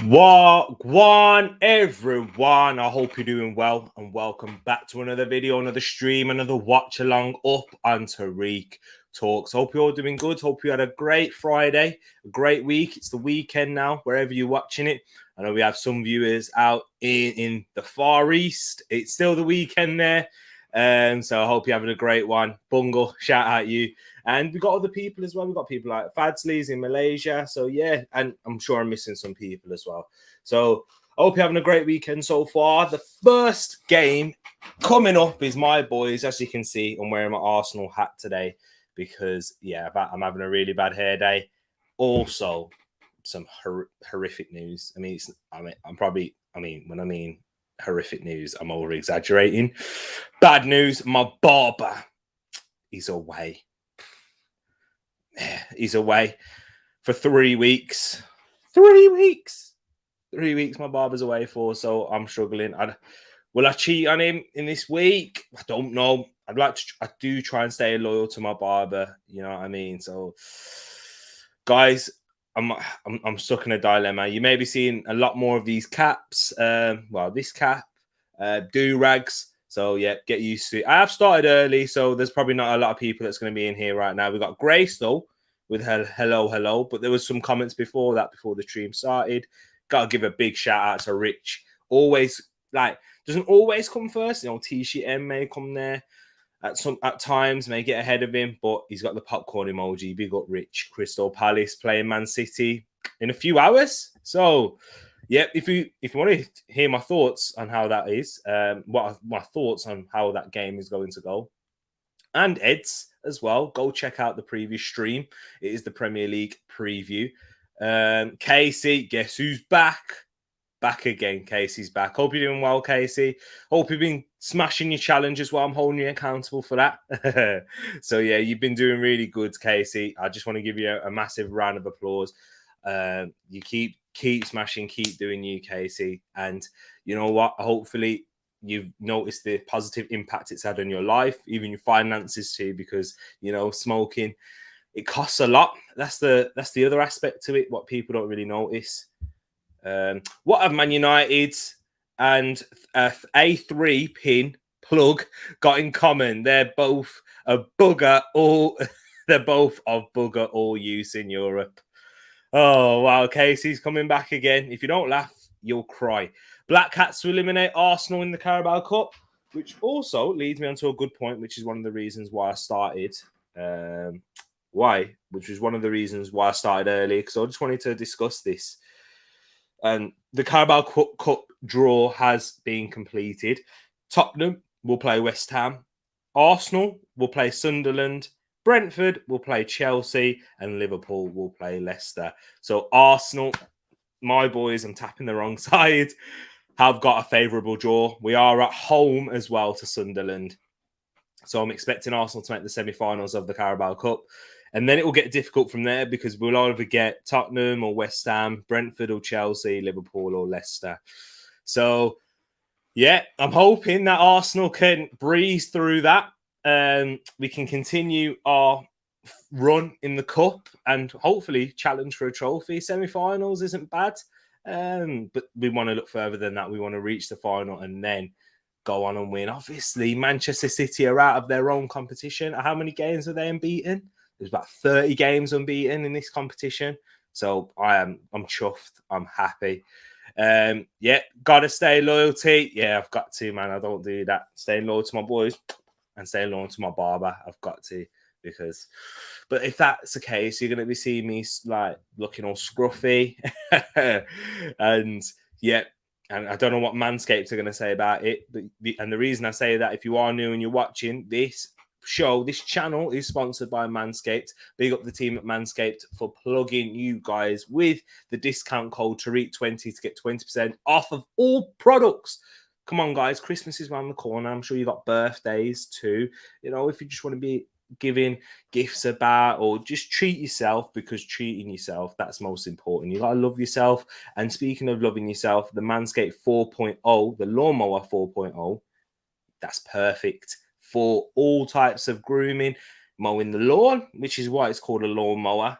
Wagwan everyone, I hope you're doing well and welcome back to another video, another stream, another watch along up on Tereak Talks. Hope you're all doing good. Hope you had a great Friday, a great week. It's the weekend now, wherever you're watching it. I know we have some viewers out in the Far East. It's still the weekend there. So I hope you're having a great one. Bungle, shout out you. And we got other people as well. We've got people like Fadsley's in Malaysia. So yeah, and I'm sure I'm missing some people as well. So I hope you're having a great weekend so far. The first game coming up is my boys. As you can see, I'm wearing my Arsenal hat today because, yeah, I'm having a really bad hair day. Also, some horrific news. I mean, when I mean horrific news, I'm over exaggerating. Bad news, my barber is away. He's away for 3 weeks. 3 weeks. 3 weeks my barber's away for, so I'm struggling. Will I cheat on him in this week? I don't know. I do try and stay loyal to my barber, you know what I mean? So guys, I'm stuck in a dilemma. You may be seeing a lot more of these caps. This cap, do-rags. So, yeah, get used to it. I have started early, so there's probably not a lot of people that's going to be in here right now. We've got Grace, though, with her hello. But there was some comments before the stream started. Got to give a big shout-out to Rich. Doesn't always come first. You know, TCM may come there at times, may get ahead of him, but he's got the popcorn emoji. Big up Rich. Crystal Palace playing Man City in a few hours. So, yeah, if you want to hear my thoughts on how that is, my thoughts on how that game is going to go, and Ed's as well, go check out the previous stream. It is the Premier League preview. Casey, guess who's back? Back again. Casey's back. Hope you're doing well, Casey. Hope you've been smashing your challenge as well. I'm holding you accountable for that. So, yeah, you've been doing really good, Casey. I just want to give you a massive round of applause. You keep smashing, keep doing you, Casey. And you know what? Hopefully you've noticed the positive impact it's had on your life, even your finances too, because, you know, smoking, it costs a lot. That's the other aspect to it, what people don't really notice. What have Man United and A3 pin plug got in common? They're both a bugger they're both of bugger all use in Europe. Oh, wow. Casey's coming back again. If you don't laugh, you'll cry. Black Cats to eliminate Arsenal in the Carabao Cup, which also leads me on to a good point, which is one of the reasons why I started. Which is one of the reasons why I started early, because I just wanted to discuss this. And the Carabao Cup draw has been completed. Tottenham will play West Ham. Arsenal will play Sunderland. Brentford will play Chelsea and Liverpool will play Leicester. So Arsenal, my boys, I'm tapping the wrong side, have got a favourable draw. We are at home as well to Sunderland. So I'm expecting Arsenal to make the semi-finals of the Carabao Cup. And then it will get difficult from there because we'll either get Tottenham or West Ham, Brentford or Chelsea, Liverpool or Leicester. So, yeah, I'm hoping that Arsenal can breeze through that. We can continue our run in the cup and hopefully challenge for a trophy. Semi-finals isn't bad, but we want to look further than that. We want to reach the final and then go on and win. Obviously, Manchester City are out of their own competition. How many games are they unbeaten? There's about 30 games unbeaten in this competition. So I'm chuffed. I'm happy. Gotta stay loyalty. Yeah, I've got to, man. I don't do that. Staying loyal to my boys and staying loyal to my barber. I've got to, but if that's the case, you're gonna be seeing me like looking all scruffy, and I don't know what Manscaped are gonna say about it. But the reason I say that, if you are new and you're watching this channel is sponsored by Manscaped. Big up the team at Manscaped for plugging you guys with the discount code Tereak20 to get 20% off of all products. Come on, guys. Christmas is around the corner. I'm sure you got birthdays too. You know, if you just want to be giving gifts about or just treat yourself, because treating yourself, that's most important. You got to love yourself. And speaking of loving yourself, the Manscaped 4.0, the Lawnmower 4.0, that's perfect for all types of grooming. mowing the lawn, which is why it's called a lawnmower.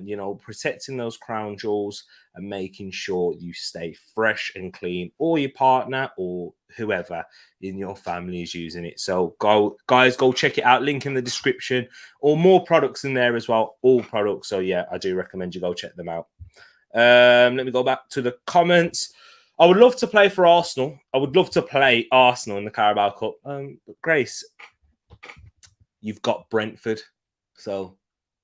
You know, protecting those crown jewels and making sure you stay fresh and clean, or your partner or whoever in your family is using it. So go check it out. Link in the description, or more products in there as well. All products. So yeah, I do recommend you go check them out. Let me go back to the comments. I would love to play for Arsenal. I would love to play Arsenal in the Carabao Cup. But Grace, you've got Brentford, so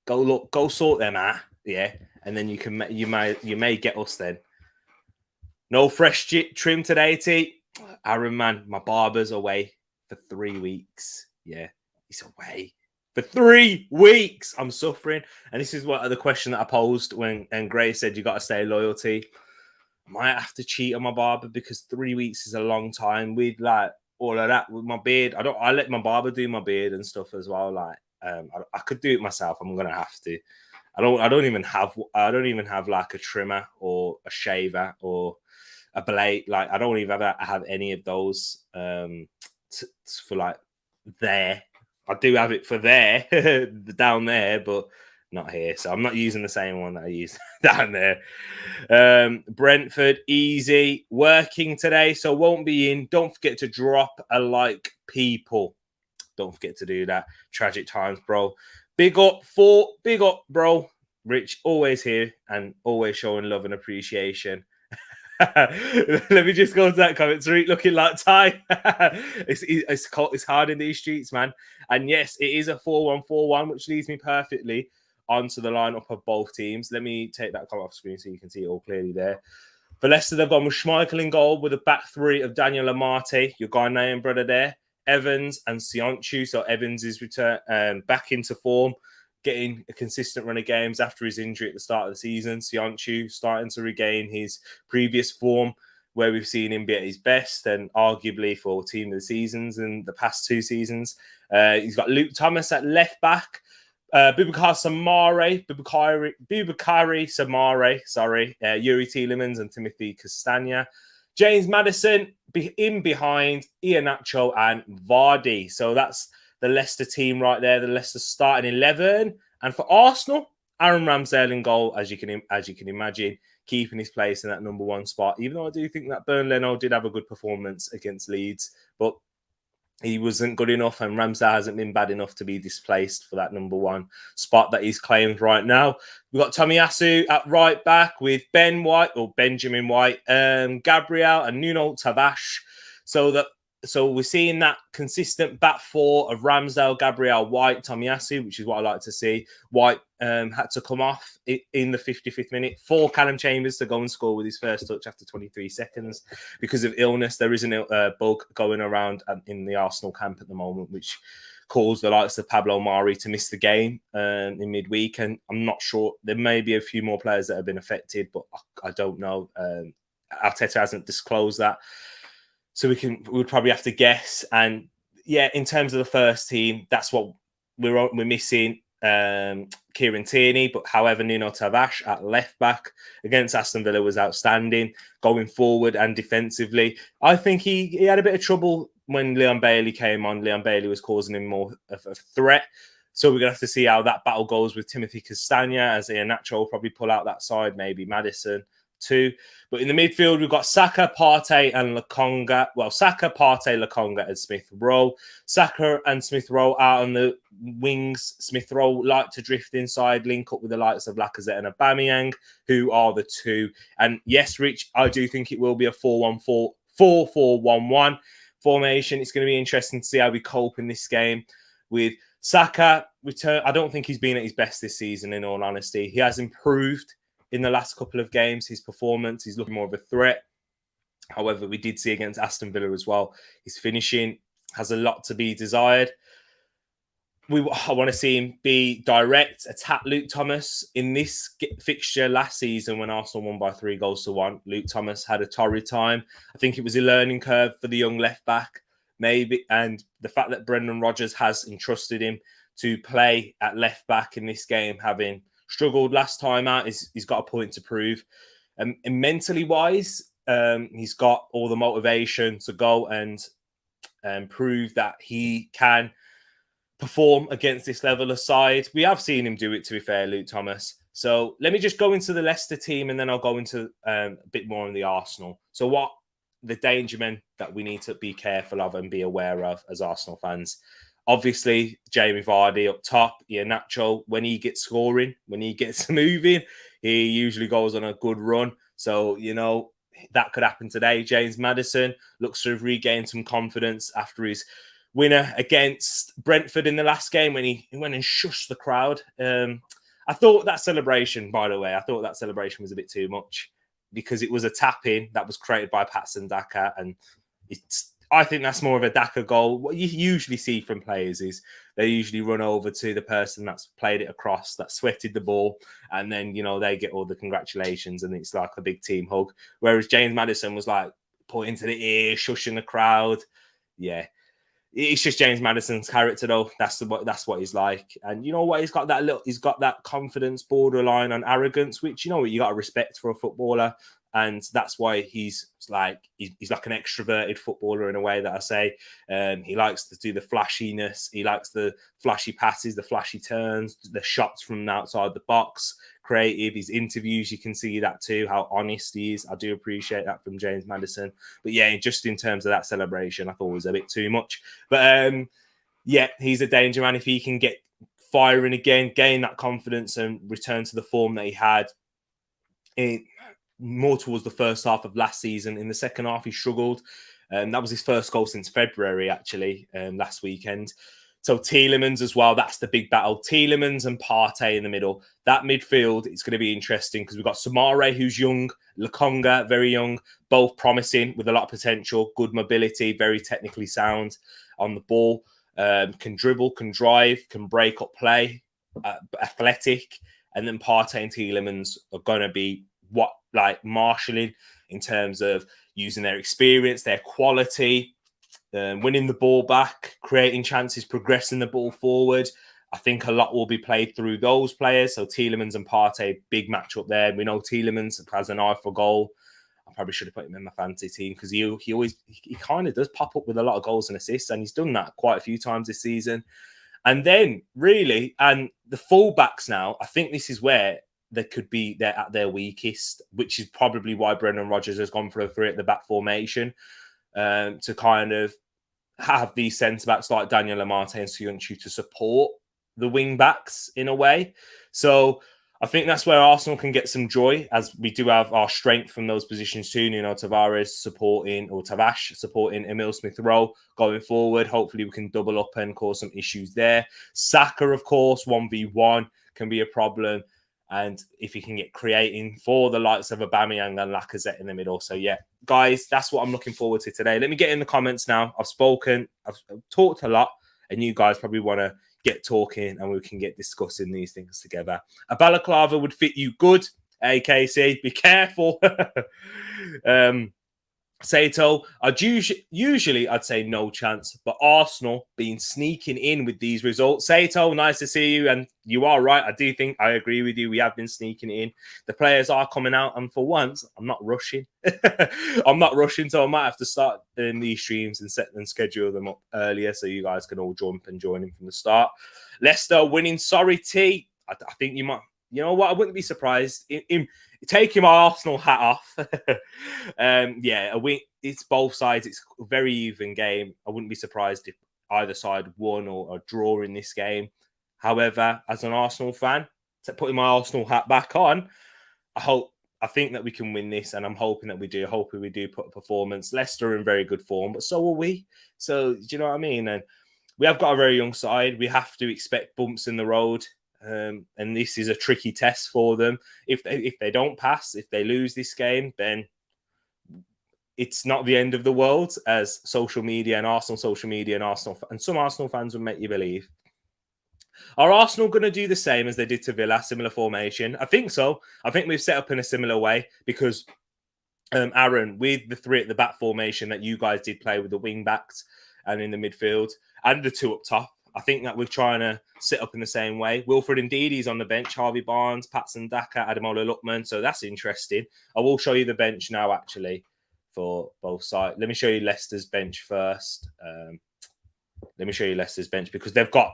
go sort them out, yeah, and then you may get us then. No fresh trim today, T. Aaron, man, my barber's away for 3 weeks. Yeah, he's away for 3 weeks. I'm suffering, and this is what the question that I posed when Gray said you got to stay loyalty. I might have to cheat on my barber because 3 weeks is a long time with like all of that with my beard. I let my barber do my beard and stuff as well. Like I could do it myself. I'm gonna have to. I don't even have like a trimmer or a shaver or a blade. Like I don't even have any of those for like there. I do have it for there down there, but not here. So I'm not using the same one that I used down there. Brentford, easy. Working today, so won't be in. Don't forget to drop a like, people. Don't forget to do that. Tragic times, bro. Big up, bro. Rich, always here and always showing love and appreciation. Let me just go to that comment. Tereak looking like Ty. It's hard in these streets, man. And yes, it is a 4-1-4-1, which leads me perfectly onto the lineup of both teams. Let me take that comment off screen so you can see it all clearly there. For Leicester, they've gone with Schmeichel in goal with a back three of Daniel Amate, your Ghanaian brother there, Evans and Sionchu. So Evans is back into form, getting a consistent run of games after his injury at the start of the season. Sionchu starting to regain his previous form, where we've seen him be at his best and arguably for team of the seasons in the past 2 seasons. He's got Luke Thomas at left back. Boubacar Samare, Yuri Tielemans and Timothy Castagna. James Maddison in behind Iheanacho and Vardy. So that's the Leicester team right there, the Leicester starting 11. And for Arsenal, Aaron Ramsdale in goal, as you can imagine, keeping his place in that number 1 spot. Even though I do think that Bern Leno did have a good performance against Leeds, but he wasn't good enough, and Ramsdale hasn't been bad enough to be displaced for that number 1 spot that he's claimed right now. We've got Tomiyasu at right back with Benjamin White, Gabriel and Nuno Tavares. So we're seeing that consistent back 4 of Ramsdale, Gabriel, White, Tomiyasu, which is what I like to see. White had to come off in the 55th minute for Callum Chambers to go and score with his first touch after 23 seconds because of illness. There isn't a bug going around in the Arsenal camp at the moment, which caused the likes of Pablo Mari to miss the game in midweek. And I'm not sure. There may be a few more players that have been affected, but I don't know. Arteta hasn't disclosed that. So we would probably have to guess. And yeah, in terms of the first team, that's what we're missing. Kieran Tierney, but however, Nuno Tavares at left back against Aston Villa was outstanding, going forward and defensively. I think he had a bit of trouble when Leon Bailey came on. Leon Bailey was causing him more of a threat. So we're going to have to see how that battle goes with Timothy Castagna, as Iheanacho will probably pull out that side, maybe Maddison too. But in the midfield, we've got Saka, Partey and Lokonga. Well, Saka, Partey, Lokonga and Smith Rowe. Saka and Smith Rowe out on the wings. Smith Rowe like to drift inside, link up with the likes of Lacazette and Aubameyang, who are the 2. And yes, Rich, I do think it will be a 4-4-1-1 formation. It's going to be interesting to see how we cope in this game with Saka return. I don't think he's been at his best this season, in all honesty. He has improved in the last couple of games, his performance. He's looking more of a threat. However, we did see against Aston Villa as well, his finishing has a lot to be desired. I want to see him be direct, attack Luke Thomas. In this fixture last season, when Arsenal won by 3-1, Luke Thomas had a torrid time. I think it was a learning curve for the young left back, maybe. And the fact that Brendan Rodgers has entrusted him to play at left back in this game, having struggled last time out, he's got a point to prove. And mentally wise, he's got all the motivation to go and prove that he can perform against this level of side. We have seen him do it, to be fair, Luke Thomas. So let me just go into the Leicester team, and then I'll go into a bit more on the Arsenal. So what the danger men that we need to be careful of and be aware of as Arsenal fans. Obviously, Jamie Vardy up top, Nacho, when he gets scoring, when he gets moving, he usually goes on a good run. So, that could happen today. James Maddison looks to have regained some confidence after his winner against Brentford in the last game when he went and shushed the crowd. I thought that celebration, by the way, was a bit too much because it was a tap-in that was created by Patson Daka, and I think that's more of a Daka goal. What you usually see from players is they usually run over to the person that's played it across, that sweated the ball, and then, they get all the congratulations, and it's like a big team hug. Whereas James Maddison was like pointing to the ear, shushing the crowd. Yeah. It's just James Maddison's character, though. That's what he's like. And you know what? He's got that confidence borderline on arrogance, which, you got to respect for a footballer. And that's why he's like an extroverted footballer in a way that I say. He likes to do the flashiness. He likes the flashy passes, the flashy turns, the shots from outside the box. Creative. His interviews, you can see that too, how honest he is. I do appreciate that from James Maddison. But yeah, just in terms of that celebration, I thought it was a bit too much. But he's a danger man. If he can get firing again, gain that confidence and return to the form that he had more towards the first half of last season. In the second half, he struggled. That was his first goal since February, actually, last weekend. So Tielemans as well, that's the big battle. Tielemans and Partey in the middle. That midfield, it's going to be interesting because we've got Samare, who's young, Lokonga, very young, both promising with a lot of potential, good mobility, very technically sound on the ball, can dribble, can drive, can break up play, athletic. And then Partey and Tielemans are going to be marshalling in terms of using their experience, their quality, winning the ball back, creating chances, progressing the ball forward. I think a lot will be played through those players. So Tielemans and Partey, big match up there. We know Tielemans has an eye for goal. I probably should have put him in my fantasy team because he kind of does pop up with a lot of goals and assists, and he's done that quite a few times this season. And then really, and the fullbacks now, I think this is where they could be at their weakest, which is probably why Brendan Rodgers has gone for a three at the back formation to kind of have these centre backs like Daniel Amate and Suyuncu to support the wing backs in a way. So I think that's where Arsenal can get some joy, as we do have our strength from those positions too. Tavares supporting Emile Smith-Rowe going forward. Hopefully we can double up and cause some issues there. Saka, of course, 1v1 can be a problem. And if he can get creating for the likes of Aubameyang and Lacazette in the middle. So, yeah, guys, that's what I'm looking forward to today. Let me get in the comments now. I've spoken. I've talked a lot. And you guys probably want to get talking and we can get discussing these things together. A balaclava would fit you good, AKC. Be careful. Sato, usually I'd say no chance, but Arsenal been sneaking in with these results. Sato, nice to see you, and you are right. I agree with you. We have been sneaking in. The players are coming out, and for once, I'm not rushing. So I might have to start doing these streams and schedule them up earlier so you guys can all jump and join in from the start. Leicester winning. Sorry, T. I think you might. You know what? I wouldn't be surprised. Taking my Arsenal hat off. A win. It's both sides. It's a very even game. I wouldn't be surprised if either side won or a draw in this game. However, as an Arsenal fan, putting my Arsenal hat back on, I think that we can win this, and I'm hoping that we do. Hoping we do put a performance. Leicester are in very good form, but so are we. So, do you know what I mean? And we have got a very young side. We have to expect bumps in the road. And this is a tricky test for them. If they don't pass, if they lose this game, then it's not the end of the world, as social media and some Arsenal fans would make you believe. Are Arsenal going to do the same as they did to Villa, similar formation? I think so. I think we've set up in a similar way because Aaron, with the three at the back formation that you guys did play with the wing backs and in the midfield and the two up top, I think that we're trying to sit up in the same way. Wilfred Ndidi's on the bench, Harvey Barnes, Patson Daka, Ademola Lookman. So that's interesting. I will show you the bench now, actually, for both sides. Let me show you Leicester's bench first. Let me show you Leicester's bench because they've got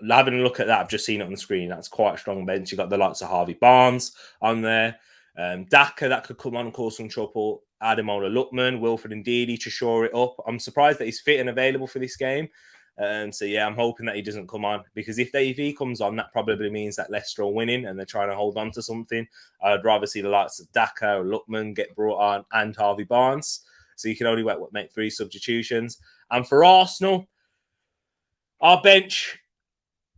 having a look at that, I've just seen it on the screen. That's quite a strong bench. You got the likes of Harvey Barnes on there. Daka, that could come on and cause some trouble. Ademola Lookman, Wilfred Ndidi to shore it up. I'm surprised that he's fit and available for this game. So yeah, I'm hoping that he doesn't come on, because if he comes on, that probably means that Leicester are winning and they're trying to hold on to something. I'd rather see the likes of Daka or Lookman get brought on and Harvey Barnes. So you can only make 3 substitutions. And for Arsenal, our bench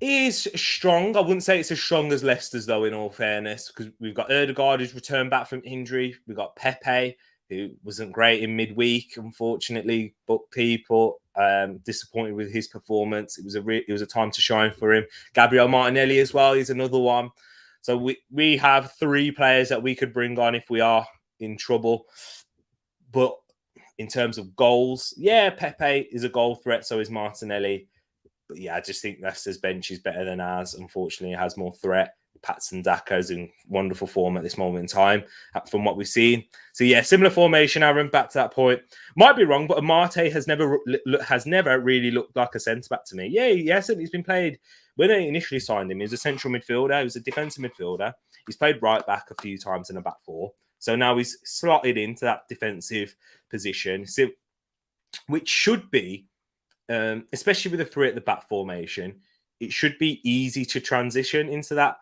is strong. I wouldn't say it's as strong as Leicester's, though, in all fairness, because we've got Ødegaard, who's returned back from injury. We've got Pepe, who wasn't great in midweek, unfortunately, but people disappointed with his performance. It was a time to shine for him. Gabriel Martinelli as well is another one. So we have 3 players that we could bring on if we are in trouble. But in terms of goals, yeah, Pepe is a goal threat, so is Martinelli. But yeah, I just think Leicester's bench is better than ours. Unfortunately, it has more threat. Patson Daka is in wonderful form at this moment in time, from what we've seen. So yeah, similar formation, Aaron, back to that point. Might be wrong, but Amate has never really looked like a centre-back to me. Yeah, yes, he's been played. When they initially signed him, he was a central midfielder. He was a defensive midfielder. He's played right back a few times in a back 4. So now he's slotted into that defensive position, so, which should be, especially with the 3 at the back formation, it should be easy to transition into that.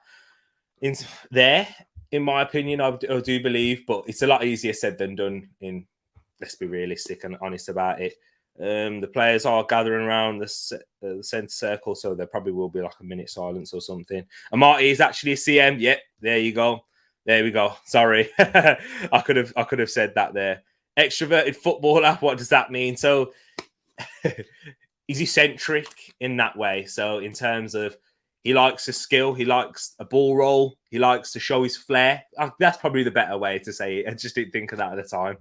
In my opinion, I do believe, but it's a lot easier said than done. Let's be realistic and honest about it. The players are gathering around the centre circle, so there probably will be like a minute silence or something. Amati is actually a CM. Yep, there you go. There we go. Sorry, I could have said that there. Extroverted footballer. What does that mean? So he's eccentric in that way. So in terms of, he likes a skill, he likes a ball roll, he likes to show his flair. That's probably the better way to say it. I just didn't think of that at the time.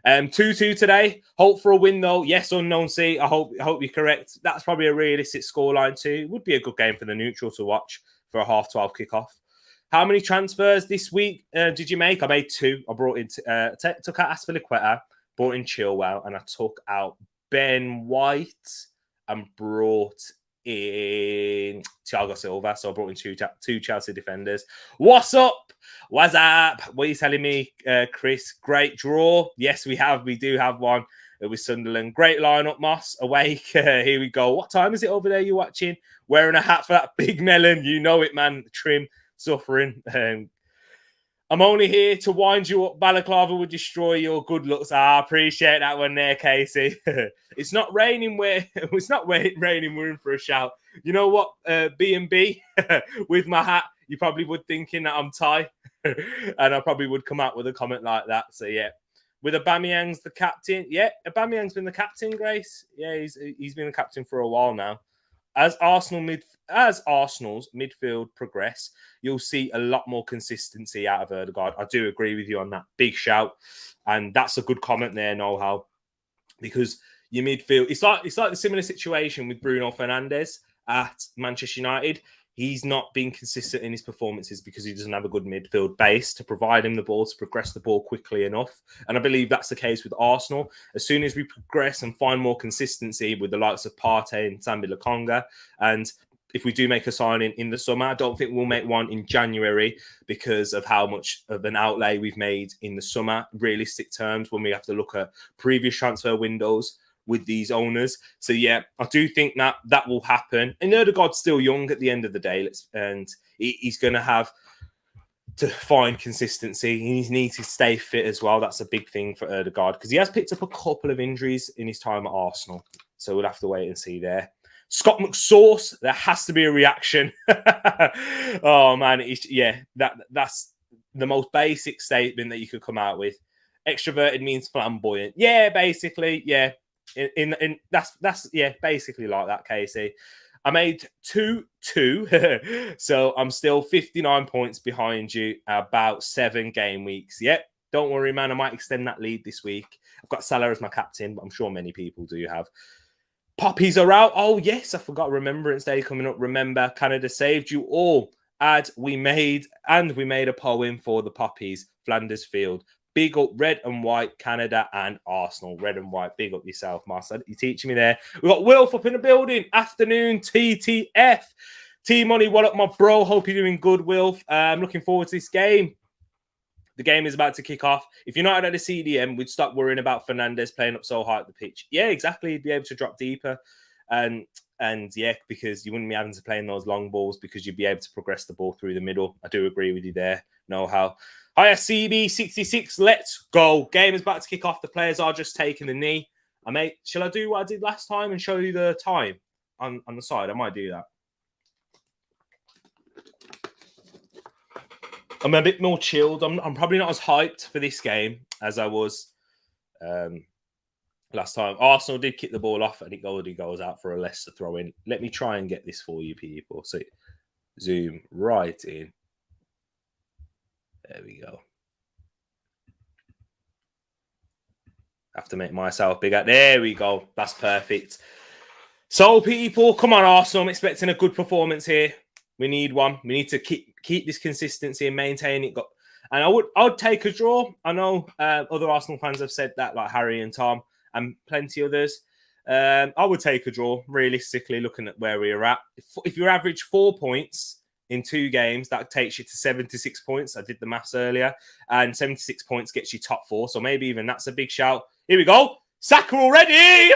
2-2 today. Hope for a win though. Yes, unknown C. I hope you're correct. That's probably a realistic scoreline too. It would be a good game for the neutral to watch for a 12:30 kickoff. How many transfers this week did you make? I made 2. I brought in took out Aspilicueta, brought in Chilwell, and I took out Ben White and brought in Thiago Silva. So I brought in 2 Chelsea defenders. What's up? What's up? What are you telling me, Chris? Great draw. Yes, we do have one with Sunderland. Great lineup, Moss. Awake. Here we go. What time is it over there you're watching? Wearing a hat for that big melon. You know it, man. Trim. Suffering. I'm only here to wind you up. Balaclava would destroy your good looks. I appreciate that one there, Casey. It's not raining. It's not raining. We're in for a shout. You know what? B&B with my hat. You probably would thinking that I'm Thai, and I probably would come out with a comment like that. So yeah, with Aubameyang's the captain. Yeah, Aubameyang's been the captain, Grace. Yeah, he's been the captain for a while now. As Arsenal's midfield progress, you'll see a lot more consistency out of Ødegaard. I do agree with you on that. Big shout. And that's a good comment there, Know-how. Because your midfield, it's like the similar situation with Bruno Fernandes at Manchester United. He's not been consistent in his performances because he doesn't have a good midfield base to provide him the ball, to progress the ball quickly enough. And I believe that's the case with Arsenal. As soon as we progress and find more consistency with the likes of Partey and Sambi Lokonga, and if we do make a signing in the summer, I don't think we'll make one in January because of how much of an outlay we've made in the summer, realistic terms, when we have to look at previous transfer windows with these owners. So yeah, I do think that will happen. And Ødegaard's still young at the end of the day, and he's going to have to find consistency. He needs to stay fit as well. That's a big thing for Ødegaard because he has picked up a couple of injuries in his time at Arsenal. So we'll have to wait and see there. Scott McSauce, there has to be a reaction. Oh man, that's the most basic statement that you could come out with. Extroverted means flamboyant. Yeah, basically, yeah. That's basically like that, Casey. I made 2-2, so I'm still 59 points behind you, about 7 game weeks. Yep, don't worry, man. I might extend that lead this week. I've got Salah as my captain, but I'm sure many people do have. Poppies are out. Oh yes, I forgot Remembrance Day coming up. Remember, Canada saved you all. We made a poem for the Poppies, Flanders Field. Big up Red and White, Canada and Arsenal. Red and White, big up yourself, Master. You're teaching me there. We've got Wilf up in the building. Afternoon, TTF. T-Money, what up, my bro? Hope you're doing good, Wilf. I'm looking forward to this game. The game is about to kick off. If you're not at the CDM, we'd stop worrying about Fernandes playing up so high at the pitch. Yeah, exactly. He'd be able to drop deeper. And yeah, because you wouldn't be having to play in those long balls because you'd be able to progress the ball through the middle. I do agree with you there. Know how. Hiya, CB66. Let's go. Game is about to kick off. The players are just taking the knee. Shall I do what I did last time and show you the time on the side? I might do that. I'm a bit more chilled. I'm probably not as hyped for this game as I was last time. Arsenal did kick the ball off and it goes out for a Leicester throw in. Let me try and get this for you, people. So zoom right in. There we go. Have to make myself bigger. There we go. That's perfect. So, people, come on, Arsenal. I'm expecting a good performance here. We need one. We need to keep this consistency and maintain it. And I would take a draw. I know other Arsenal fans have said that, like Harry and Tom and plenty others. I would take a draw, realistically, looking at where we are at. If you average 4 points in 2 games, that takes you to 76 points. I did the maths earlier. And 76 points gets you top 4. So maybe even that's a big shout. Here we go. Saka already.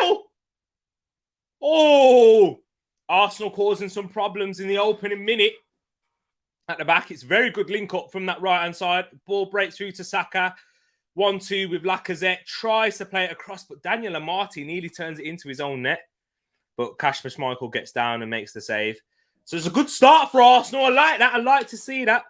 Oh, Arsenal causing some problems in the opening minute. At the back, it's very good link up from that right-hand side. Ball breaks through to Saka. 1-2 with Lacazette. Tries to play it across, but Daniel Amati nearly turns it into his own net. But Kasper Schmeichel gets down and makes the save. So it's a good start for Arsenal. I like that. I like to see that.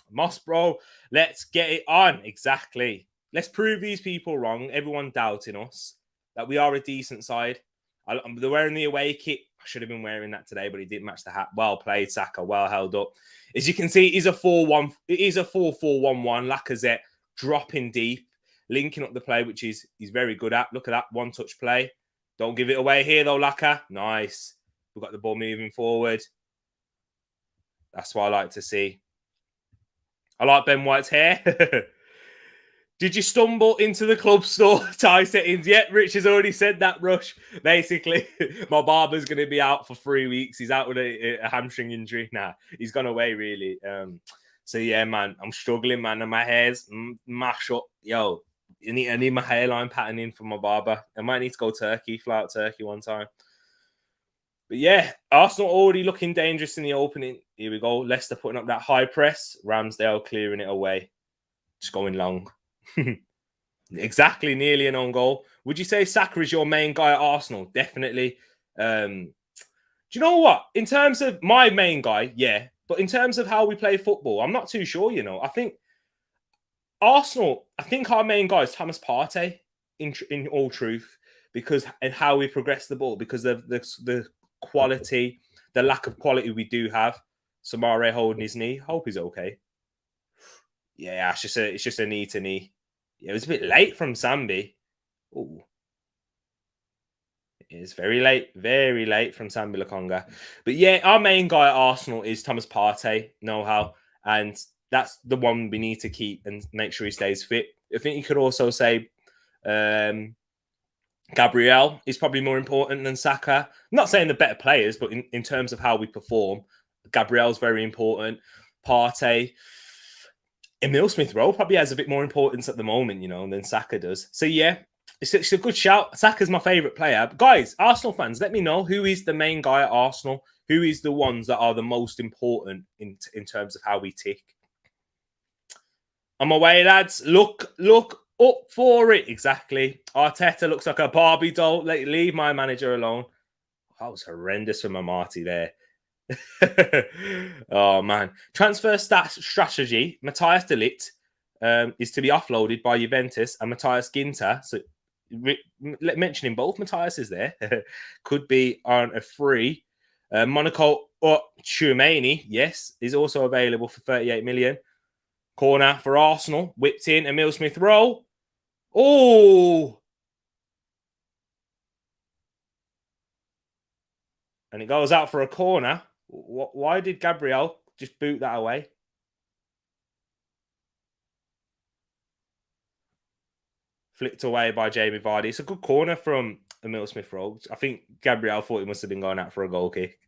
Moss, bro, let's get it on. Exactly. Let's prove these people wrong. Everyone doubting us. That we are a decent side. They're wearing the away kit. I should have been wearing that today, but he didn't match the hat. Well played, Saka. Well held up. As you can see, it is a 4-1. It is a 4-4-1-1. Lacazette dropping deep, linking up the play, which he's very good at. Look at that one-touch play. Don't give it away here, though, Laka. Nice. We've got the ball moving forward. That's what I like to see. I like Ben White's hair. Did you stumble into the club store tie settings? Yep, Rich has already said that, Rush. Basically, my barber's going to be out for 3 weeks. He's out with a hamstring injury. Nah, he's gone away, really. So, yeah, man, I'm struggling, man. And my hair's mash up. Yo, I need my hairline patterning for my barber. I might need to go fly out Turkey one time. But, yeah, Arsenal already looking dangerous in the opening. Here we go. Leicester putting up that high press. Ramsdale clearing it away. Just going long. Exactly, nearly an own goal. Would you say Saka is your main guy at Arsenal? Definitely. Do you know what? In terms of my main guy, yeah. But in terms of how we play football, I'm not too sure, you know. I think Arsenal, our main guy is Thomas Partey, in all truth, because and how we progress the ball, because of the quality, the lack of quality we do have. Samare holding his knee. Hope he's okay. Yeah, it's just a knee to knee. Yeah, it was a bit late from Sambi. Oh, it's very late from Sambi Lakonga. But yeah, our main guy at Arsenal is Thomas Partey, know-how, and that's the one we need to keep and make sure he stays fit. I think you could also say Gabriel is probably more important than Saka. I'm not saying they're better players, but in terms of how we perform, Gabriel's very important. Partey. Emile Smith-Rowe probably has a bit more importance at the moment, you know, than Saka does. So, yeah, it's a good shout. Saka's my favourite player. But guys, Arsenal fans, let me know who is the main guy at Arsenal. Who is the ones that are the most important in terms of how we tick. On my way, lads. Look up for it. Exactly. Arteta looks like a Barbie doll. Leave my manager alone. That was horrendous from Amati there. Oh man, transfer strategy. Matthias de Ligt is to be offloaded by Juventus, and Matthias Ginter. So mentioning both Matthias there could be on a free. Monaco or Tchouameni, yes, is also available for 38 million. Corner for Arsenal, whipped in. Emile Smith-Rowe. Oh. And it goes out for a corner. Why did Gabriel just boot that away? flicked away by Jamie Vardy. It's a good corner from Emil Smith-Rowe. I think Gabriel thought he must have been going out for a goal kick.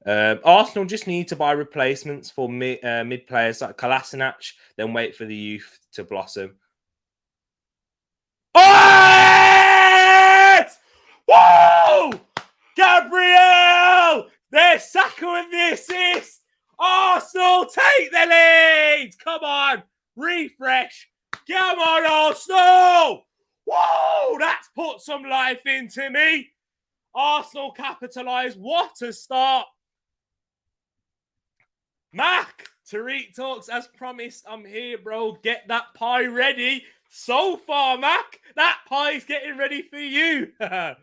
Arsenal just need to buy replacements for mid players like Kolasinac, then wait for the youth to blossom. Oh, yes! Whoa! Gabriel! There's Saka with the assist. Arsenal take the lead. Come on, refresh. Come on, Arsenal! Whoa! That's put some life into me. Arsenal capitalise. What a start. Mac, Tereak Talks, as promised, I'm here, bro. Get that pie ready. So far, Mac, that pie's getting ready for you. Damn,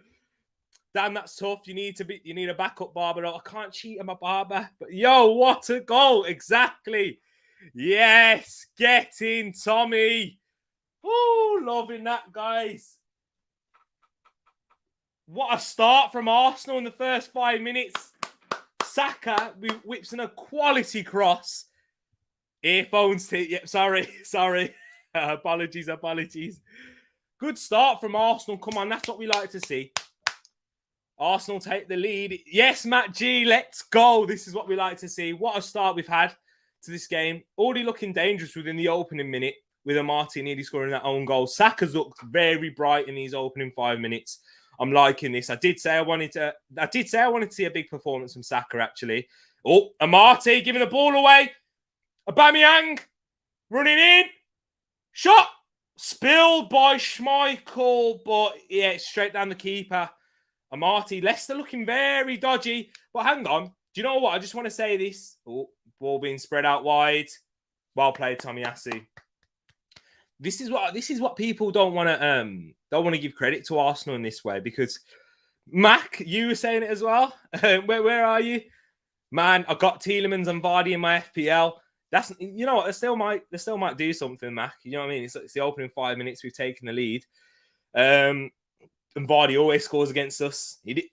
that's tough. You need a backup barber. I can't cheat on my barber. But yo, what a goal. Exactly. Yes, get in, Tommy. Oh, loving that, guys. What a start from Arsenal in the first 5 minutes. Saka whips in a quality cross. Earphones. Yep, sorry. Apologies. Good start from Arsenal. Come on, that's what we like to see. Arsenal take the lead. Yes, Matt G, let's go. This is what we like to see. What a start we've had to this game. Already looking dangerous within the opening minute with Amartey nearly scoring that own goal. Saka's looked very bright in these opening 5 minutes. I'm liking this. I did say I wanted to see a big performance from Saka, actually. Oh, Amartey giving the ball away. Aubameyang running in. Shot. Spilled by Schmeichel, but yeah, it's straight down the keeper. Amartey, Leicester looking very dodgy. But hang on. Do you know what? I just want to say this. Oh, ball being spread out wide. Well played, Tomiyasu. This is what people don't want to give credit to Arsenal in this way, because Mac, you were saying it as well. Where are you, man? I got Tielemans and Vardy in my FPL. That's, you know what, they still might do something, Mac. You know what I mean? It's the opening 5 minutes. We've taken the lead. And Vardy always scores against us. He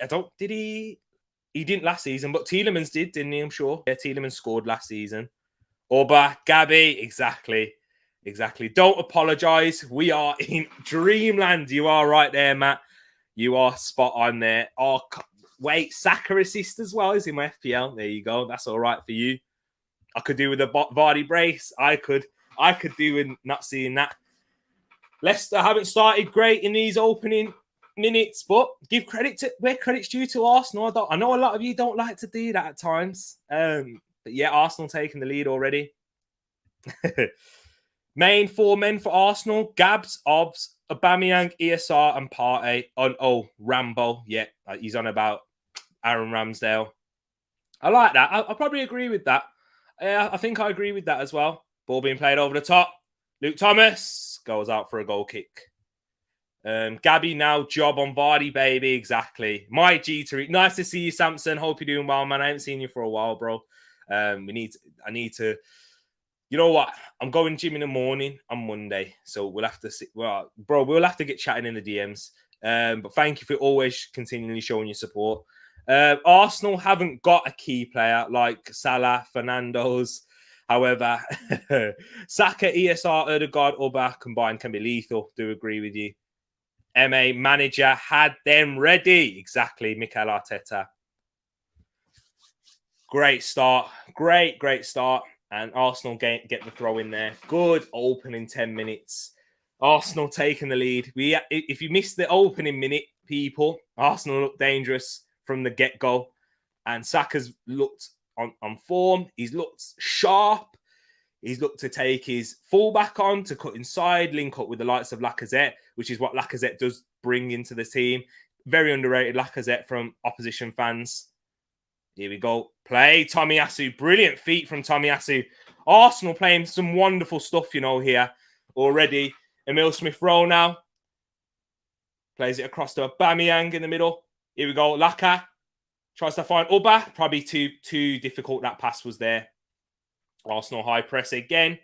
didn't last season, but Tielemans did, didn't he? I'm sure. Yeah, Tielemans scored last season. Orba, Gabby, exactly. Don't apologise. We are in dreamland. You are right there, Matt. You are spot on there. Oh, wait, Saka assist as well is in my FPL. There you go. That's all right for you. I could do with a Vardy brace. I could do with not seeing that. Leicester haven't started great in these opening minutes, but give credit to where credit's due to Arsenal. I know a lot of you don't like to do that at times. But yeah, Arsenal taking the lead already. Main 4 men for Arsenal: Gabs, Obs, Aubameyang, ESR, and Partey. Rambo. Yeah, he's on about Aaron Ramsdale. I like that. I'll probably agree with that. I think I agree with that as well. Ball being played over the top. Luke Thomas goes out for a goal kick. Gabby now job on Vardy, baby. Exactly. My G Tariq. Nice to see you, Samson. Hope you're doing well, man. I haven't seen you for a while, bro. I need to. You know what? I'm going gym in the morning on Monday, so we'll have to see. Well, bro, we'll have to get chatting in the DMs. But thank you for always continually showing your support. Arsenal haven't got a key player like Salah, Fernandes. However, Saka, ESR, Ødegaard, Oba combined can be lethal. Do agree with you. MA manager had them ready. Exactly, Mikel Arteta. Great start. Great start. And Arsenal get the throw in there. Good opening 10 minutes. Arsenal taking the lead. If you missed the opening minute, people, Arsenal looked dangerous from the get-go. And Saka's looked on form. He's looked sharp. He's looked to take his fullback on, to cut inside, link up with the likes of Lacazette, which is what Lacazette does bring into the team. Very underrated Lacazette from opposition fans. Here we go. Play Tomiyasu. Brilliant feet from Tomiyasu. Arsenal playing some wonderful stuff, here already. Emil Smith-Rowe now. Plays it across to Aubameyang in the middle. Here we go. Laka tries to find Uba. Probably too difficult. That pass was there. Arsenal high press again.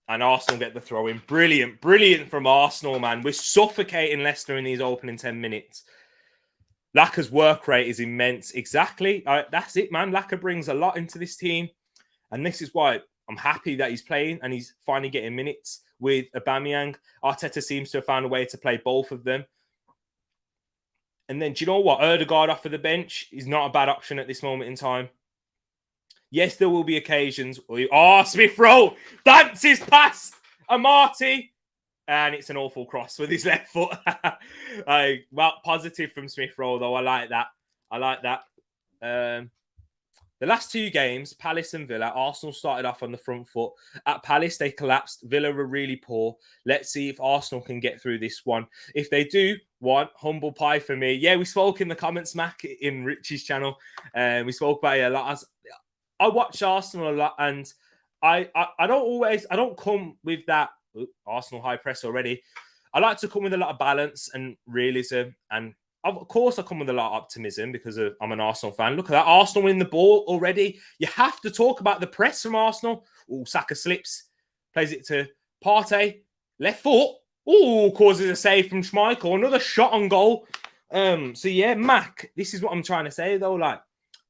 And Arsenal get the throw in. Brilliant from Arsenal, man. We're suffocating Leicester in these opening 10 minutes. Laka's work rate is immense. Exactly. That's it, man. Laka brings a lot into this team. And this is why I'm happy that he's playing and he's finally getting minutes with Aubameyang. Arteta seems to have found a way to play both of them. And then, do you know what? Ødegaard off of the bench is not a bad option at this moment in time. Yes, there will be occasions. Smith Rowe dances past Amati. And it's an awful cross with his left foot. Well, positive from Smith Rowe, though. I like that. The last two games, Palace and Villa, Arsenal started off on the front foot. At Palace, they collapsed. Villa were really poor. Let's see if Arsenal can get through this one. If they do, humble pie for me. Yeah, we spoke in the comments, Mac, in Richie's channel. We spoke about it a lot. I watch Arsenal a lot, and I don't come with that Arsenal high press already. I like to come with a lot of balance and realism, and of course, I come with a lot of optimism because I'm an Arsenal fan. Look at that. Arsenal win the ball already. You have to talk about the press from Arsenal. Oh, Saka slips. Plays it to Partey. Left foot. Oh, causes a save from Schmeichel. Another shot on goal. So, yeah, Mac, this is what I'm trying to say, though. Like,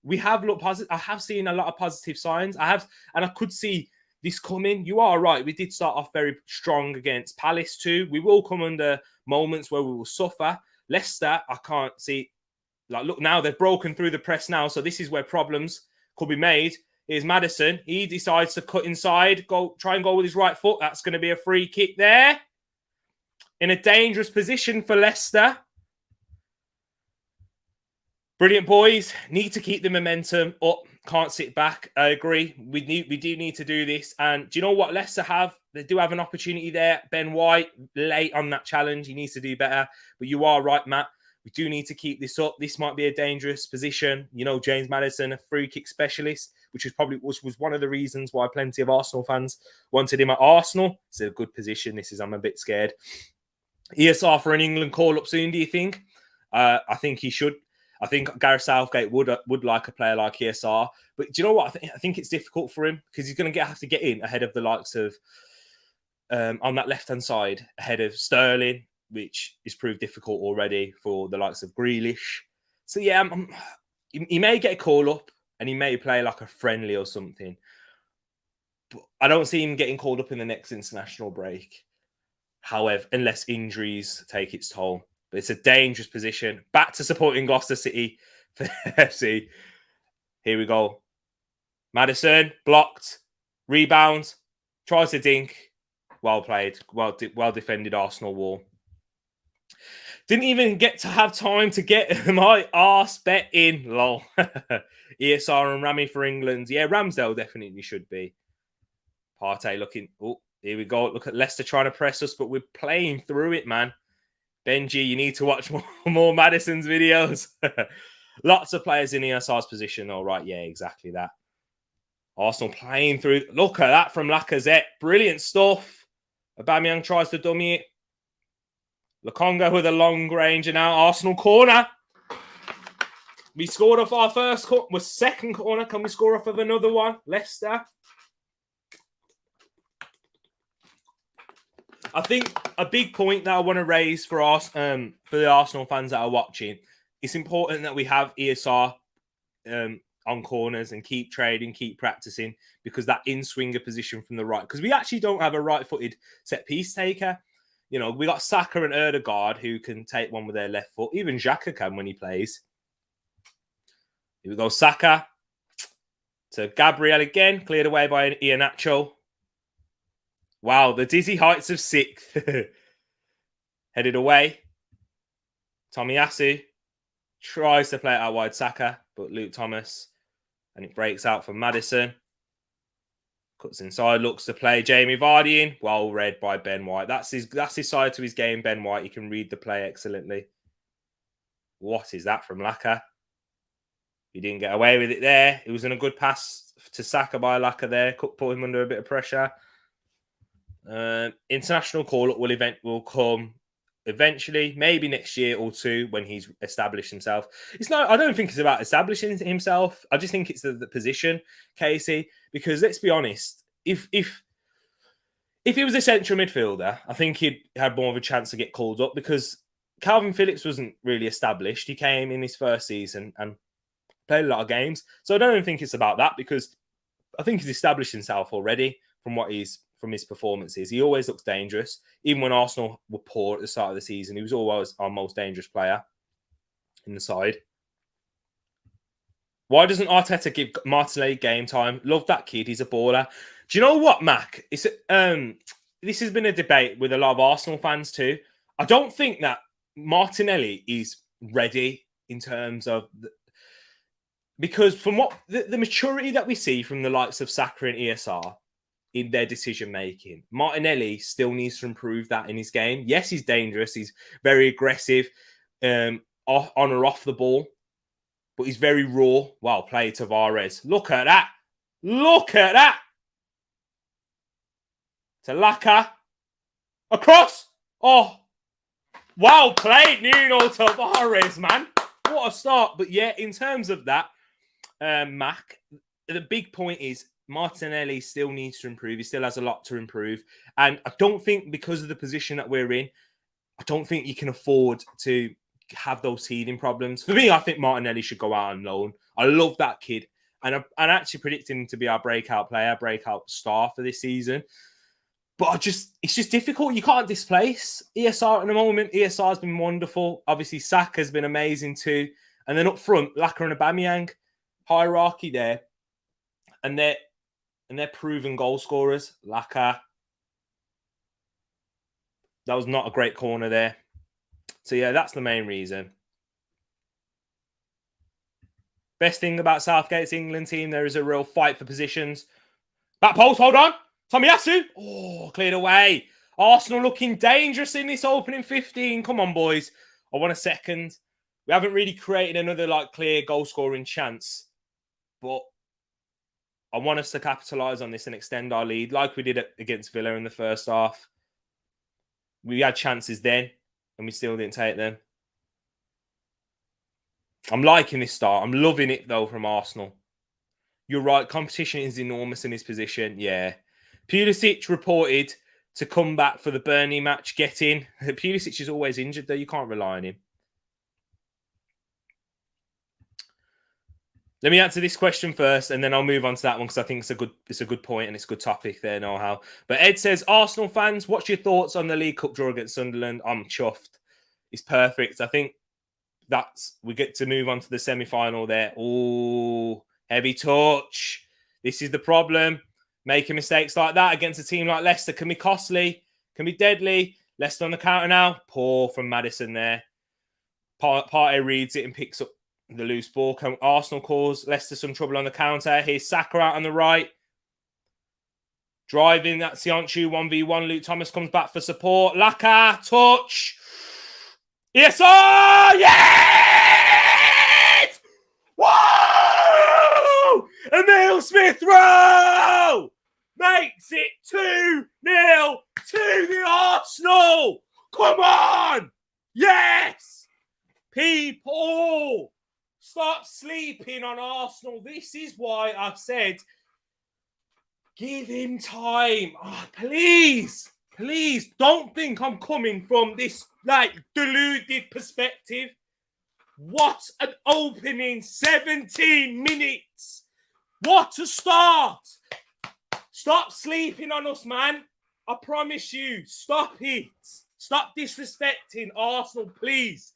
we have looked positive. I have seen a lot of positive signs. And I could see this coming. You are right. We did start off very strong against Palace too. We will come under moments where we will suffer. Leicester, I can't see. Like, look, now they've broken through the press now, so this is where problems could be made. Here's Maddison. He decides to cut inside, try and go with his right foot. That's going to be a free kick there. In a dangerous position for Leicester. Brilliant, boys. Need to keep the momentum up. Can't sit back. I agree. We do need to do this. And do you know what Leicester have? They do have an opportunity there. Ben White, late on that challenge. He needs to do better. But you are right, Matt. We do need to keep this up. This might be a dangerous position. You know, James Maddison, a free kick specialist, which was one of the reasons why plenty of Arsenal fans wanted him at Arsenal. It's a good position. I'm a bit scared. ESR for an England call-up soon, do you think? I think he should. I think Gareth Southgate would like a player like ESR. But do you know what? I think it's difficult for him because he's going to have to get in ahead of the likes of, on that left-hand side, ahead of Sterling, which is proved difficult already for the likes of Grealish. So, yeah, he may get a call-up and he may play like a friendly or something. But I don't see him getting called up in the next international break. However, unless injuries take its toll. But it's a dangerous position. Back to supporting Leicester City for FC. Here we go. Maddison, blocked. Rebound. Tries to dink. Well played. Well defended Arsenal wall. Didn't even get to have time to get my arse bet in. Lol. ESR and Rami for England. Yeah, Ramsdale definitely should be. Partey looking. Oh, here we go. Look at Leicester trying to press us, but we're playing through it, man. Benji, you need to watch more Maddison's videos. Lots of players in ESR's position. All right, yeah, exactly that. Arsenal playing through. Look at that from Lacazette. Brilliant stuff. Aubameyang tries to dummy it. Lokonga with a long range, and now Arsenal corner. We scored off our first corner. We're second corner. Can we score off of another one? Leicester. I think a big point that I want to raise for us, for the Arsenal fans that are watching, it's important that we have ESR on corners and keep trading, keep practicing, because that in-swinger position from the right, because we actually don't have a right-footed set-piece taker. You know, we got Saka and Ødegaard who can take one with their left foot. Even Xhaka can when he plays. Here we go, Saka to Gabriel again, cleared away by Iheanacho. Wow, the dizzy heights of sixth. Headed away. Tomiyasu tries to play it out wide Saka, but Luke Thomas. And it breaks out for Maddison. Cuts inside, looks to play Jamie Vardy in. Well read by Ben White. That's his side to his game, Ben White. He can read the play excellently. What is that from Laka? He didn't get away with it there. It was in a good pass to Saka by Laka there. Put him under a bit of pressure. International call-up will come eventually, maybe next year or two when he's established himself. I don't think it's about establishing himself. I just think it's the position, Casey, because let's be honest, if he was a central midfielder, I think he'd had more of a chance to get called up because Calvin Phillips wasn't really established. He came in his first season and played a lot of games. So I don't think it's about that because I think he's established himself already from his performances. He always looks dangerous. Even when Arsenal were poor at the start of the season, he was always our most dangerous player in the side. Why doesn't Arteta give Martinelli game time? Love that kid. He's a baller. Do you know what, Mac? This has been a debate with a lot of Arsenal fans too. I don't think that Martinelli is ready in terms of because from what the maturity that we see from the likes of Saka and ESR in their decision making, Martinelli still needs to improve that in his game. Yes, he's dangerous. He's very aggressive, on or off the ball, but he's very raw. Wow, play Tavares. Look at that. Look at that. To Laka. Across. Oh, wow, played Nuno Tavares, man. What a start. But yeah, in terms of that, Mac, the big point is Martinelli still needs to improve. He still has a lot to improve. And I don't think because of the position that we're in, I don't think you can afford to have those teething problems. For me, I think Martinelli should go out on loan. I love that kid. And I'm actually predicting him to be our breakout player, breakout star for this season. But it's just difficult. You can't displace ESR at the moment. ESR has been wonderful. Obviously, Saka has been amazing too. And then up front, Laka and Aubameyang, hierarchy there. And they're proven goal scorers. Laka. That was not a great corner there. So yeah, that's the main reason. Best thing about Southgate's England team, there is a real fight for positions. Back post, hold on. Tomiyasu. Oh, cleared away. Arsenal looking dangerous in this opening 15. Come on, boys. I want a second. We haven't really created another clear goal scoring chance. But I want us to capitalise on this and extend our lead like we did against Villa in the first half. We had chances then and we still didn't take them. I'm liking this start. I'm loving it, though, from Arsenal. You're right. Competition is enormous in his position. Yeah. Pulisic reported to come back for the Burnley match. Get in. Pulisic is always injured, though. You can't rely on him. Let me answer this question first, and then I'll move on to that one because I think it's a good point and it's a good topic there, know-how. But Ed says, Arsenal fans, what's your thoughts on the League Cup draw against Sunderland? I'm chuffed. It's perfect. I think we get to move on to the semi-final there. Oh, heavy touch. This is the problem. Making mistakes like that against a team like Leicester can be costly, can be deadly. Leicester on the counter now. Poor from Maddison there. Partey reads it and picks up the loose ball. Arsenal cause Leicester some trouble on the counter. Here's Saka out on the right. Driving that Sionchu 1v1. Luke Thomas comes back for support. Laka, touch. Yes, oh, yes! Whoa! Emil Smith-Rowe makes it 2-0 to the Arsenal. Come on! Yes! People, stop sleeping on Arsenal. This is why I said, give him time. Oh, please don't think I'm coming from this deluded perspective. What an opening 17 minutes. What a start. Stop sleeping on us, man. I promise you. Stop it. Stop disrespecting Arsenal, please.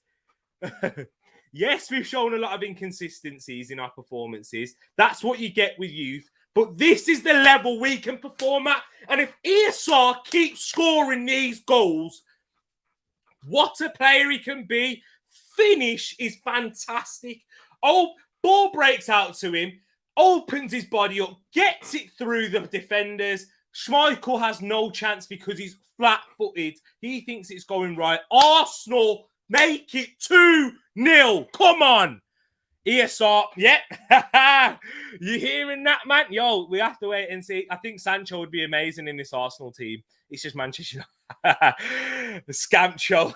Yes, we've shown a lot of inconsistencies in our performances. That's what you get with youth. But this is the level we can perform at. And if ESR keeps scoring these goals, what a player he can be. Finish is fantastic. Oh, ball breaks out to him, opens his body up, gets it through the defenders. Schmeichel has no chance because he's flat-footed. He thinks it's going right. Arsenal make it 2-0. Come on. ESR, yeah. You hearing that, man? Yo, we have to wait and see. I think Sancho would be amazing in this Arsenal team. It's just Manchester United. The scamp show.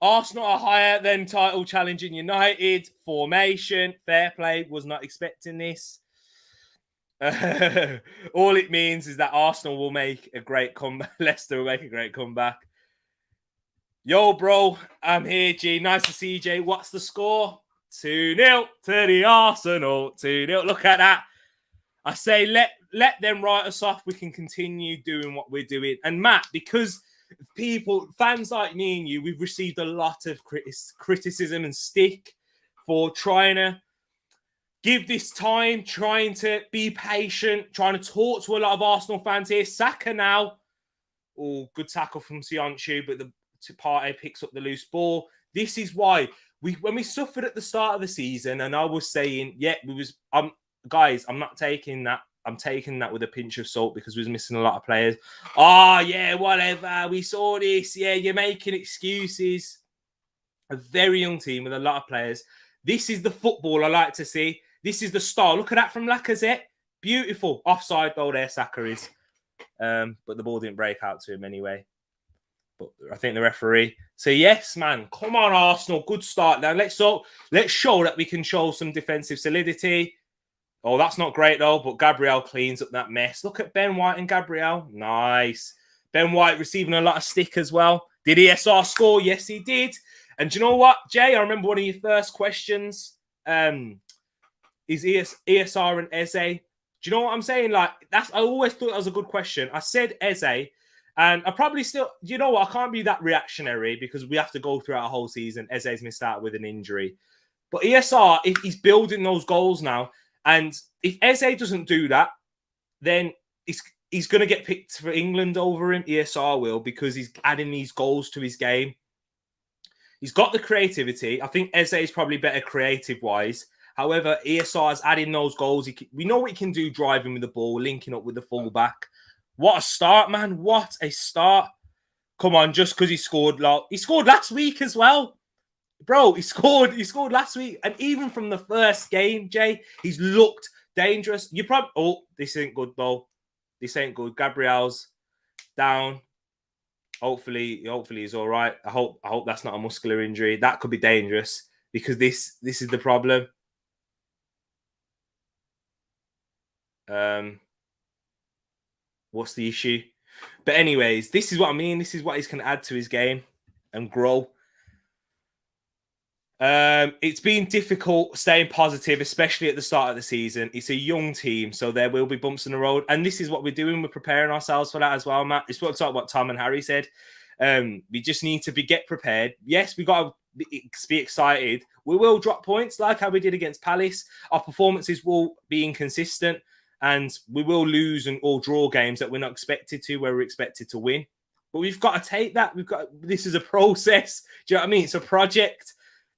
Arsenal are higher than title challenging United. Formation, fair play. Was not expecting this. All it means is that Arsenal will make a great comeback. Leicester will make a great comeback. Yo, bro, I'm here, G. Nice to see you, Jay. What's the score? 2-0 to the Arsenal. 2-0. Look at that. I say let them write us off. We can continue doing what we're doing. And Matt, because fans like me and you, we've received a lot of criticism and stick for trying to give this time, trying to be patient, trying to talk to a lot of Arsenal fans here. Saka now. Oh, good tackle from Sionchu, but the Partey picks up the loose ball. This is why when we suffered at the start of the season, and I was saying, guys, I'm not taking that. I'm taking that with a pinch of salt because we was missing a lot of players. Oh, yeah, whatever. We saw this. Yeah, you're making excuses. A very young team with a lot of players. This is the football I like to see. This is the style. Look at that from Lacazette. Beautiful. Offside goal there, Saka is. But the ball didn't break out to him anyway. But I think the referee. So yes, man. Come on, Arsenal. Good start now. Let's show that we can show some defensive solidity. Oh, that's not great though. But Gabriel cleans up that mess. Look at Ben White and Gabriel. Nice. Ben White receiving a lot of stick as well. Did ESR score? Yes, he did. And do you know what, Jay? I remember one of your first questions. Is ESR and Eze? Do you know what I'm saying? Like, I always thought that was a good question. I said Eze, and I probably still, you know what? I can't be that reactionary because we have to go throughout a whole season. Eze's missed out with an injury. But ESR, if he's building those goals now, and if Eze doesn't do that, then he's going to get picked for England over him. ESR will, because he's adding these goals to his game. He's got the creativity. I think Eze is probably better creative-wise. However, ESR is adding those goals. We know what he can do driving with the ball, linking up with the fullback. What a start, man. What a start. Come on, just because he scored. He scored last week as well. Bro, he scored last week. And even from the first game, Jay, he's looked dangerous. Oh, this ain't good, though. This ain't good. Gabriel's down. Hopefully he's all right. I hope that's not a muscular injury. That could be dangerous because this is the problem. What's the issue? But anyways, this is what I mean. This is what he's going to add to his game and grow. It's been difficult staying positive, especially at the start of the season. It's a young team, so there will be bumps in the road. And this is what we're doing. We're preparing ourselves for that as well, Matt. It's what Tom and Harry said. We just need to get prepared. Yes, we got to be excited. We will drop points like how we did against Palace. Our performances will be inconsistent, and we will lose or draw games that we're not expected to, where we're expected to win. But we've got to take that. This is a process. Do you know what I mean? It's a project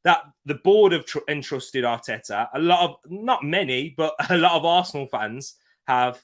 that the board have entrusted Arteta. Not many, but a lot of Arsenal fans have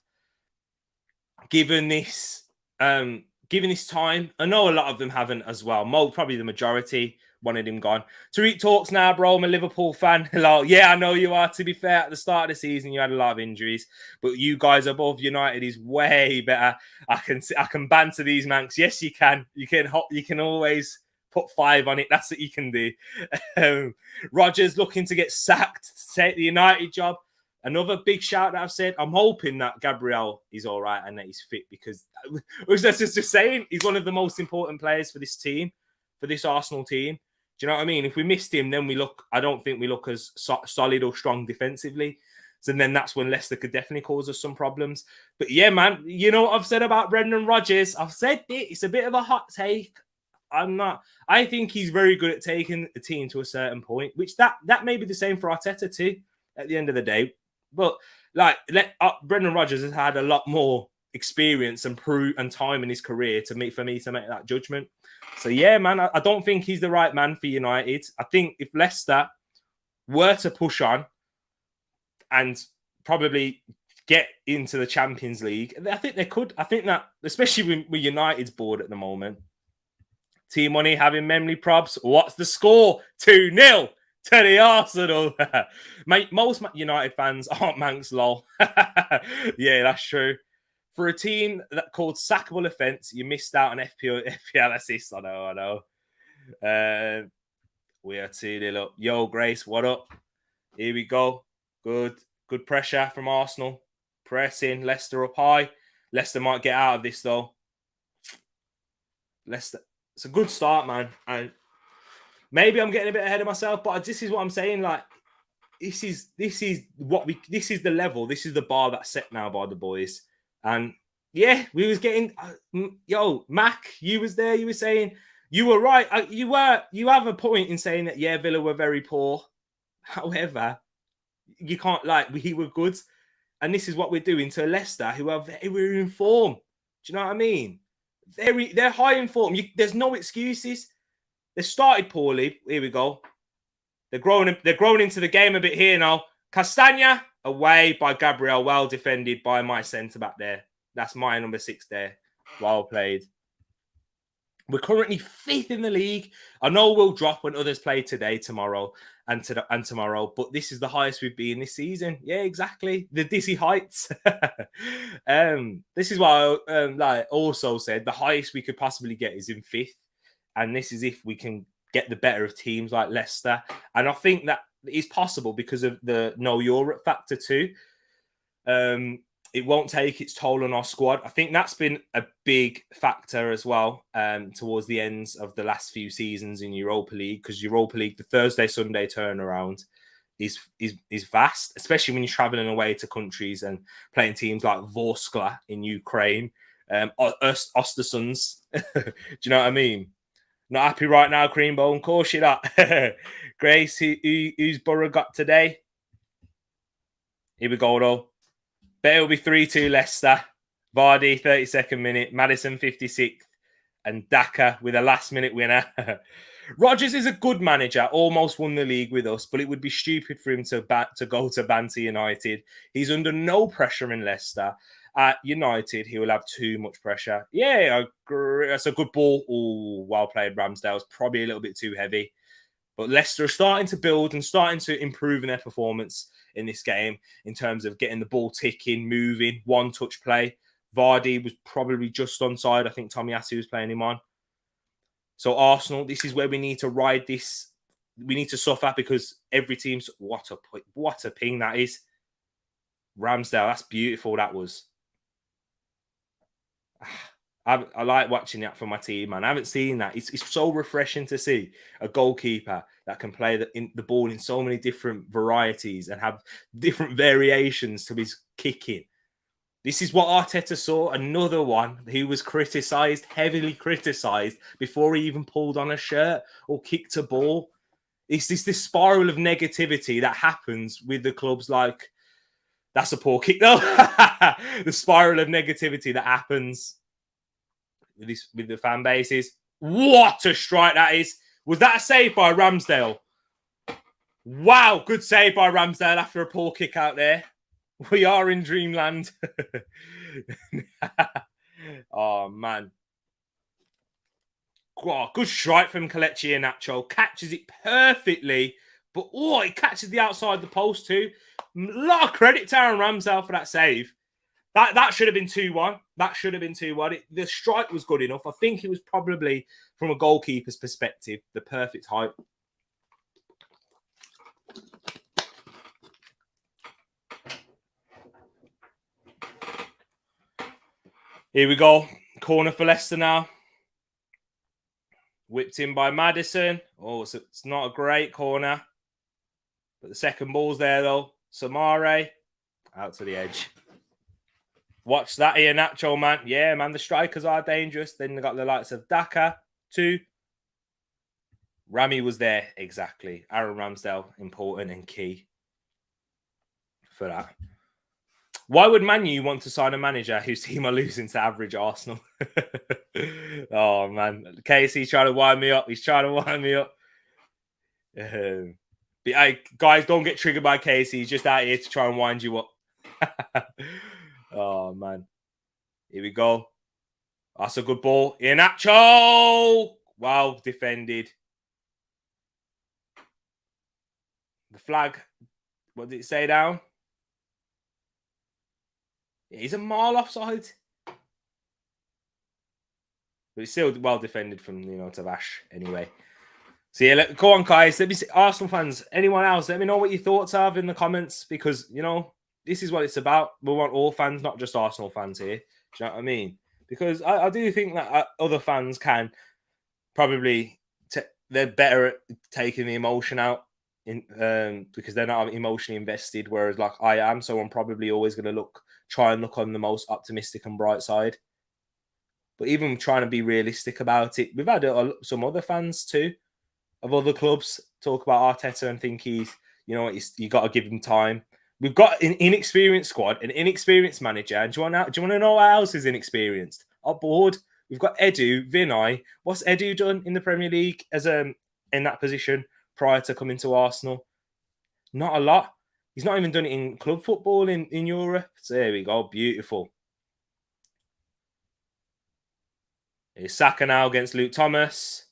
given this time. I know a lot of them haven't as well. Probably the majority wanted him gone. Tereak Talks now, bro. I'm a Liverpool fan. Hello. Yeah, I know you are. To be fair, at the start of the season, you had a lot of injuries, but you guys above United is way better. I can banter these mancs. Yes, you can. You can always put 5 on it. That's what you can do. Rodgers looking to get sacked to take the United job. Another big shout that I've said. I'm hoping that Gabriel is all right and that he's fit, because that's just saying he's one of the most important players for this team, for this Arsenal team. Do you know what I mean? If we missed him, then I don't think we look as solid or strong defensively. So then that's when Leicester could definitely cause us some problems. But yeah, man, you know what I've said about Brendan Rodgers? I've said it. It's a bit of a hot take. I think he's very good at taking the team to a certain point, which that may be the same for Arteta too, at the end of the day. But Brendan Rodgers has had a lot more experience and time in his career for me to make that judgment. So yeah, man, I don't think he's the right man for United. I think if Leicester were to push on and probably get into the Champions League, I think they could. I think that, especially with United's board at the moment. Team Money having memory probs. What's the score? 2-0 to the Arsenal. Mate, most United fans aren't Manx, lol. Yeah, that's true. For a team that called sackable offence, you missed out on FPL assists. I know. We are 2-0 up. Yo, Grace, what up? Here we go. Good pressure from Arsenal. Pressing. Leicester up high. Leicester might get out of this, though. Leicester. It's a good start, man. And maybe I'm getting a bit ahead of myself, but this is what I'm saying. Like, this is the level, this is the bar that's set now by the boys. And yeah, we was getting Mac, you was there, you were saying you were right. You have a point in saying that Villa were very poor. However, you can't we were good. And this is what we're doing to Leicester, who are very in form. Do you know what I mean? They're high in form. There's no excuses. They started poorly. Here we go. They're growing into the game a bit here now. Castagna away by Gabriel, well defended by my centre back there. That's my number 6 there. Well played. We're currently 5th in the league. I know we'll drop when others play today, tomorrow, and tomorrow, but this is the highest we've been this season. Yeah, exactly. The dizzy heights. This is why I also said the highest we could possibly get is in 5th, and this is if we can get the better of teams like Leicester. And I think that is possible because of the no Europe factor too. It won't take its toll on our squad. I think that's been a big factor as well towards the ends of the last few seasons in Europa League, because Europa League, the Thursday, Sunday turnaround is vast, especially when you're traveling away to countries and playing teams like Vorskla in Ukraine, Östersunds. Do you know what I mean? Not happy right now, Creambone. Of course you're not. Grace, who's Borough got today? Here we go, though. Bet it'll be 3-2 Leicester. Vardy, 32nd minute. Maddison, 56th. And Daka with a last-minute winner. Rodgers is a good manager. Almost won the league with us, but it would be stupid for him to go to Banter United. He's under no pressure in Leicester. At United, he will have too much pressure. Yeah, I agree. That's a good ball. Oh, well played, Ramsdale. It's probably a little bit too heavy. But Leicester are starting to build and starting to improve in their performance in this game in terms of getting the ball ticking, moving, one-touch play. Vardy was probably just onside. I think Tomiyasu was playing him on. So Arsenal, this is where we need to ride this. We need to suffer because every team's... What a ping that is. Ramsdale, that's beautiful, that was. I like watching that for my team, man. I haven't seen that. It's so refreshing to see a goalkeeper that can play the ball in so many different varieties and have different variations to his kicking. This is what Arteta saw. Another one who was criticised, heavily criticised, before he even pulled on a shirt or kicked a ball. It's this spiral of negativity that happens with the clubs like... That's a poor kick, though. The spiral of negativity that happens with the fan bases. What a strike that is. Was that a save by Ramsdale? Wow, good save by Ramsdale after a poor kick out there. We are in dreamland. Oh, man. Oh, good strike from Kelechi Iheanacho. Catches it perfectly. But, it catches the outside the post too. A lot of credit to Aaron Ramsdale for that save. That should have been 2-1. That should have been 2-1. The strike was good enough. I think it was probably, from a goalkeeper's perspective, the perfect height. Here we go. Corner for Leicester now. Whipped in by Maddison. Oh, so it's not a great corner. But the second ball's there, though. Samare. Out to the edge. Watch that here, Nacho, man. Yeah, man, the strikers are dangerous. Then they got the likes of Daka, too. Rami was there, exactly. Aaron Ramsdale, important and key for that. Why would Man U want to sign a manager whose team are losing to average Arsenal? Oh, man. Casey's trying to wind me up. He's trying to wind me up. Guys, don't get triggered by Casey. He's just out here to try and wind you up. Oh, man. Here we go. That's a good ball. Iheanacho! Wow, defended. The flag. What did it say down? He's a mile offside. But it's still well defended from, Tavash anyway. So, yeah, go on, guys. Let me see. Arsenal fans, anyone else, let me know what your thoughts are in the comments because, this is what it's about. We want all fans, not just Arsenal fans here. Do you know what I mean? Because I do think that other fans can probably... they're better at taking the emotion out. because they're not emotionally invested, whereas like I am. So I'm probably always going to try and look on the most optimistic and bright side. But even trying to be realistic about it, we've had some other fans too of other clubs talk about Arteta and think you got to give him time. We've got an inexperienced squad, an inexperienced manager. And do you want to know what else is inexperienced? Our board. We've got Edu, Vinay. What's Edu done in the Premier League as in that position prior to coming to Arsenal? Not a lot. He's not even done it in club football in Europe. So there we go. Beautiful. Here's Saka now against Luke Thomas.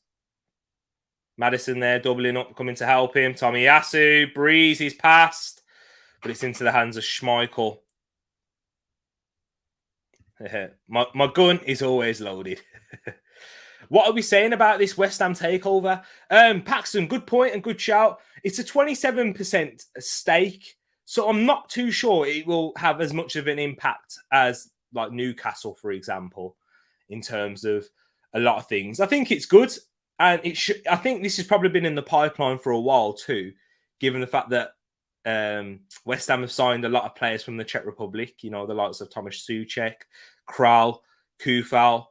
Maddison there doubling up, coming to help him. Tomiyasu breezes past, but it's into the hands of Schmeichel. My gun is always loaded. What are we saying about this West Ham takeover? Paxton, good point and good shout. It's a 27% stake, so I'm not too sure it will have as much of an impact as like Newcastle, for example, in terms of a lot of things. I think it's good, and I think this has probably been in the pipeline for a while too, given the fact that West Ham have signed a lot of players from the Czech Republic. You know, the likes of Tomáš Souček, Král, Kufal,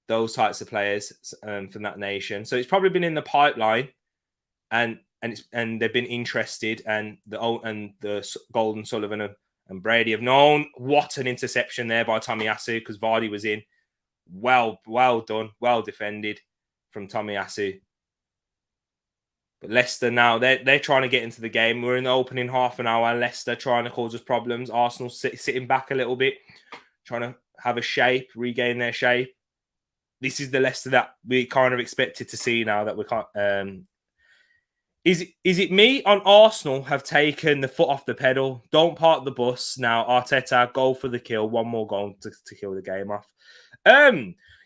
those types of players from that nation. So it's probably been in the pipeline, and they've been interested, and the Golden Sullivan and Brady have known. What an interception there by Tomiyasu, because Vardy was in. Well done, well defended from Tomiyasu. But Leicester now, they're trying to get into the game. We're in the opening half an hour. Leicester trying to cause us problems. Arsenal sitting back a little bit, trying to have a shape, regain their shape. This is the Leicester that we kind of expected to see now that we can't. Is it me on Arsenal have taken the foot off the pedal? Don't park the bus now. Arteta, go for the kill. One more goal to kill the game off.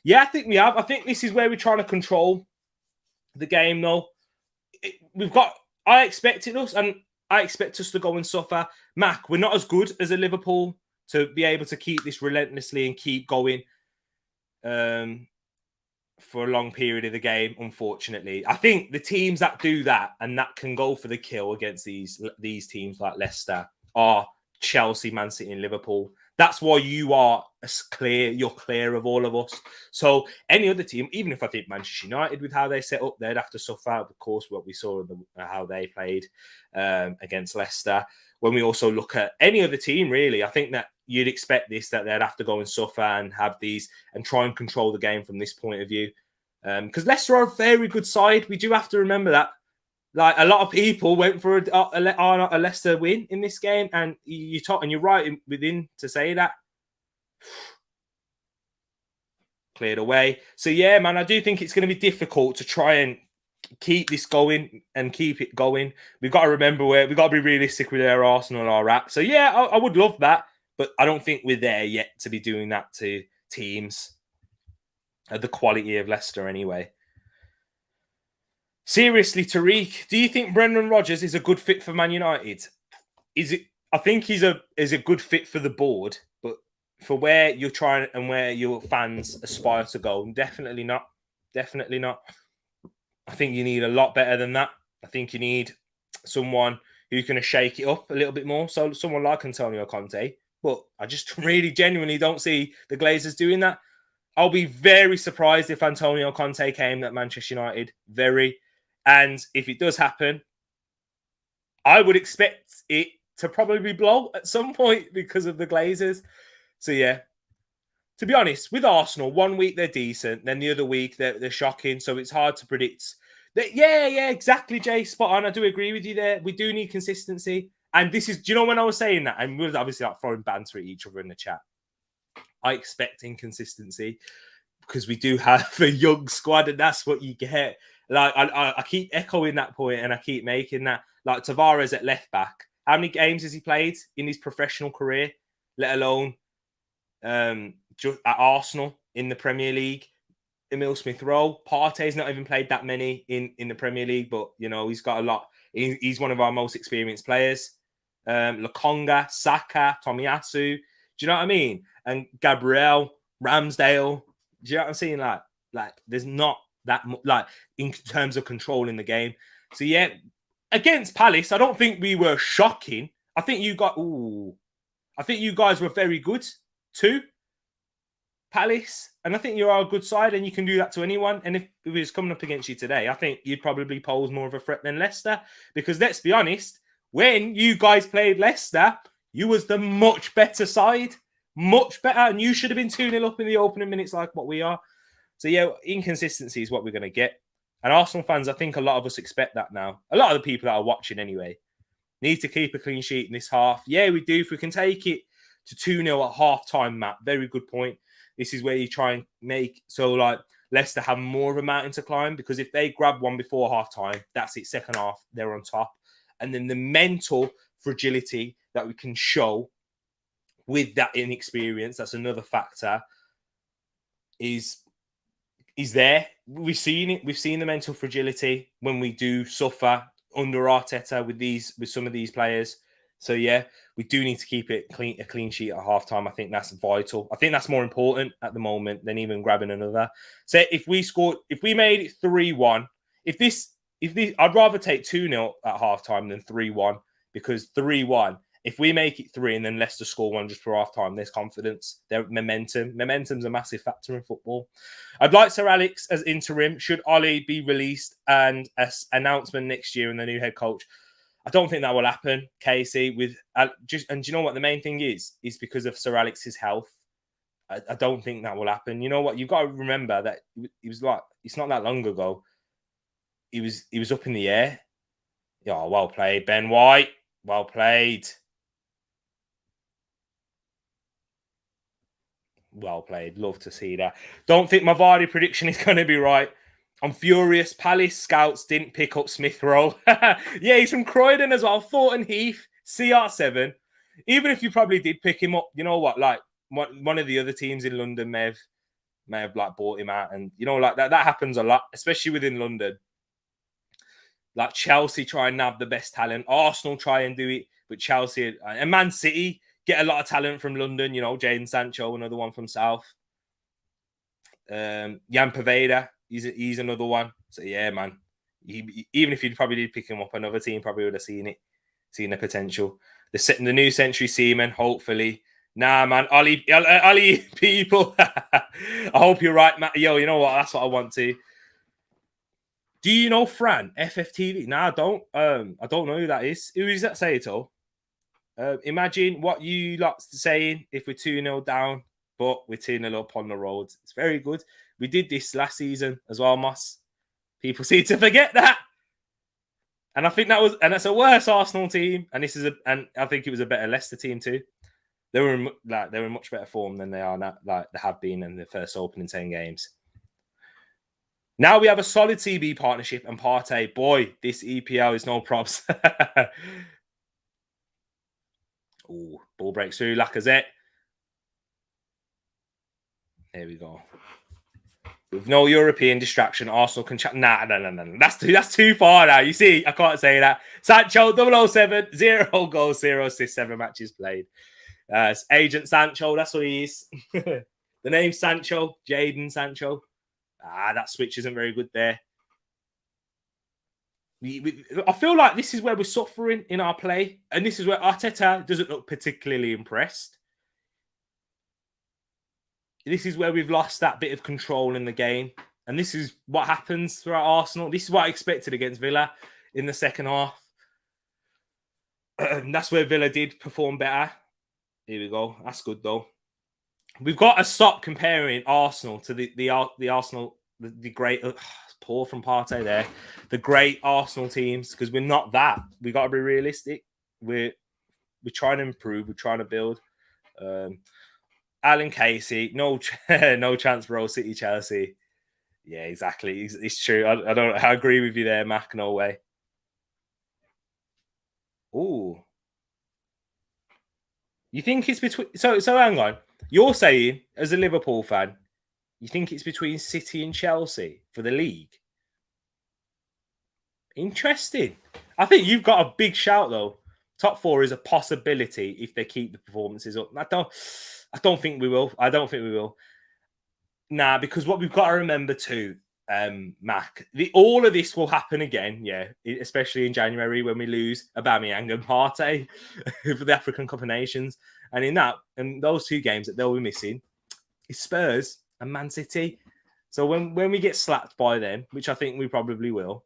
Yeah, I think we have. I think this is where we're trying to control the game, though. I expect us to go and suffer. Mac, we're not as good as a Liverpool to be able to keep this relentlessly and keep going for a long period of the game, unfortunately. I think the teams that do that and that can go for the kill against these teams like Leicester are Chelsea, Man City and Liverpool. That's why you're clear of all of us. So any other team, even if I think Manchester United with how they set up, they'd have to suffer. Of course, what we saw how they played against Leicester. When we also look at any other team, really, I think that you'd expect that they'd have to go and suffer and have these and try and control the game from this point of view. Because Leicester are a very good side. We do have to remember that. Like a lot of people went for a Leicester win in this game, and you're right within to say that. Cleared away. So yeah, man, I do think it's going to be difficult to try and keep this going and keep it going. We've got to remember we've got to be realistic with where Arsenal are at. So yeah, I would love that, but I don't think we're there yet to be doing that to teams at the quality of Leicester anyway. Seriously, Tereak, do you think Brendan Rodgers is a good fit for Man United? I think he's a good fit for the board, but for where you're trying and where your fans aspire to go, definitely not. Definitely not. I think you need a lot better than that. I think you need someone who's going to shake it up a little bit more. So someone like Antonio Conte. But I just really genuinely don't see the Glazers doing that. I'll be very surprised if Antonio Conte came at Manchester United. Very. And if it does happen, I would expect it to probably blow at some point because of the Glazers. So, yeah. To be honest, with Arsenal, 1 week they're decent, then the other week they're shocking. So it's hard to predict. Yeah, exactly, Jay. Spot on. I do agree with you there. We do need consistency. And this is, do you know when I was saying that? And we were obviously like throwing banter at each other in the chat. I expect inconsistency because we do have a young squad, and that's what you get. Like I keep echoing that point, and I keep making that. Like Tavares at left back, how many games has he played in his professional career? Let alone at Arsenal in the Premier League. Emile Smith-Rowe, Partey's not even played that many in the Premier League, but you know he's got a lot. He's one of our most experienced players. Lokonga, Saka, Tomiyasu. Do you know what I mean? And Gabriel, Ramsdale. Do you know what I'm saying? Like there's not that much, like in terms of controlling the game. So yeah, against Palace, I don't think we were shocking. I think you guys were very good too. Palace, and I think you are a good side, and you can do that to anyone. And if it was coming up against you today, I think you'd probably pose more of a threat than Leicester. Because let's be honest, when you guys played Leicester, you was the much better side, much better, and you should have been 2-0 up in the opening minutes like what we are. So yeah, inconsistency is what we're going to get. And Arsenal fans, I think a lot of us expect that now. A lot of the people that are watching anyway need to keep a clean sheet in this half. Yeah, we do. If we can take it to 2-0 at half-time, Matt, very good point. This is where you try and make so like Leicester have more of a mountain to climb, because if they grab one before half-time, that's it. Second half, they're on top. And then the mental fragility that we can show with that inexperience, that's another factor, is there. We've seen it. We've seen the mental fragility when we do suffer under Arteta with some of these players. So yeah, we do need to keep it a clean sheet at halftime. I think that's vital. I think that's more important at the moment than even grabbing another. So if we made it 3-1, I'd rather take 2-0 at halftime than 3-1, because 3-1, if we make it 3 and then Leicester score one just for half-time, there's confidence. There's momentum. Momentum's a massive factor in football. I'd like Sir Alex as interim. Should Ollie be released and an announcement next year and the new head coach? I don't think that will happen, Casey. And do you know what the main thing is? Is because of Sir Alex's health. I don't think that will happen. You know what? You've got to remember that it's not that long ago. He was up in the air. Yeah, well played, Ben White. Well played. Well played. Love to see that. Don't think my Vardy prediction is going to be right. I'm furious. Palace scouts didn't pick up Smith Rowe. Yeah, he's from Croydon as well. Thornton Heath, CR7. Even if you probably did pick him up, you know what? Like one of the other teams in London may have like bought him out, and you know, like that happens a lot, especially within London. Like Chelsea try and nab the best talent. Arsenal try and do it, but Chelsea and Man City get a lot of talent from London. You know, Jadon Sancho, another one from South. Jan Poveda, he's another one. So yeah, man. Even if you probably did pick him up, another team probably would have seen the potential. The new century seaman, hopefully. Nah, man, Ollie people. I hope you're right, Matt. Yo, you know what? That's what I want to. Do you know Fran FFTV? Nah, I don't. I don't know who that is. Who is that? Say it all. Imagine what you lot saying if we're 2-0 down, but we're 2-0 up on the road. It's very good. We did this last season as well, Moss. People seem to forget that. And I think that's a worse Arsenal team. And and I think it was a better Leicester team too. They were in much better form than they are now, like they have been in the first opening 10 games. Now we have a solid CB partnership and Partey. Boy, this EPL is no props. Ooh, ball breaks through. Lacazette. There we go. With no European distraction, Arsenal can chat. Nah. That's too far now. You see, I can't say that. Sancho, 007, 0 goals, 0 assists, 7 matches played. It's Agent Sancho, that's what he is. The name Sancho, Jadon Sancho. That switch isn't very good there. I feel like this is where we're suffering in our play. And this is where Arteta doesn't look particularly impressed. This is where we've lost that bit of control in the game. And this is what happens throughout Arsenal. This is what I expected against Villa in the second half. That's where Villa did perform better. Here we go. That's good, though. We've got to stop comparing Arsenal to the Arsenal, the great... poor from Partey there. The great Arsenal teams, because we're not that. We've got to be realistic. We're trying to improve. We're trying to build. Alan Casey, no chance, bro. City, Chelsea. Yeah, exactly. It's true. I agree with you there, Mac. No way. Ooh. You think it's between... So hang on. You're saying, as a Liverpool fan, you think it's between City and Chelsea for the league? Interesting. I think you've got a big shout, though. Top 4 is a possibility if they keep the performances up. I don't think we will. Nah, because what we've got to remember too, Mac. All of this will happen again, yeah, especially in January when we lose Aubameyang and Partey for the African Cup of Nations. And in those two games that they'll be missing is Spurs and Man City. So when we get slapped by them, which I think we probably will,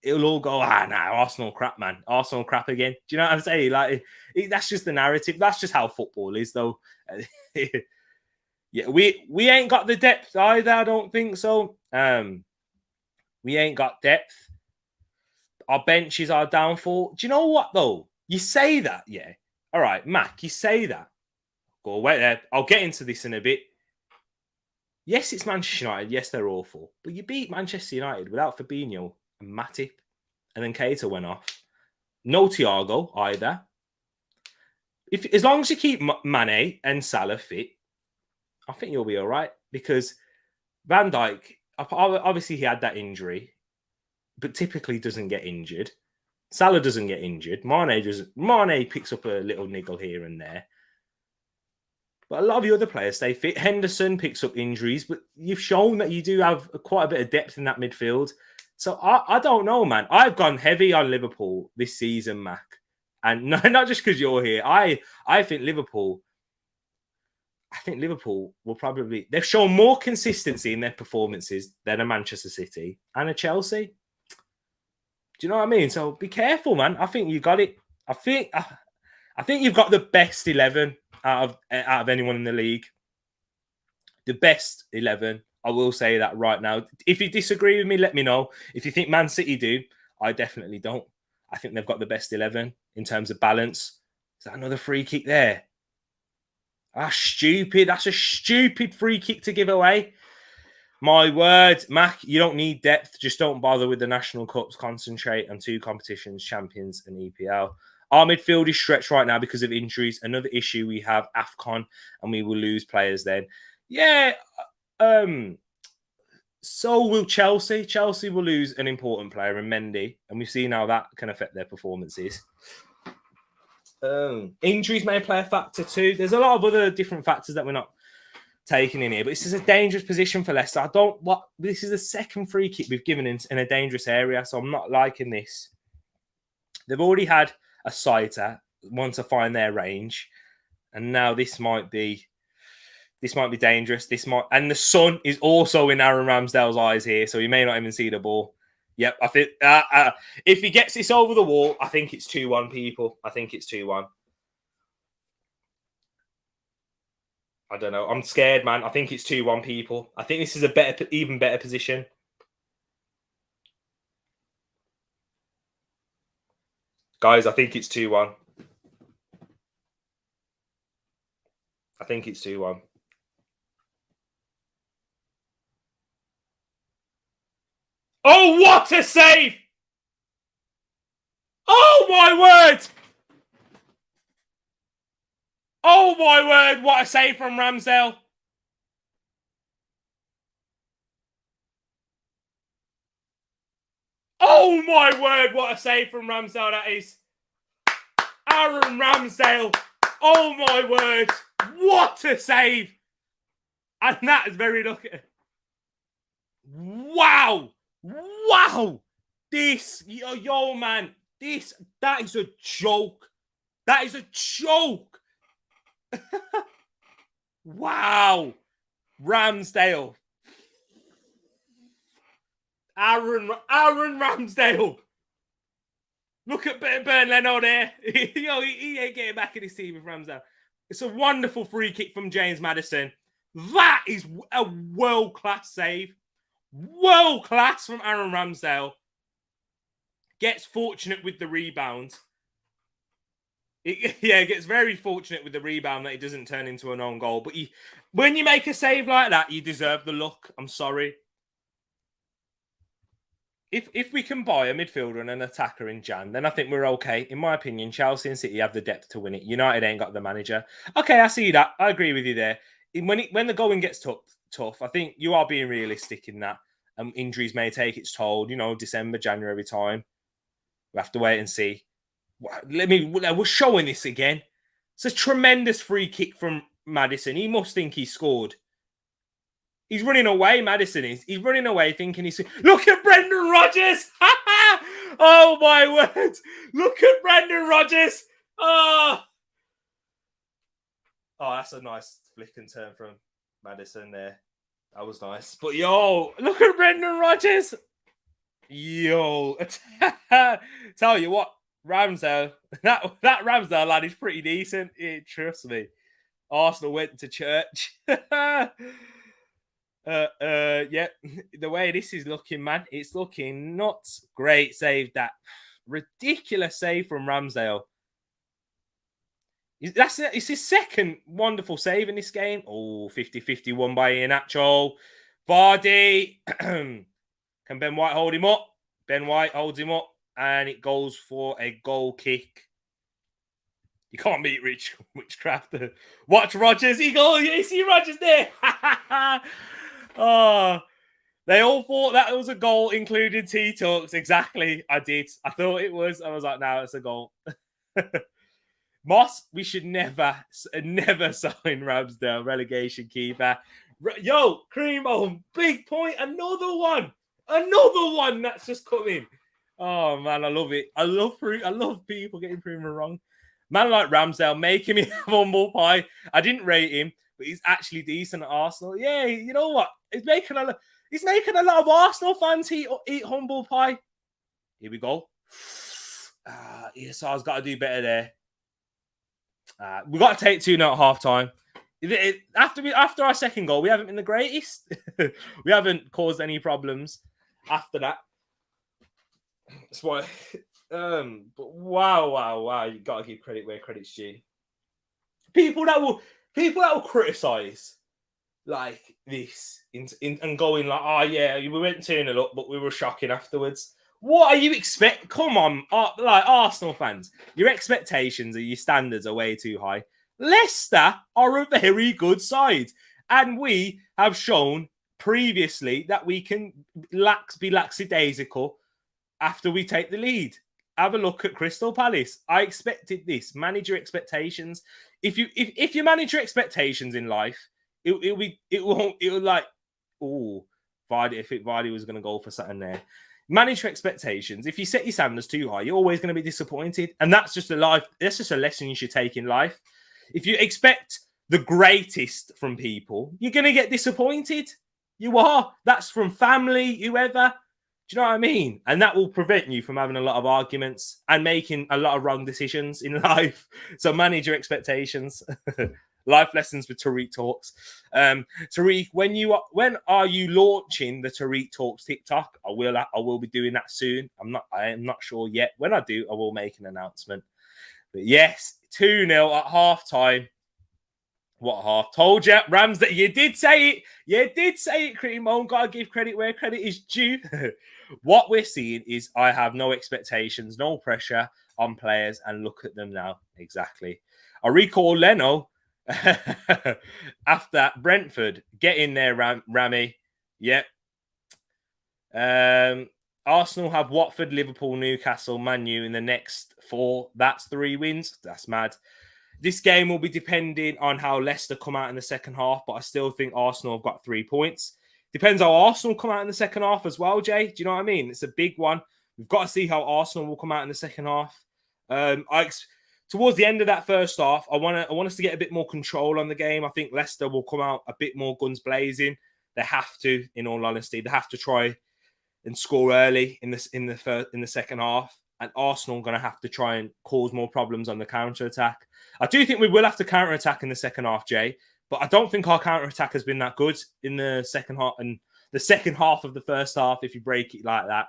it'll all go, Arsenal crap, man. Arsenal crap again. Do you know what I'm saying? Like, that's just the narrative. That's just how football is, though. Yeah, we ain't got the depth either. I don't think so. We ain't got depth. Our bench is our downfall. Do you know what, though? You say that, yeah. All right, Mac, you say that. Go away there. I'll get into this in a bit. Yes, it's Manchester United. Yes, they're awful. But you beat Manchester United without Fabinho and Matip. And then Keita went off. No Thiago either. As long as you keep Mane and Salah fit, I think you'll be all right. Because Van Dijk, obviously he had that injury, but typically doesn't get injured. Salah doesn't get injured. Mane picks up a little niggle here and there. But a lot of the other players stay fit. Henderson picks up injuries, but you've shown that you do have quite a bit of depth in that midfield. So I don't know, man. I've gone heavy on Liverpool this season, Mac. And not just because you're here. I think Liverpool will probably... They've shown more consistency in their performances than a Manchester City and a Chelsea. Do you know what I mean? So be careful, man. I think you got it. I think you've got the best 11 out of anyone in the league. The best 11. I will say that right now. If you disagree with me, let me know. If you think Man City do, I definitely don't. I think they've got the best 11 in terms of balance. Is that another free kick there? That's stupid. That's a stupid free kick to give away. My word, Mac, you don't need depth. Just don't bother with the National Cups. Concentrate on two competitions, Champions and EPL. Our midfield is stretched right now because of injuries. Another issue we have, AFCON, and we will lose players then. Yeah, so will Chelsea. Chelsea will lose an important player in Mendy, and we've seen how that can affect their performances. Injuries may play a factor too. There's a lot of other different factors that we're not taking in here, but this is a dangerous position for Leicester. This is the second free kick we've given in a dangerous area, so I'm not liking this. They've already had a sighter, want to find their range, and now this might be dangerous. And the sun is also in Aaron Ramsdale's eyes here, so he may not even see the ball. Yep, I think if he gets this over the wall, I think it's 2-1, people. I think it's 2-1. I don't know. I'm scared, man. I think it's 2-1, people. I think this is even better position. Guys, I think it's 2-1. I think it's 2-1. Oh, what a save! Oh, my word! Oh, my word, what a save from Ramsdale. Oh, my word, what a save from Ramsdale that is. Aaron Ramsdale. Oh, my word. What a save. And that is very lucky. Wow. Wow. Yo, man. That is a joke. That is a joke. Wow. Ramsdale. Aaron Ramsdale. Look at Ben Leno there. He ain't getting back in his team with Ramsdale. It's a wonderful free kick from James Maddison. That is a world-class save. World-class from Aaron Ramsdale. Gets fortunate with the rebound. Gets very fortunate with the rebound that it doesn't turn into an own goal. But when you make a save like that, you deserve the luck. I'm sorry. If we can buy a midfielder and an attacker in Jan, then I think we're okay. In my opinion, Chelsea and City have the depth to win it. United ain't got the manager. Okay, I see that. I agree with you there. When the going gets tough, I think you are being realistic in that. Injuries may take its toll. December, January time. We have to wait and see. We're showing this again. It's a tremendous free kick from Maddison. He must think he scored. He's running away, Maddison is. He's running away thinking he's... Look at Brendan Rodgers! Oh, my word. Look at Brendan Rodgers. Oh, that's a nice flick and turn from Maddison there. That was nice. But, yo, look at Brendan Rodgers. Yo. Tell you what, Ramsdale, that Ramsdale lad is pretty decent. Trust me. Arsenal went to church. Yeah, the way this is looking, man, it's looking nuts. Great save, that ridiculous save from Ramsdale. It's his second wonderful save in this game. Oh, 50-50 won by Iheanacho. Vardy. Can Ben White hold him up? Ben White holds him up, and it goes for a goal kick. You can't beat Witchcraft. Watch Rodgers. You see Rodgers there. Oh, they all thought that was a goal, including Tereak Talks. Exactly. I did. I thought it was. I was like, no, it's a goal. Moss, we should never sign Ramsdale, relegation keeper. Yo, Creamo, big point. Another one that's just coming. Oh, man, I love it. I love people getting proven wrong. Man like Ramsdale, making me humble pie. I didn't rate him, but he's actually decent at Arsenal. Yeah, you know what? He's making a lot of Arsenal fans eat humble pie. Here we go. ESR's got to do better there. We've got to take 2-0 at half-time. After our second goal, we haven't been the greatest. We haven't caused any problems after that. That's why... but wow! You gotta give credit where credit's due. People that will criticize like this and going like, oh yeah, we went 2-0 up, but we were shocking afterwards. What are you expect? Come on, like Arsenal fans, your expectations or your standards are way too high. Leicester are a very good side, and we have shown previously that we can be lackadaisical after we take the lead. Have a look at Crystal Palace. I expected this. Manage your expectations. If you manage your expectations in life, it will like, oh, Vardy. If Vardy was going to go for something there, manage your expectations. If you set your standards too high, you're always going to be disappointed, and that's just That's just a lesson you should take in life. If you expect the greatest from people, you're going to get disappointed. You are. That's from family, whoever. Do you know what I mean? And that will prevent you from having a lot of arguments and making a lot of wrong decisions in life. So manage your expectations. Life lessons with Tereak Talks. Tereak, when are you launching the Tereak Talks TikTok? I will be doing that soon. I am not sure yet. When I do, I will make an announcement. But yes, 2-0 at half-time. What half? Told you, Rams, that you did say it. You did say it, Creamo. Gotta give credit where credit is due. What we're seeing is I have no expectations, no pressure on players, and look at them now. Exactly. I recall Leno after Brentford. Get in there, Rami. Yep. Arsenal have Watford, Liverpool, Newcastle, Man U in the next 4. That's 3 wins. That's mad. This game will be depending on how Leicester come out in the second half, but I still think Arsenal have got 3 points. Depends how Arsenal come out in the second half as well, Jay. Do you know what I mean? It's a big one. We've got to see how Arsenal will come out in the second half. Towards the end of that first half, I want us to get a bit more control on the game. I think Leicester will come out a bit more guns blazing. They have to, in all honesty, they have to try and score early in the second half. And Arsenal are going to have to try and cause more problems on the counter-attack. I do think we will have to counter-attack in the second half, Jay, but I don't think our counter-attack has been that good in the second half and the second half of the first half, if you break it like that.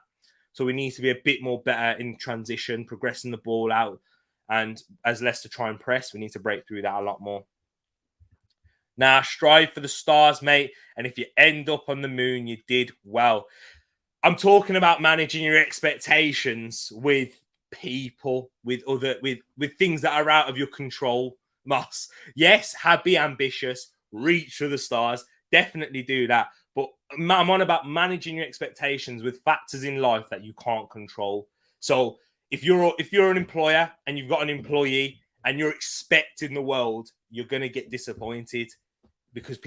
So we need to be a bit more better in transition, progressing the ball out. And as Leicester try and press, we need to break through that a lot more. Now, strive for the stars, mate. And if you end up on the moon, you did well. I'm talking about managing your expectations with people, with things that are out of your control. Moss, yes, be ambitious, reach for the stars, definitely do that. But I'm on about managing your expectations with factors in life that you can't control. So if you're an employer and you've got an employee and you're expecting the world, you're going to get disappointed. because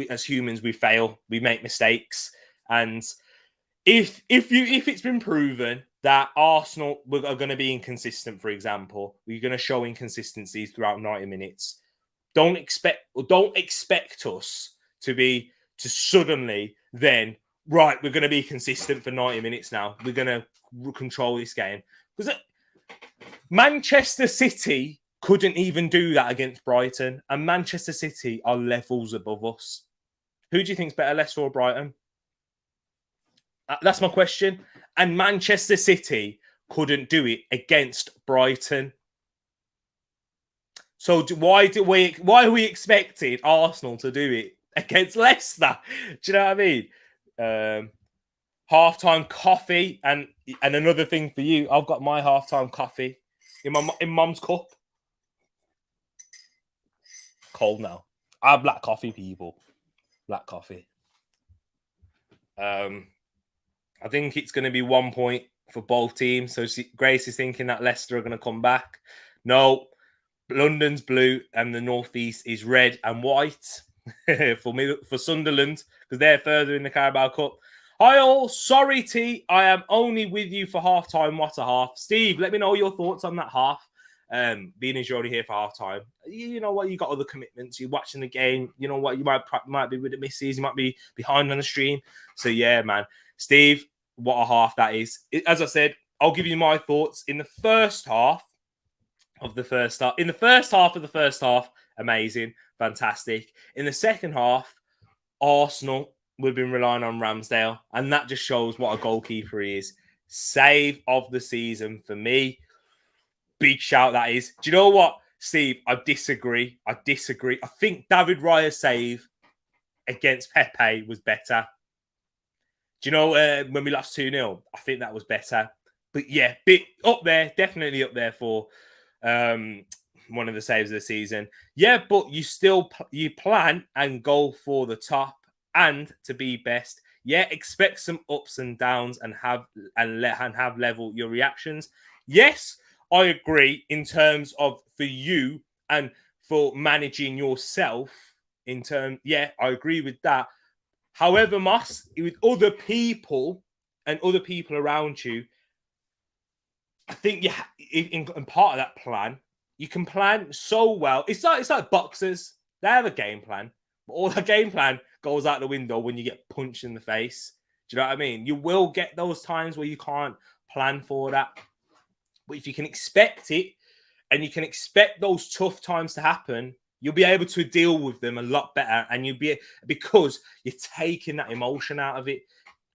as humans, we fail, we make mistakes. And if it's been proven that Arsenal are going to be inconsistent, for example, we're going to show inconsistencies throughout 90 minutes. Don't expect us to suddenly then, right, we're going to be consistent for 90 minutes now. We're going to control this game. Because Manchester City couldn't even do that against Brighton. And Manchester City are levels above us. Who do you think's better, Leicester or Brighton? That's my question. And Manchester City couldn't do it against Brighton. So why are we expecting Arsenal to do it against Leicester? Do you know what I mean? Halftime coffee and another thing for you. I've got my halftime coffee in Mum's cup. Cold now. I have black coffee, people. Black coffee. I think it's going to be 1 point for both teams. So Grace is thinking that Leicester are going to come back. No, London's blue and the northeast is red and white for Sunderland because they're further in the Carabao Cup. Hi all, sorry T, I am only with you for half time. What a half. Steve, let me know your thoughts on that half. Being as you're only here for half time, you know what, you got other commitments, you're watching the game, you know what, you might be with the missus, you might be behind on the stream. So yeah, man, Steve, what a half that is. As I said, I'll give you my thoughts in the first half of the first half. In the first half of the first half, amazing, fantastic. In the second half, Arsenal, we've been relying on Ramsdale, and that just shows what a goalkeeper he is. Save of the season for me. Big shout that is. Do you know what, Steve? I disagree. I think David Raya's save against Pepe was better. Do you know when we lost 2-0? I think that was better. But yeah, bit up there, definitely up there for one of the saves of the season. Yeah, but you plan and go for the top and to be best. Yeah, expect some ups and downs and have level your reactions. Yes, I agree in terms of for you and for managing yourself in terms. Yeah, I agree with that. However, Moss, with other people and other people around you, I think in part of that plan, you can plan so well. It's like boxers. They have a game plan, but all that game plan goes out the window when you get punched in the face. Do you know what I mean? You will get those times where you can't plan for that. But if you can expect it and you can expect those tough times to happen, you'll be able to deal with them a lot better. And because you're taking that emotion out of it.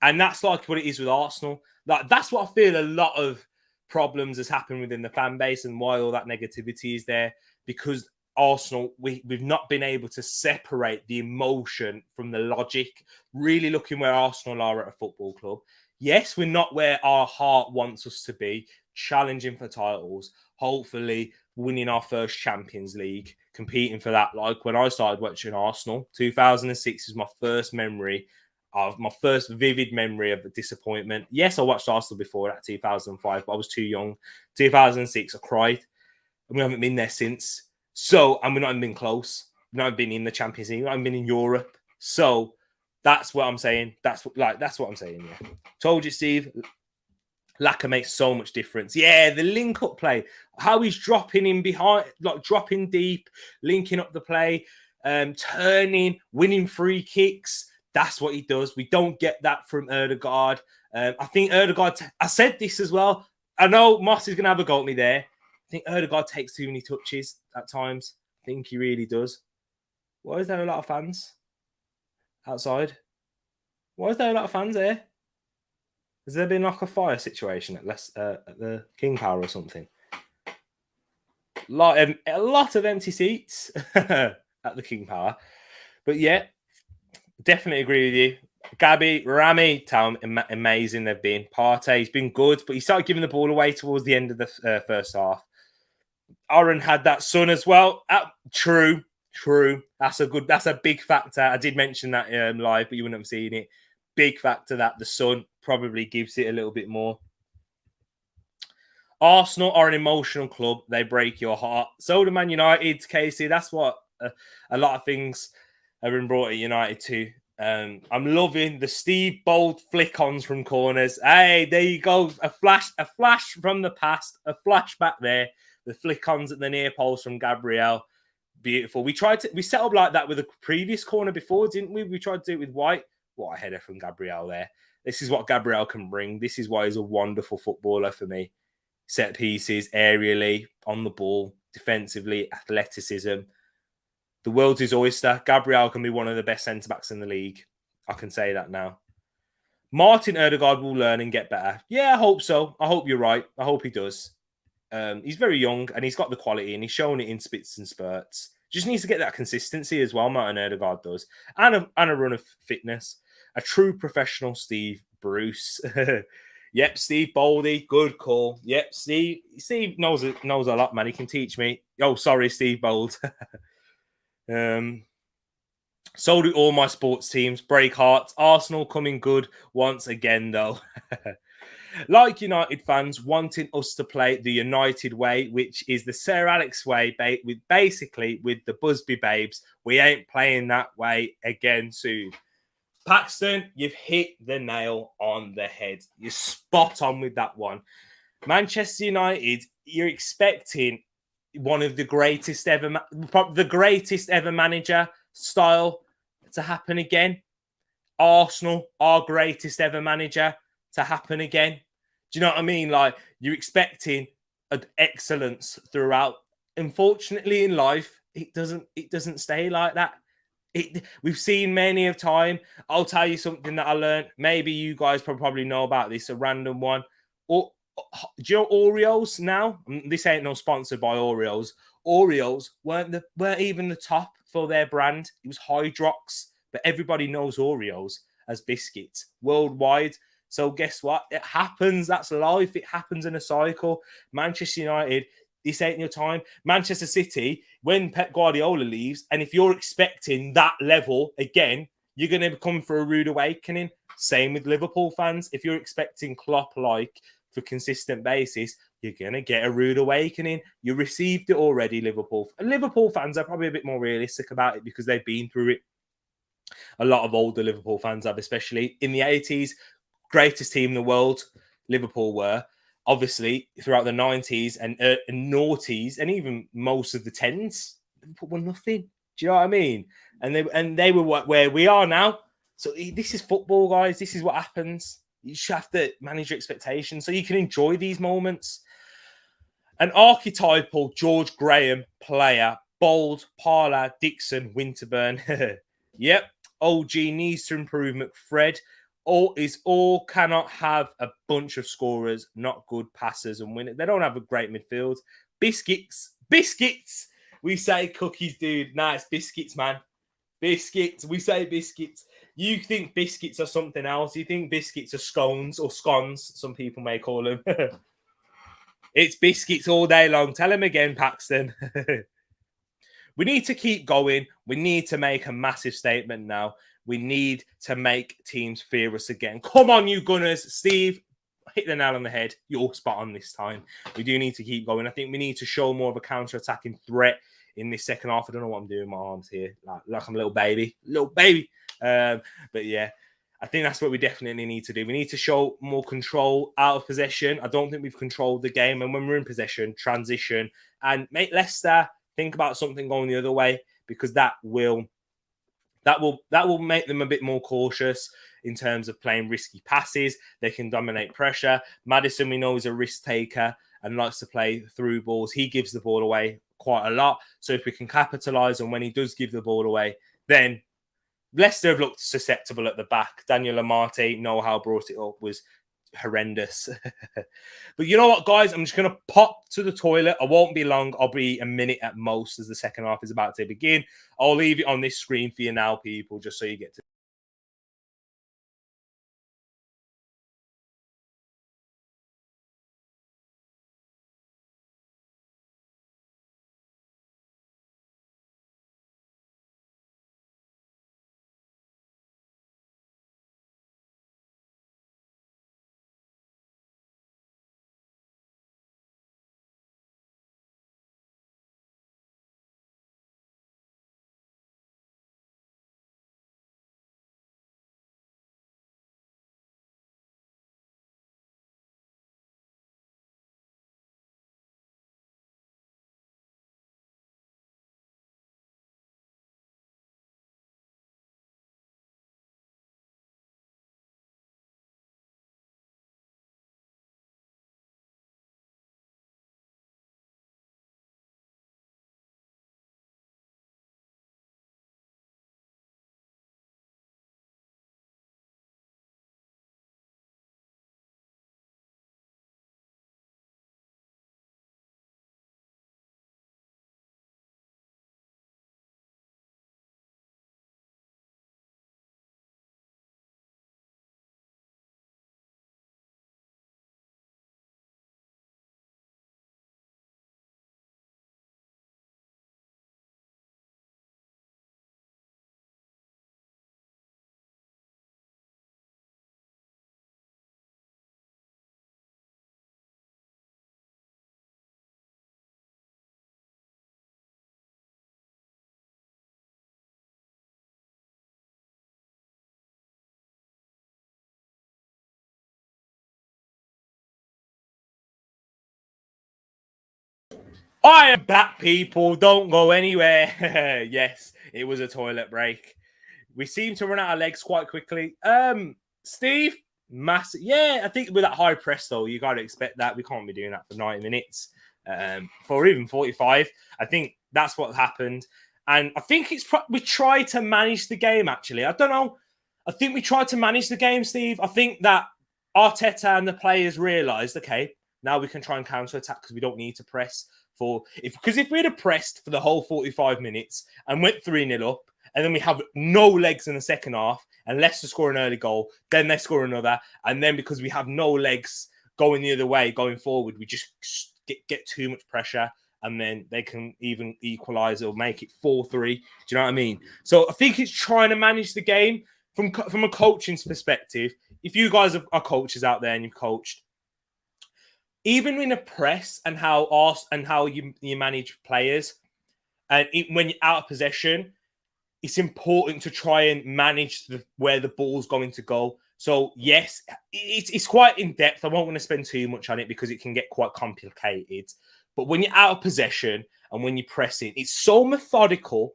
And that's like what it is with Arsenal. Like that's what I feel a lot of problems has happened within the fan base and why all that negativity is there. Because Arsenal, we've not been able to separate the emotion from the logic. Really looking where Arsenal are at a football club. Yes, we're not where our heart wants us to be, challenging for titles, hopefully winning our first Champions League, competing for that. Like when I started watching Arsenal, 2006 is my first vivid memory of the disappointment. Yes, I watched Arsenal before that, 2005, but I was too young. 2006, I cried, and we haven't been there since. And we've not even been close. We've not been in the Champions League. We've not been in Europe. So that's what I'm saying. That's what I'm saying. Yeah, told you, Steve. Laka makes so much difference. Yeah, the link-up play, how he's dropping in behind, like dropping deep, linking up the play, turning, winning free kicks. That's what he does. We don't get that from Ødegaard. I think Ødegaard, I said this as well. I know Moss is going to have a go at me there. I think Ødegaard takes too many touches at times. I think he really does. Why is there a lot of fans outside? Why is there a lot of fans there? Has there been like a fire situation at the King Power or something? A lot of empty seats at the King Power. But yeah, definitely agree with you. Gabby, Rami, Tom, amazing they've been. Partey's been good, but he started giving the ball away towards the end of the first half. Aaron had that son as well. True. That's a big factor. I did mention that live, but you wouldn't have seen it. Big factor that the sun probably gives it a little bit more. Arsenal are an emotional club. They break your heart. So do Man United, Casey. That's what a lot of things have been brought at United too. I'm loving the Steve Bold flick-ons from corners. Hey, there you go. A flash from the past, a flashback there. The flick-ons at the near post from Gabriel. Beautiful. We set up like that with a previous corner before, didn't we? We tried to do it with White. What a header from Gabriel there. This is what Gabriel can bring. This is why he's a wonderful footballer for me. Set pieces, aerially, on the ball, defensively, athleticism. The world's his oyster. Gabriel can be one of the best centre-backs in the league. I can say that now. Martin Odegaard will learn and get better. Yeah, I hope so. I hope you're right. I hope he does. He's very young and he's got the quality and he's shown it in spits and spurts. Just needs to get that consistency as well, Martin Odegaard does. And a run of fitness. A true professional Steve Bruce. Yep, Steve Boldy, good call. Yep, Steve knows a lot, man. He can teach me. Oh, sorry, Steve Bold. So do all my sports teams. Break hearts. Arsenal coming good once again, though. Like United fans wanting us to play the United way, which is the Sir Alex way, with the Busby babes. We ain't playing that way again soon. Paxton, you've hit the nail on the head. You're spot on with that one. Manchester United, you're expecting one of the greatest ever manager style to happen again. Arsenal, our greatest ever manager to happen again. Do you know what I mean? Like, you're expecting excellence throughout. Unfortunately, in life, it doesn't stay like that. We've seen many of time. I'll tell you something that I learned. Maybe you guys probably know about this, a random one. Do you know Oreos now? This ain't no sponsored by Oreos. Oreos weren't even the top for their brand. It was Hydrox, but everybody knows Oreos as biscuits worldwide. So guess what? It happens. That's life. It happens in a cycle. Manchester United, this ain't your time. Manchester City, when Pep Guardiola leaves, and if you're expecting that level again, you're going to come for a rude awakening. Same with Liverpool fans. If you're expecting Klopp-like for consistent basis, you're going to get a rude awakening. You received it already, Liverpool. And Liverpool fans are probably a bit more realistic about it because they've been through it. A lot of older Liverpool fans have, especially in the 80s. Greatest team in the world, Liverpool were. Obviously, throughout the 90s and noughties, and even most of the 10s, Liverpool were nothing. Do you know what I mean? And they were where we are now. So this is football, guys. This is what happens. You should have to manage your expectations so you can enjoy these moments. An archetypal George Graham player, bold, Parler, Dixon, Winterburn. Yep, OG needs to improve McFred. All cannot have a bunch of scorers, not good passers and winners. They don't have a great midfield. Biscuits. We say cookies, dude. Nah, it's biscuits, man. Biscuits. We say biscuits. You think biscuits are something else. You think biscuits are scones or scones, some people may call them. It's biscuits all day long. Tell him again, Paxton. We need to keep going. We need to make a massive statement now. We need to make teams fear us again. Come on, you Gunners. Steve, hit the nail on the head. You're spot on this time. We do need to keep going. I think we need to show more of a counter-attacking threat in this second half. I don't know what I'm doing with my arms here. Like I'm a little baby. But yeah, I think that's what we definitely need to do. We need to show more control out of possession. I don't think we've controlled the game. And when we're in possession, transition and make Leicester think about something going the other way, because that will make them a bit more cautious in terms of playing risky passes. They can dominate pressure. Maddison, we know, is a risk taker and likes to play through balls. He gives the ball away quite a lot. So if we can capitalise on when he does give the ball away, then Leicester have looked susceptible at the back. Daniel Amate, know-how brought it up, was horrendous. But you know what, guys? I'm just going to pop to the toilet. I won't be long. I'll be a minute at most as the second half is about to begin. I'll leave it on this screen for you now, people, just so you get to I am back, people. Don't go anywhere. Yes, it was a toilet break. We seem to run out of legs quite quickly. Steve, massive. Yeah, I think with that high press, though, you got to expect that. We can't be doing that for 90 minutes, for even 45. I think that's what happened. And I think we tried to manage the game, actually. I don't know. I think we tried to manage the game, Steve. I think that Arteta and the players realised, okay, now we can try and counter-attack because we don't need to press because if we'd have pressed for the whole 45 minutes and went 3-0 up, and then we have no legs in the second half, and Leicester score an early goal, then they score another, and then because we have no legs going the other way, going forward, we just get too much pressure, and then they can even equalise or make it 4-3. Do you know what I mean? So I think it's trying to manage the game from a coaching perspective. If you guys are coaches out there and you've coached, even in a press and how you manage players, and when you're out of possession, it's important to try and manage where the ball's going to go. So yes, it's quite in depth. I won't want to spend too much on it because it can get quite complicated. But when you're out of possession and when you're pressing, it's so methodical.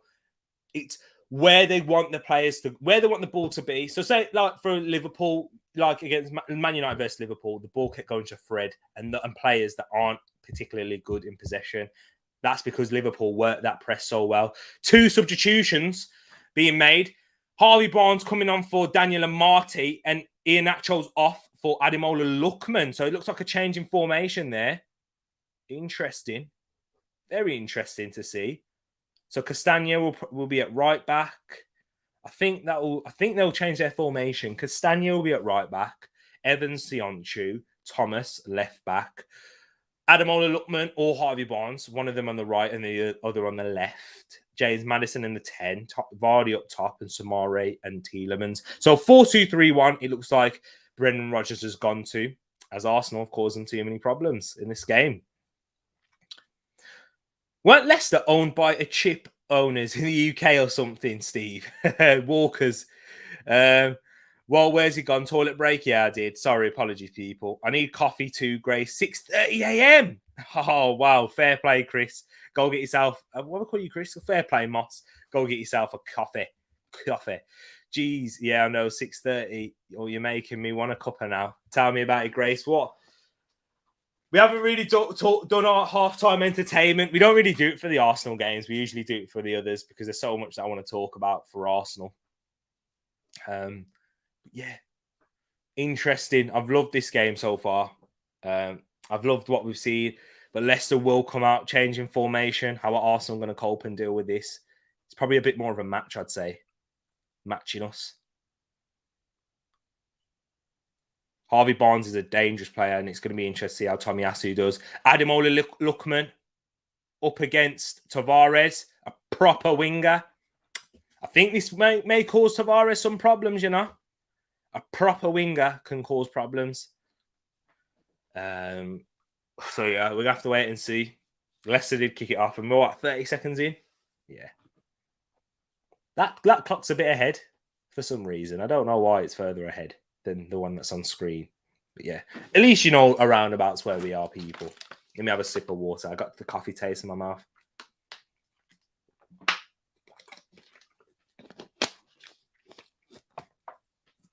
It's where they want the ball to be. So say like for Liverpool, like against Man United versus Liverpool, the ball kept going to Fred and players that aren't particularly good in possession. That's because Liverpool worked that press so well. 2 substitutions being made. Harvey Barnes coming on for Daniel Amati, and Iheanacho's off for Ademola Lookman. So it looks like a change in formation there. Interesting. Very interesting to see. So Castagna will be at right back. I think they'll change their formation. Castagna will be at right back. Evans, Sionchu, Thomas left back. Ademola Lookman or Harvey Barnes, one of them on the right and the other on the left. James Maddison in the 10, Vardy up top, and Samare and Tielemans. So 4-2-3-1, it looks like Brendan Rodgers has gone to, as Arsenal have caused them too many problems in this game. Weren't Leicester owned by a chip owners in the UK or something, Steve? Walkers. Well, where's he gone? Toilet break? Yeah, I did. Sorry, apologies, people. I need coffee too, Grace. 6:30 a.m. Oh, wow. Fair play, Chris. Go get yourself... what do I call you, Chris? Fair play, Moss. Go get yourself a coffee. Jeez. Yeah, I know. 6:30. Oh, you're making me want a cuppa now. Tell me about it, Grace. What? We haven't really done our halftime entertainment. We don't really do it for the Arsenal games. We usually do it for the others because there's so much that I want to talk about for Arsenal. Yeah, interesting. I've loved this game so far. I've loved what we've seen. But Leicester will come out changing formation. How are Arsenal going to cope and deal with this? It's probably a bit more of a match, I'd say. Matching us. Harvey Barnes is a dangerous player, and it's going to be interesting to see how Tomiyasu does. Ademola Lookman up against Tavares, a proper winger. I think this may cause Tavares some problems, you know. A proper winger can cause problems. So, yeah, we're going to have to wait and see. Leicester did kick it off, and we're, what, 30 seconds in? Yeah. That clock's a bit ahead for some reason. I don't know why it's further ahead than the one that's on screen. But yeah, at least you know around abouts where we are, people. Let me have a sip of water. I got the coffee taste in my mouth.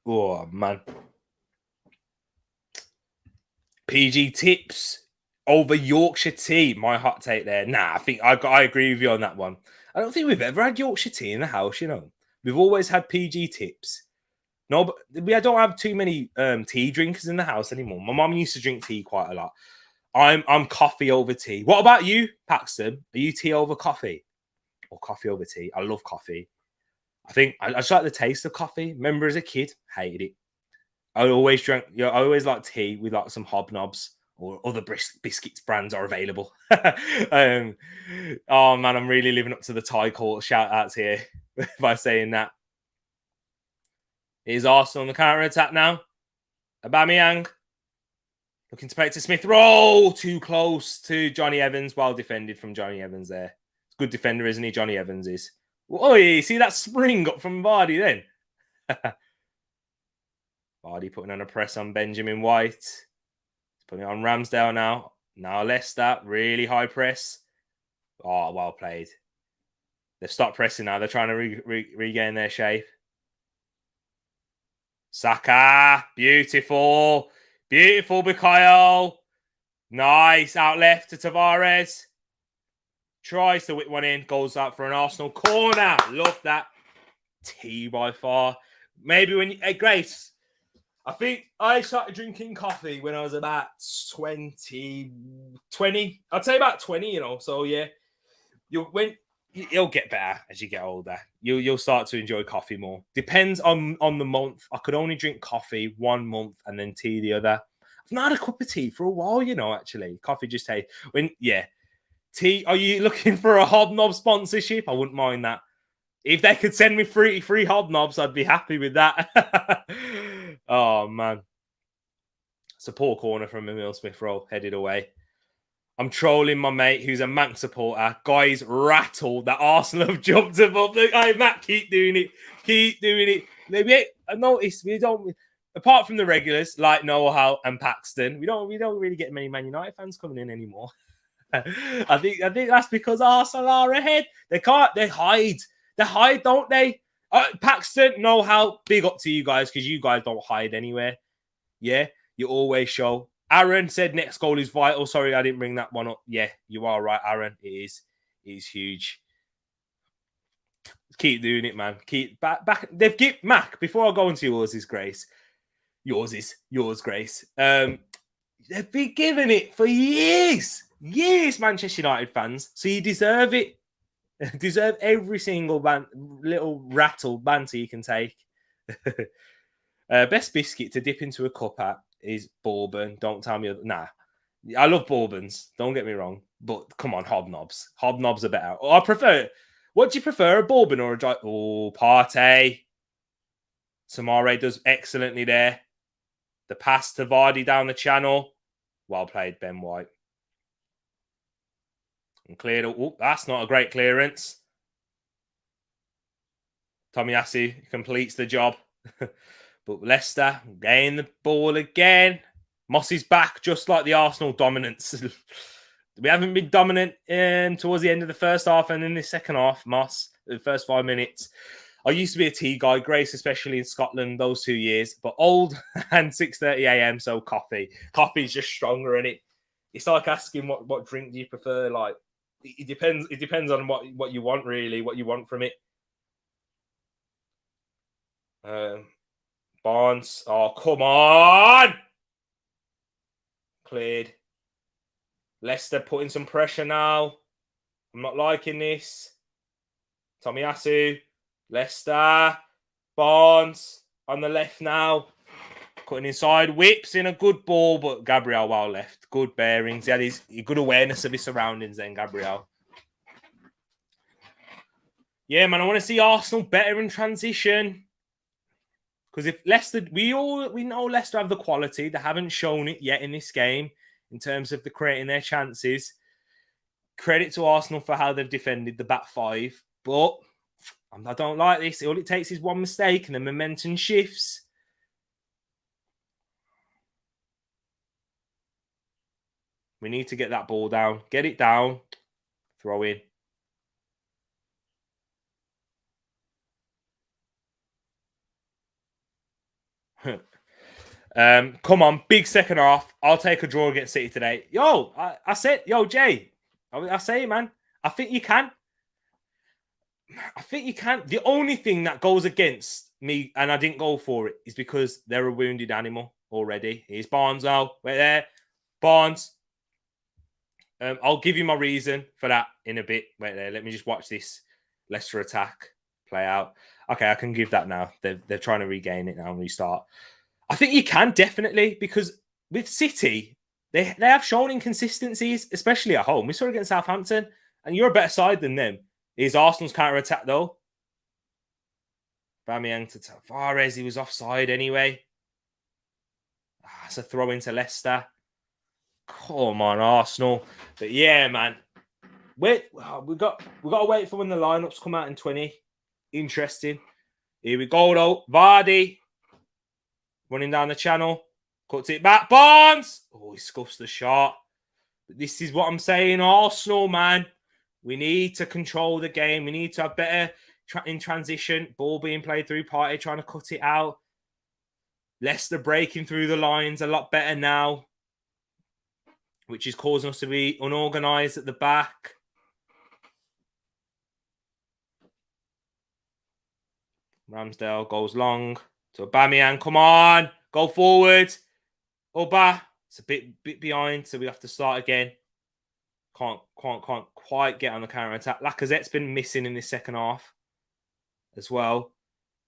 Oh, man. PG tips over Yorkshire tea. My hot take there. Nah, I think I agree with you on that one. I don't think we've ever had Yorkshire tea in the house, you know. We've always had PG tips. No, but I don't have too many tea drinkers in the house anymore. My mum used to drink tea quite a lot. I'm coffee over tea. What about you, Paxton? Are you tea over coffee? Or coffee over tea? I love coffee. I think I just like the taste of coffee. Remember as a kid, hated it. I always like tea with like some hobnobs or other biscuits brands are available. Oh man, I'm really living up to the Thai call shout outs here by saying that. It is Arsenal on the counter attack now. Aubameyang looking to make to Smith. Roll too close to Johnny Evans. Well defended from Johnny Evans there. It's a good defender, isn't he? Johnny Evans is. Oh, you see that spring up from Vardy then? Vardy putting on a press on Benjamin White. He's putting it on Ramsdale now. Now Leicester, really high press. Oh, well played. They've stopped pressing now. They're trying to regain their shape. Saka, beautiful. Beautiful, Bukayo. Nice, out left to Tavares. Tries to whip one in, goes out for an Arsenal corner. Love that. Tea by far. Maybe when you... Hey, Grace, I think I started drinking coffee when I was about 20. I'd say about 20, So, yeah, it'll get better as you get older. You'll start to enjoy coffee more. Depends on the month. I could only drink coffee 1 month and then tea the other. I've not had a cup of tea for a while, actually. Coffee just tastes... Tea, are you looking for a Hobnob sponsorship? I wouldn't mind that. If they could send me free Hobnobs, I'd be happy with that. Oh, man. It's a poor corner from Emil Smith-Rowe, headed away. I'm trolling my mate who's a Manc supporter. Guys rattled that Arsenal have jumped above. Hey, Matt, keep doing it. Keep doing it. Maybe I noticed we don't... Apart from the regulars like Noah and Paxton, we don't really get many Man United fans coming in anymore. I think that's because Arsenal are ahead. They hide. They hide, don't they? Paxton, know-how, big up to you guys because you guys don't hide anywhere. Yeah, you always show. Aaron said next goal is vital. Sorry, I didn't bring that one up. Yeah, you are right, Aaron. It is. It is huge. Keep doing it, man. Keep back. They've given Mac. Before I go into yours, Grace. Yours, Grace. They've been giving it for years, Manchester United fans. So you deserve it. Deserve every single little rattle banter you can take. Best biscuit to dip into a cup at is bourbon. Don't tell me. Nah, I love bourbons. Don't get me wrong. But come on, hobnobs. Hobnobs are better. I prefer... What do you prefer, a bourbon or a dry... Oh, Partey. Samare does excellently there. The pass to Vardy down the channel. Well played, Ben White. And cleared. Oh, that's not a great clearance. Tomiyasu completes the job. But Leicester gain the ball again. Moss is back, just like the Arsenal dominance. We haven't been dominant towards the end of the first half and in the second half, Moss, the first 5 minutes. I used to be a tea guy, Grace, especially in Scotland, those 2 years, but old and 6:30 a.m, so coffee. Coffee's just stronger in it. It's like asking what drink do you prefer. Like, it depends on what you want, really, what you want from it. Barnes. Oh, come on! Cleared. Leicester putting some pressure now. I'm not liking this. Tomiyasu. Leicester. Barnes on the left now. Cutting inside. Whips in a good ball, but Gabriel well left. Good bearings. He had his good awareness of his surroundings then, Gabriel. Yeah, man, I want to see Arsenal better in transition. Because if Leicester, we know Leicester have the quality. They haven't shown it yet in this game in terms of the creating their chances. Credit to Arsenal for how they've defended the back five. But I don't like this. All it takes is one mistake and the momentum shifts. We need to get that ball down. Get it down. Throw in. Come on, big second half. I'll take a draw against City today. I said, Jay, I say, man, I think you can. The only thing that goes against me, and I didn't go for it, is because they're a wounded animal already. Here's Barnes now. Right there. Barnes. I'll give you my reason for that in a bit. Wait there. Let me just watch this Leicester attack play out. Okay, I can give that now. They're trying to regain it now and restart. I think you can, definitely, because with City, they have shown inconsistencies, especially at home. We saw it against Southampton, and you're a better side than them. Is Arsenal's counter-attack, though? Aubameyang to Tavares. He was offside anyway. It's a throw into Leicester. Come on, Arsenal. But yeah, man. We've got to wait for when the lineups come out in 20. Interesting. Here we go, though. Vardy. Running down the channel. Cuts it back. Barnes! Oh, he scuffs the shot. But this is what I'm saying. Arsenal, man. We need to control the game. We need to have better in transition. Ball being played through Partey, trying to cut it out. Leicester breaking through the lines a lot better now, which is causing us to be unorganised at the back. Ramsdale goes long to Aubameyang. Come on, go forward. Oba, it's a bit behind, so we have to start again. Can't quite get on the counter attack. Lacazette's been missing in this second half as well.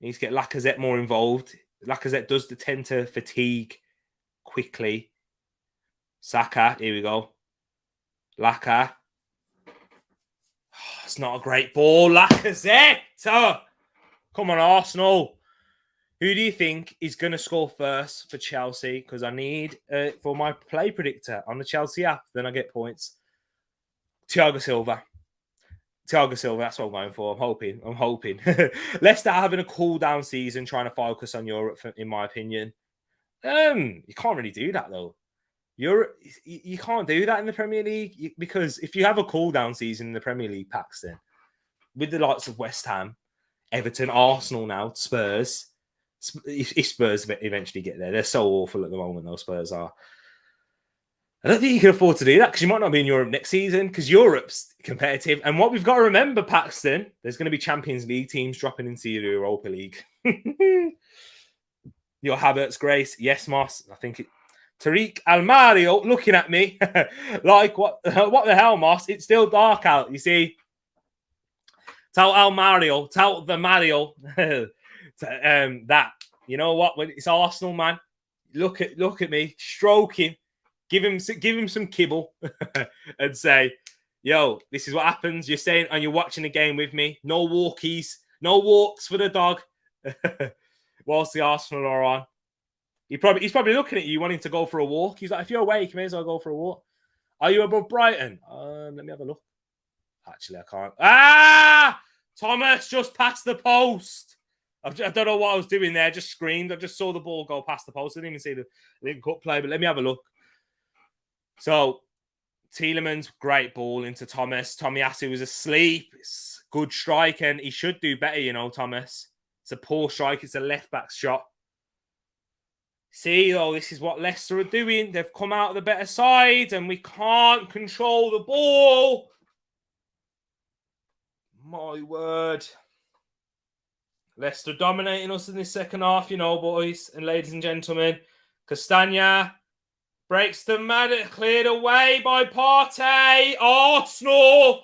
Needs to get Lacazette more involved. Lacazette does tend to fatigue quickly. Saka, here we go. Laka. Oh, it's not a great ball. Lacazette. Oh, come on, Arsenal. Who do you think is going to score first for Chelsea? Because I need, for my play predictor on the Chelsea app, then I get points. Thiago Silva, that's what I'm going for. I'm hoping. Leicester having a cool-down season, trying to focus on Europe, in my opinion. You can't really do that, though. You can't do that in the Premier League, because if you have a cool-down season in the Premier League, Paxton, with the likes of West Ham, Everton, Arsenal now, Spurs, if Spurs eventually get there, they're so awful at the moment, those Spurs are. I don't think you can afford to do that, because you might not be in Europe next season, because Europe's competitive. And what we've got to remember, Paxton, there's going to be Champions League teams dropping into the Europa League. Your Havertz, Grace. Yes, Moss. I think it. Tereak Mario looking at me like, what the hell, Moss? It's still dark out, you see. Tell the Mario that. You know what? When it's Arsenal, man, look at me, stroke him. Give him some kibble and say, yo, this is what happens. You're saying, and you're watching the game with me. No walkies, no walks for the dog. Whilst the Arsenal are on. He's probably looking at you wanting to go for a walk. He's like, if you're awake, you may as well go for a walk. Are you above Brighton? Let me have a look. Actually, I can't. Thomas just passed the post. I don't know what I was doing there. I just screamed. I just saw the ball go past the post. I didn't even see the link-up play, but let me have a look. So, Tielemans, great ball into Thomas. Tomiyasu was asleep. It's good strike, and he should do better, Thomas. It's a poor strike. It's a left-back shot. See, though, this is what Leicester are doing. They've come out of the better side, and we can't control the ball. My word. Leicester dominating us in this second half, boys and ladies and gentlemen. Castagna breaks the man, cleared away by Partey. Arsenal.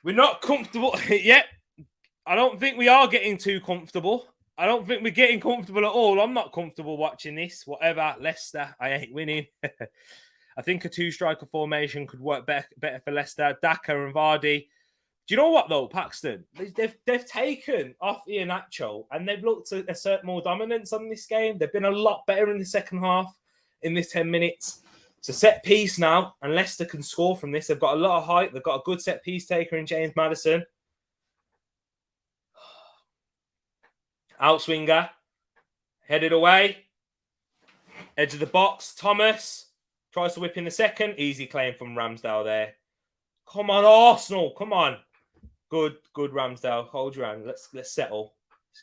We're not comfortable yet. I don't think we are getting too comfortable. I don't think we're getting comfortable at all. I'm not comfortable watching this. Whatever, Leicester, I ain't winning. I think a two-striker formation could work better for Leicester. Daka and Vardy. Do you know what, though, Paxton? They've taken off Iheanacho and they've looked to assert more dominance on this game. They've been a lot better in the second half in this 10 minutes. It's a set piece now, and Leicester can score from this. They've got a lot of height. They've got a good set piece taker in James Maddison. Outswinger. Headed away. Edge of the box. Thomas tries to whip in the second. Easy claim from Ramsdale there. Come on, Arsenal. Come on. Good Ramsdale. Hold your hand. Let's settle.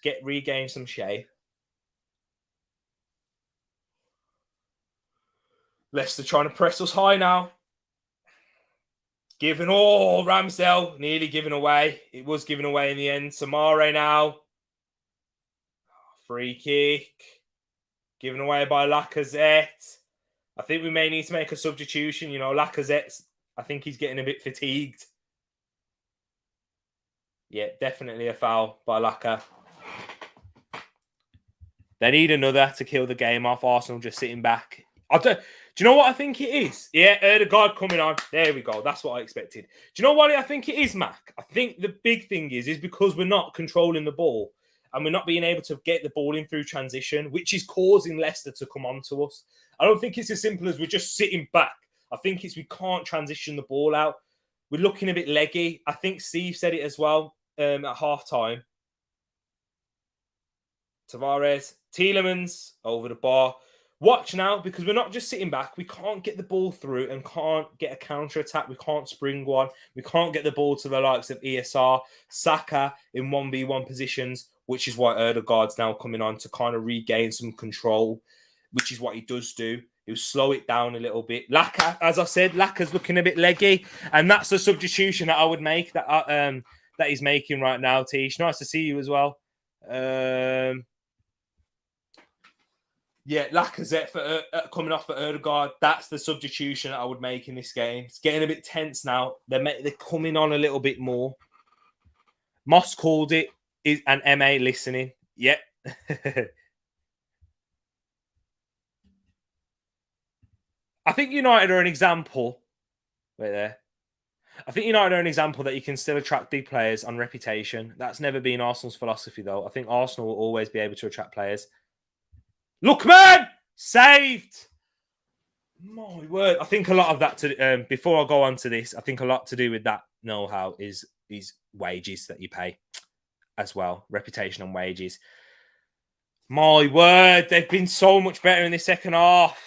Let's regain some shape. Leicester trying to press us high now. Ramsdale nearly given away. It was given away in the end. Samare now. Free kick. Given away by Lacazette. I think we may need to make a substitution. Lacazette's, I think he's getting a bit fatigued. Yeah, definitely a foul by Laka. They need another to kill the game off. Arsenal just sitting back. Do you know what I think it is? Yeah, Erdegaard coming on. There we go. That's what I expected. Do you know what I think it is, Mac? I think the big thing is because we're not controlling the ball and we're not being able to get the ball in through transition, which is causing Leicester to come on to us. I don't think it's as simple as we're just sitting back. I think it's we can't transition the ball out. We're looking a bit leggy. I think Steve said it as well at half-time. Tavares, Tielemans over the bar. Watch now, because we're not just sitting back. We can't get the ball through and can't get a counter attack. We can't spring one. We can't get the ball to the likes of ESR, Saka in 1v1 positions, which is why Erdegaard's now coming on to kind of regain some control, which is what he does do. He'll slow it down a little bit. Laka, as I said, Laka's looking a bit leggy, and that's the substitution that I would make that he's making right now. Tish, nice to see you as well. Yeah, Lacazette for coming off for Erdegaard. That's the substitution that I would make in this game. It's getting a bit tense now. They're coming on a little bit more. Moss called it, and MA listening. Yep. I think United are an example. Wait there. I think United are an example that you can still attract big players on reputation. That's never been Arsenal's philosophy, though. I think Arsenal will always be able to attract players. Look, man! Saved! My word. I think a lot of that, before I go on to this, I think a lot to do with that know-how is wages that you pay as well. Reputation and wages. My word. They've been so much better in the second half.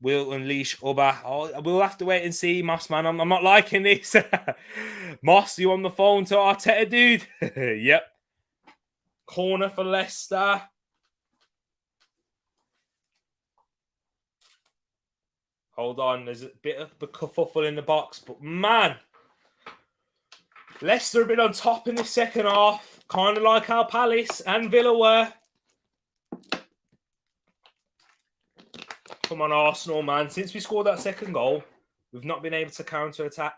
We'll unleash Oba. Oh, we'll have to wait and see, Moss, man. I'm not liking this. Moss, you on the phone to Arteta, dude? Yep. Corner for Leicester. Hold on. There's a bit of a kerfuffle in the box. But, man, Leicester have been on top in the second half. Kind of like how Palace and Villa were. Come on, Arsenal, man. Since we scored that second goal, we've not been able to counter-attack.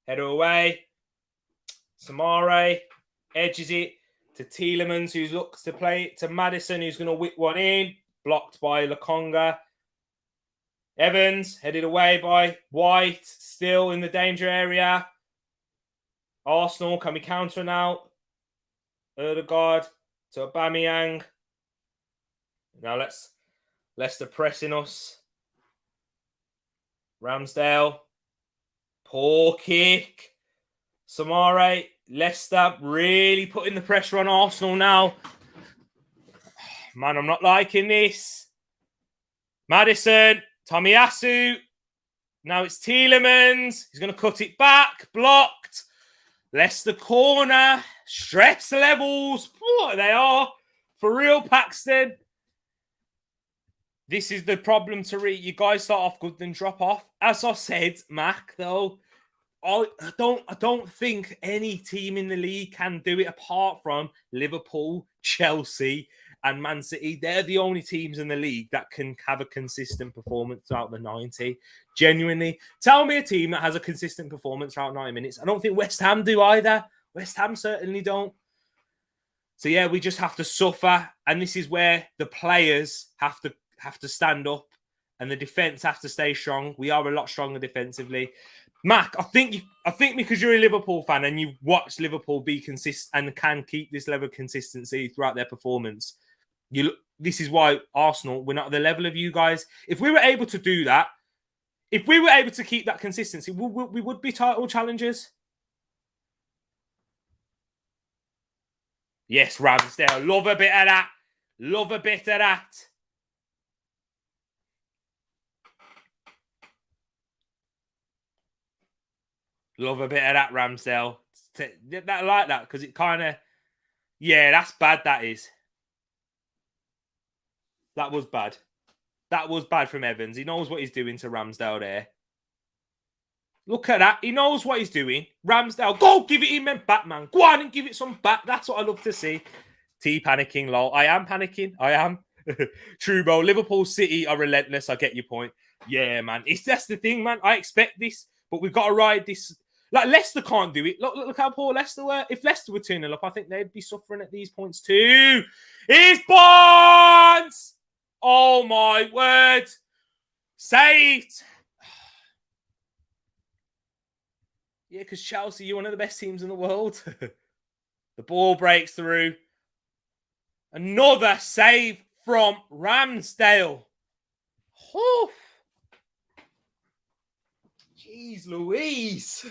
Header away. Samare edges it to Tielemans, who looks to play it to Maddison, who's going to whip one in. Blocked by Lokonga. Evans, headed away by White. Still in the danger area. Arsenal, can we counter now? Erdegaard to Aubameyang. Now Leicester pressing us. Ramsdale. Poor kick. Samare. Leicester really putting the pressure on Arsenal now. Man, I'm not liking this. Maddison. Tomiyasu. Now it's Tielemans. He's going to cut it back. Blocked. Leicester corner. Stress levels. What they are. For real, Paxton. This is the problem, Tereak. You guys start off good, then drop off. As I said, Mac, though, I don't think any team in the league can do it apart from Liverpool, Chelsea, and Man City. They're the only teams in the league that can have a consistent performance throughout the 90. Genuinely. Tell me a team that has a consistent performance throughout 90 minutes. I don't think West Ham do either. West Ham certainly don't. So, yeah, we just have to suffer. And this is where the players have to stand up and the defense have to stay strong. We are a lot stronger defensively. Mac, I think because you're a Liverpool fan and you've watched Liverpool be consistent and can keep this level of consistency throughout their performance, this is why Arsenal, we're not at the level of you guys. If we were able to do that, if we were able to keep that consistency, we would be title challengers. Yes, Ramsdale. Love a bit of that. Love a bit of that. Love a bit of that, Ramsdale. I like that because it kind of... Yeah, that's bad, that is. That was bad. That was bad from Evans. He knows what he's doing to Ramsdale there. Look at that. He knows what he's doing. Ramsdale, go give it him back, man. Go on and give it some back. That's what I love to see. T panicking, lol. I am panicking. I am. True, bro. Liverpool City are relentless. I get your point. Yeah, man. That's the thing, man. I expect this, but we've got to ride this. Like, Leicester can't do it. Look how poor Leicester were. If Leicester were 2-0 up, I think they'd be suffering at these points too. Here's Barnes! Oh, my word. Saved. Yeah, because Chelsea, you're one of the best teams in the world. The ball breaks through. Another save from Ramsdale. Oh. Jeez Louise.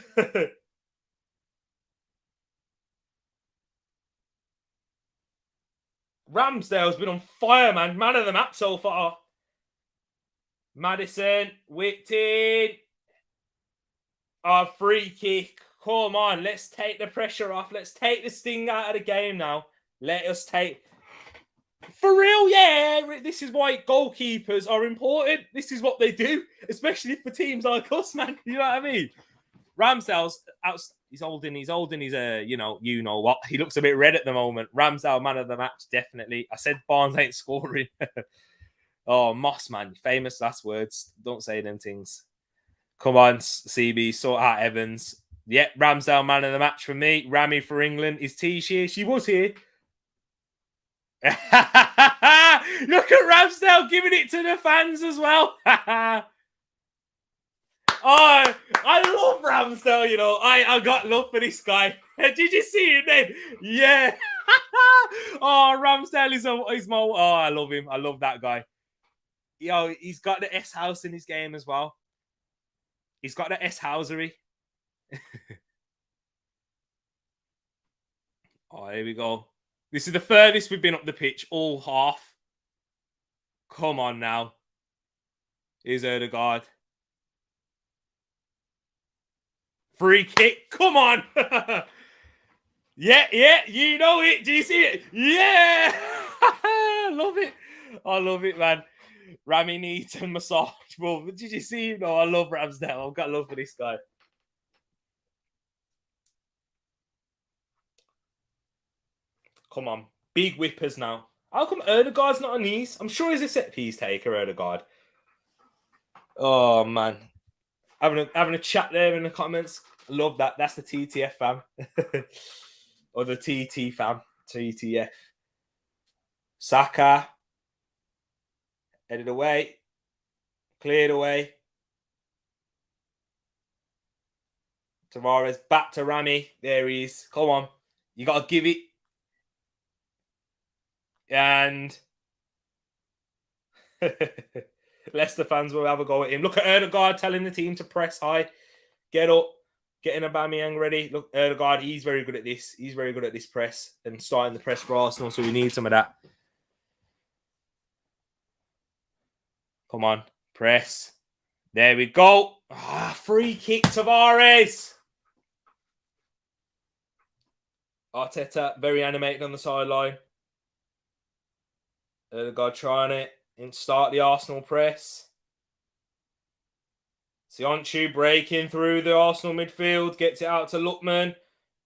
Ramsdale's been on fire, man. Man of the match so far. Maddison, whipped in. Free kick. Come on, let's take the pressure off. Let's take the sting out of the game now. Let us take... For real, yeah. This is why goalkeepers are important. This is what they do, especially for teams like us, man. You know what I mean? Ramsdale's out. He's holding his, you know what. He looks a bit red at the moment. Ramsdale, man of the match, definitely. I said Barnes ain't scoring. Oh, Moss, man. Famous last words. Don't say them things. Come on, CB, sort out Evans. Yep, Ramsdale, man of the match for me. Rami for England. Is Tish here? She was here. Look at Ramsdale giving it to the fans as well. Oh, I love Ramsdale, you know. I got love for this guy. Did you see him then? Yeah. Oh, Ramsdale is my... Oh, I love him. I love that guy. Yo, he's got the S-house in his game as well. He's got the S-housery. Oh, here we go. This is the furthest we've been up the pitch, all half. Come on now. Here's Odegaard. Free kick. Come on. Yeah, you know it. Do you see it? Yeah. Love it. I love it, man. Rami needs a massage. Well, did you see him? No, I love Ramsdale. I've got love for this guy. Come on. Big whippers now. How come Odegaard's not on these? I'm sure he's a set piece taker, Odegaard. Oh, man. Having a chat there in the comments. Love that. That's the TTF fam. Or the TT fam. TTF. Saka. Headed away. Cleared away. Tavares back to Rami. There he is. Come on. You got to give it. And Leicester fans will have a go at him. Look at Odegaard telling the team to press high. Get up. Getting Aubameyang ready. Look, Odegaard, he's very good at this. He's very good at this press and starting the press for Arsenal, so we need some of that. Come on. Press. There we go. Free kick, Tavares. Arteta, very animated on the sideline. Odegaard trying it and start the Arsenal press. Sionchu breaking through the Arsenal midfield. Gets it out to Lookman.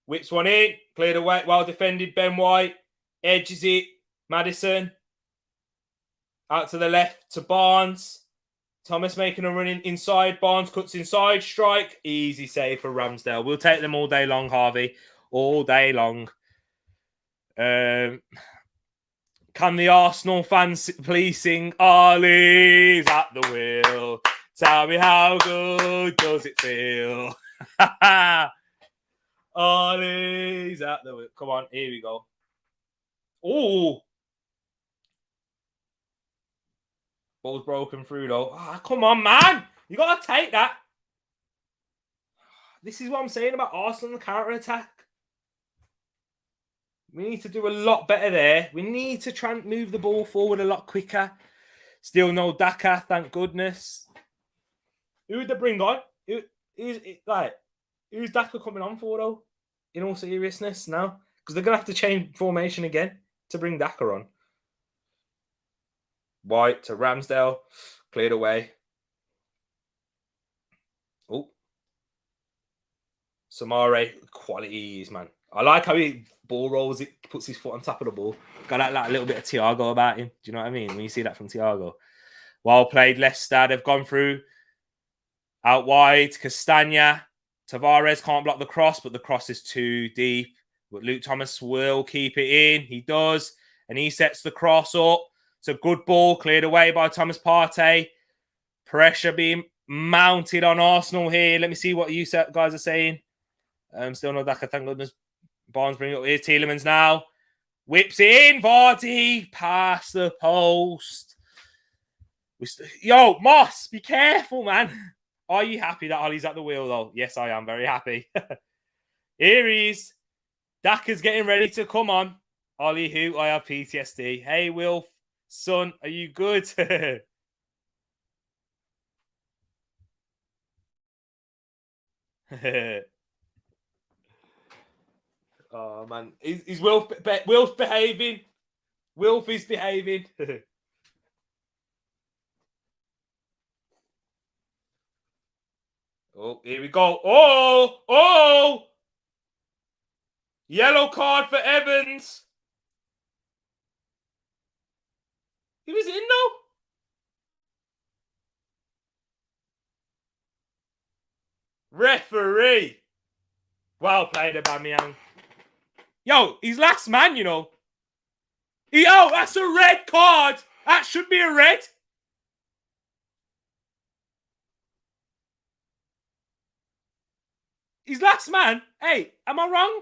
Whips one in. Cleared away. Well defended. Ben White. Edges it. Maddison. Out to the left to Barnes. Thomas making a run inside. Barnes cuts inside. Strike. Easy save for Ramsdale. We'll take them all day long, Harvey. All day long. Can the Arsenal fans please sing Ollie's at the wheel? Tell me how good does it feel? Ollie's at the wheel. Come on, here we go. Oh. Ball's broken through though. Come on, man. You got to take that. This is what I'm saying about Arsenal and the counter-attack. We need to do a lot better there. We need to try and move the ball forward a lot quicker. Still no Daka, thank goodness. Who would they bring on? Who's Daka coming on for, though? In all seriousness, now? Because they're going to have to change formation again to bring Daka on. White to Ramsdale. Cleared away. Oh. Samare, qualities, man. I like how he ball rolls it, puts his foot on top of the ball. Got that like, little bit of Thiago about him. Do you know what I mean? When you see that from Thiago. Well played, Leicester. They've gone through. Out wide, Castagna. Tavares can't block the cross, but the cross is too deep. But Luke Thomas will keep it in. He does. And he sets the cross up. It's a good ball, cleared away by Thomas Partey. Pressure being mounted on Arsenal here. Let me see what you guys are saying. Still no Daka, thank goodness. Barnes bringing it up here. Tielemans now. Whips it in. Vardy. Past the post. Yo, Moss, be careful, man. Are you happy that Ollie's at the wheel, though? Yes, I am. Very happy. Here he is. Daka's getting ready to come on. Ollie, who I have PTSD. Hey, Wilf, son, are you good? Oh man, is Wilf behaving? Wilf is behaving. Oh, here we go. Oh! Yellow card for Evans. He was in though. Referee. Well played, Aubameyang. Yo, he's last man, you know. Yo, that's a red card. That should be a red. He's last man. Hey, am I wrong?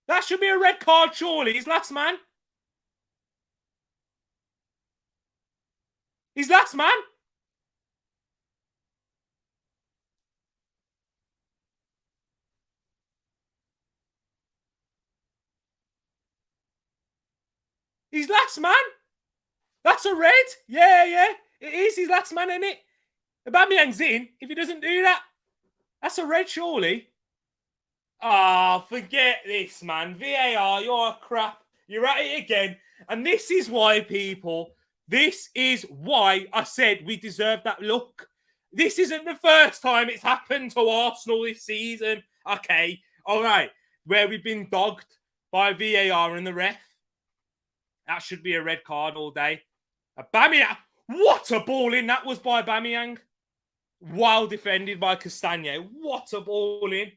That should be a red card, surely. He's last man. He's last man. He's last man. That's a red. Yeah. It is. He's last man, isn't it? Aubameyang's in. If he doesn't do that, that's a red, surely. Oh, forget this, man. VAR, you're a crap. You're at it again. And this is why, people, this is why I said we deserve that look. This isn't the first time it's happened to Arsenal this season. Okay, all right. Where we've been dogged by VAR and the ref. That should be a red card all day. Aubameyang. What a ball in that was by Aubameyang. Well defended by Castagne. What a ball in.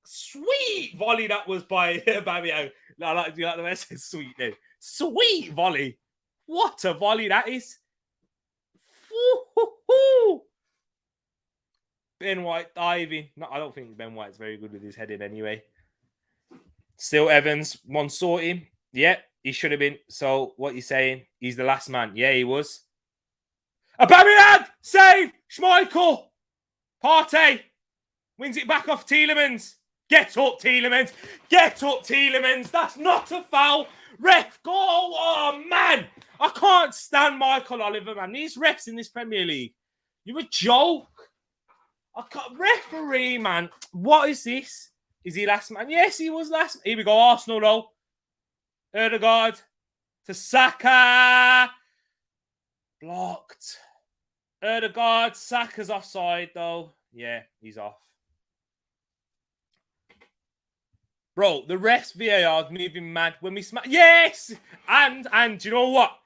Sweet volley that was by Aubameyang. Do you like the way I said sweet then? Sweet volley. What a volley that is. Woo-hoo-hoo. Ben White diving. No, I don't think Ben White's very good with his heading anyway. Still Evans. One saw him. Yeah, he should have been. So what you saying? He's the last man. Yeah, he was. Aubameyang! Save! Schmeichel! Partey! Wins it back off Tielemans. Get up, Tielemans. Get up, Tielemans. That's not a foul. Ref, go. Oh, man. I can't stand Michael Oliver, man. These refs in this Premier League. You're a joke. I can't. Referee, man. What is this? Is he last man? Yes, he was last. Here we go. Arsenal, though. Ødegaard to Saka. Blocked. Ødegaard. Saka's offside, though. Yeah, he's off. Bro, the refs VAR is moving mad when we smack. Yes! And you know what?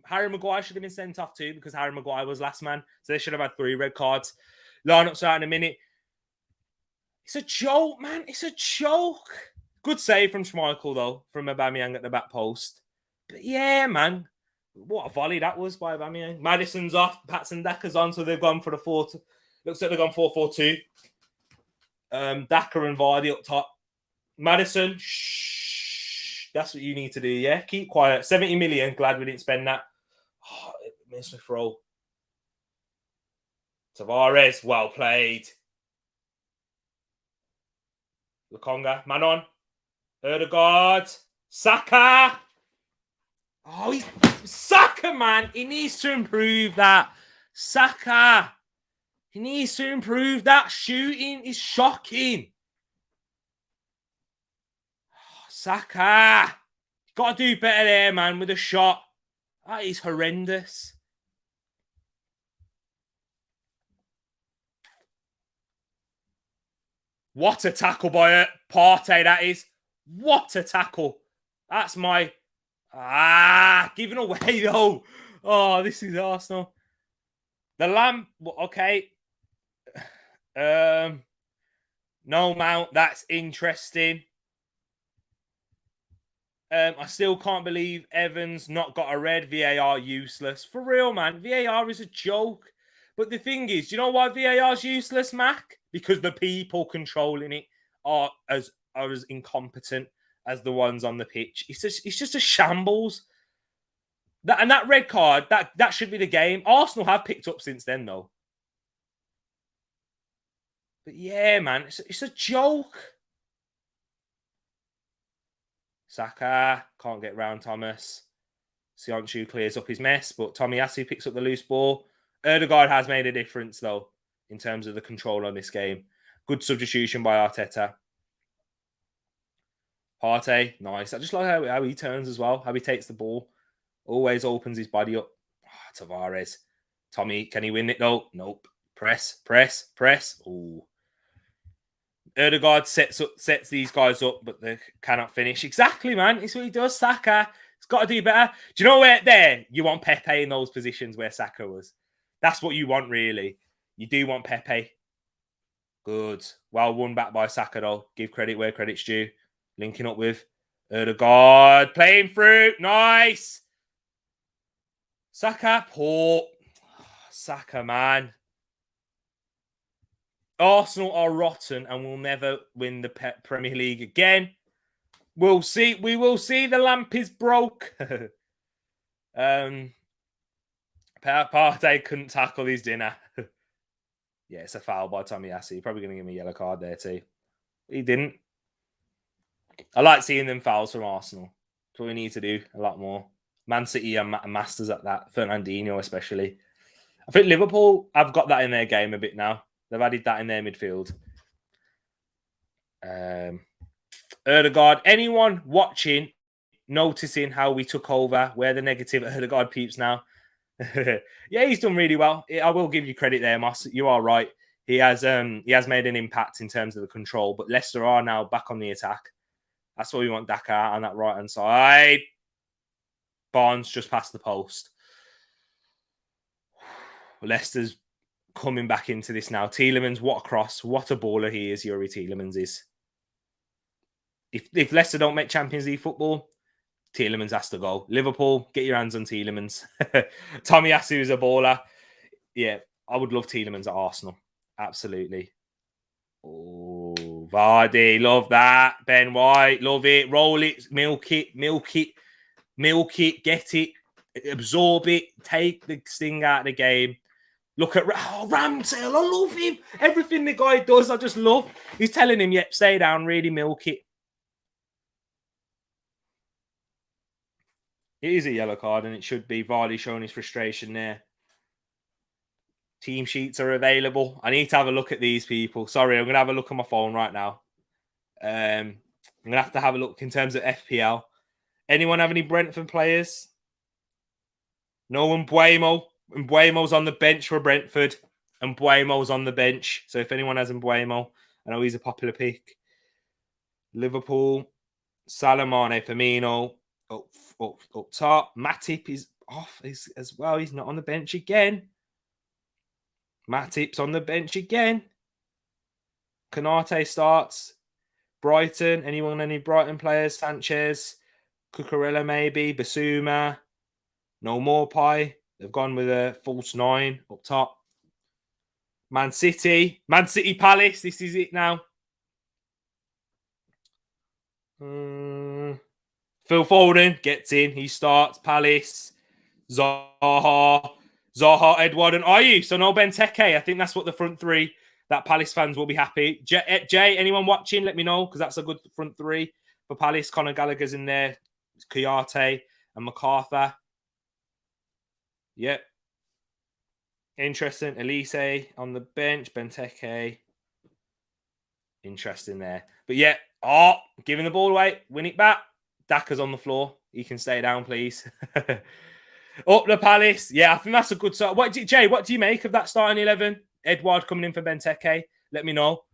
Harry Maguire should have been sent off too because Harry Maguire was last man. So they should have had 3 red cards. Lineups out in a minute. It's a joke, man. It's a joke. Good save from Schmeichel, though, from Aubameyang at the back post. But yeah, man. What a volley that was by Aubameyang. Maddison's off. Patson Daka's on, so they've gone for the 4. Looks like they've gone 4-4-2. Daka and Vardy up top. Maddison, shh. That's what you need to do, yeah? Keep quiet. 70 million. Glad we didn't spend that. Oh, it missed me throw. Tavares, well played. Lukonga, man on. Ødegaard. Saka. Oh, Saka, man. He needs to improve that. Saka. He needs to improve that. Shooting is shocking. Saka. You've got to do better there, man, with a shot. That is horrendous. What a tackle by Partey, that is. What a tackle. That's my... giving away, though. Oh, this is Arsenal. The Lamb... Okay. No Mount. That's interesting. I still can't believe Evans not got a red. VAR useless. For real, man. VAR is a joke. But the thing is, do you know why VAR is useless, Mac? Because the people controlling it are as incompetent as the ones on the pitch. It's just a shambles. That red card, that should be the game. Arsenal have picked up since then, though. But yeah, man, it's a joke. Saka can't get round Thomas. Sionchu clears up his mess, but Tomiyasu picks up the loose ball. Ødegaard has made a difference, though, in terms of the control on this game. Good substitution by Arteta. Partey, nice. I just like how he turns as well, how he takes the ball. Always opens his body up. Oh, Tavares. Tommy, can he win it, though? Nope. Press. Ooh. Ødegaard sets these guys up, but they cannot finish. Exactly, man. It's what he does, Saka. It's got to do better. Do you know where there you want Pepe in those positions where Saka was? That's what you want, really. You do want Pepe. Good. Well won back by Saka, though. Give credit where credit's due. Linking up with Ødegaard. Playing through. Nice. Saka. Poor. Saka, man. Arsenal are rotten and will never win the Premier League again. We'll see. We will see. The lamp is broke. Partey couldn't tackle his dinner. Yeah, it's a foul by Tomiyasu. Probably going to give me a yellow card there too. He didn't. I like seeing them fouls from Arsenal. That's what we need to do a lot more. Man City are masters at that. Fernandinho especially. I think Liverpool have got that in their game a bit now. They've added that in their midfield. Ødegaard. Anyone watching, noticing how we took over, where the negative Ødegaard peeps now? Yeah, he's done really well. I will give you credit there, Moss. You are right. He has made an impact in terms of the control, but Leicester are now back on the attack. That's what we want. Dakar on that right-hand side. Barnes just past the post. Leicester's coming back into this now. Tielemans, what a cross. What a baller he is, Yuri Tielemans is. If Leicester don't make Champions League football, Tielemans has to go. Liverpool, get your hands on Tielemans. Tomiyasu is a baller. Yeah, I would love Tielemans at Arsenal. Absolutely. Oh, Vardy, love that. Ben White, love it. Roll it, milk it, get it, absorb it, take the sting out of the game. Look at Ramsdale, I love him. Everything the guy does, I just love. He's telling him, yep, stay down, really milk it. It is a yellow card, and it should be. Vardy showing his frustration there. Team sheets are available. I need to have a look at these people. Sorry, I'm going to have a look on my phone right now. I'm going to have a look in terms of FPL. Anyone have any Brentford players? No, Mbuemo. Mbuemo's on the bench for Brentford. Mbuemo's on the bench. So if anyone has Mbuemo, I know he's a popular pick. Liverpool. Salamane, Firmino. Up top. Matip is off as well. He's not on the bench again. Matip's on the bench again. Konate starts. Brighton. Anyone, any Brighton players? Sanchez. Cucurella maybe. Basuma. No more pie. They've gone with a false 9 up top. Man City. Man City Palace. This is it now. Phil Foden gets in. He starts. Palace. Zaha, Edward, and Ayew. So no Benteke. I think that's what the front three, that Palace fans will be happy. Jay, anyone watching, let me know, because that's a good front three for Palace. Conor Gallagher's in there. Kouyaté and MacArthur. Yep. Interesting. Elise on the bench. Benteke. Interesting there. But yeah, giving the ball away. Win it back. Daka's on the floor. He can stay down, please. Up the Palace. Yeah, I think that's a good start. Jay, what do you make of that starting 11? Edward coming in for Benteke. Let me know.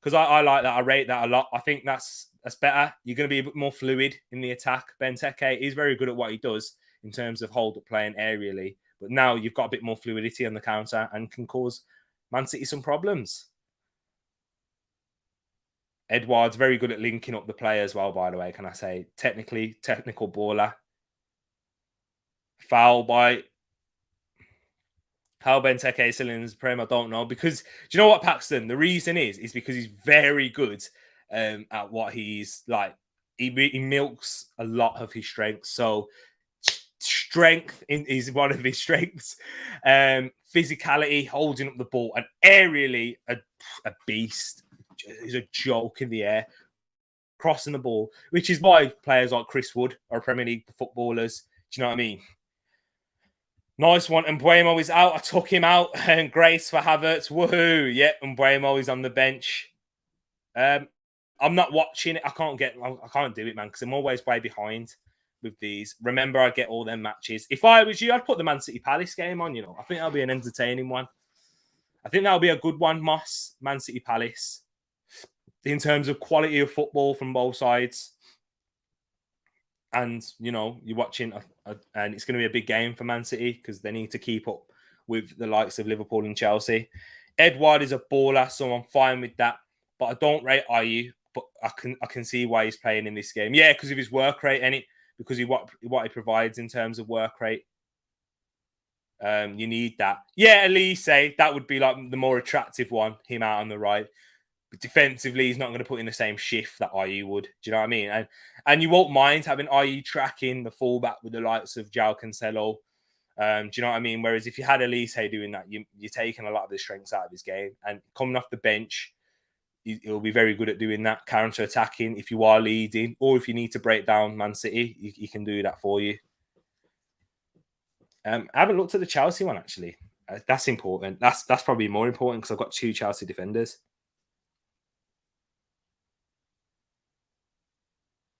Because I like that. I rate that a lot. I think that's better. You're going to be a bit more fluid in the attack. Benteke is very good at what he does in terms of hold-up playing aerially. But now you've got a bit more fluidity on the counter and can cause Man City some problems. Edward's very good at linking up the play as well, by the way, can I say. Technical baller. Foul by... How Benteke is still in his Prem, I don't know. Because, do you know what, Paxton? The reason is because he's very good at what he's like. He milks a lot of his strengths. So, strength is one of his strengths. Physicality, holding up the ball, and aerially, a beast. He's a joke in the air. crossing the ball, which is why players like Chris Wood are Premier League footballers. Do you know what I mean? Nice one. And Mbeumo is out. I took him out. And Grace for Havertz. Woohoo. Yeah, and Mbeumo is on the bench. I'm not watching it. I can't do it, man, because I'm always way behind with these. Remember, I get all them matches. If I was you, I'd put the Man City Palace game on, I think that'll be an entertaining one. I think that'll be a good one, Moss. Man City Palace. In terms of quality of football from both sides. And, you're watching, and it's going to be a big game for Man City because they need to keep up with the likes of Liverpool and Chelsea. Edward is a baller, so I'm fine with that. But I don't rate IU, but I can see why he's playing in this game. Yeah, because of his work rate, and because of what he provides in terms of work rate. You need that. Yeah, Elise, that would be like the more attractive one, him out on the right. But defensively, he's not going to put in the same shift that IU would. Do you know what I mean? And you won't mind having IU tracking the fullback with the likes of João Cancelo. Do you know what I mean? Whereas if you had Elise doing that, you're taking a lot of the strengths out of his game. And coming off the bench, he'll be very good at doing that, counter-attacking if you are leading, or if you need to break down Man City, he can do that for you. I haven't looked at the Chelsea one, actually. That's important. That's probably more important because I've got 2 Chelsea defenders.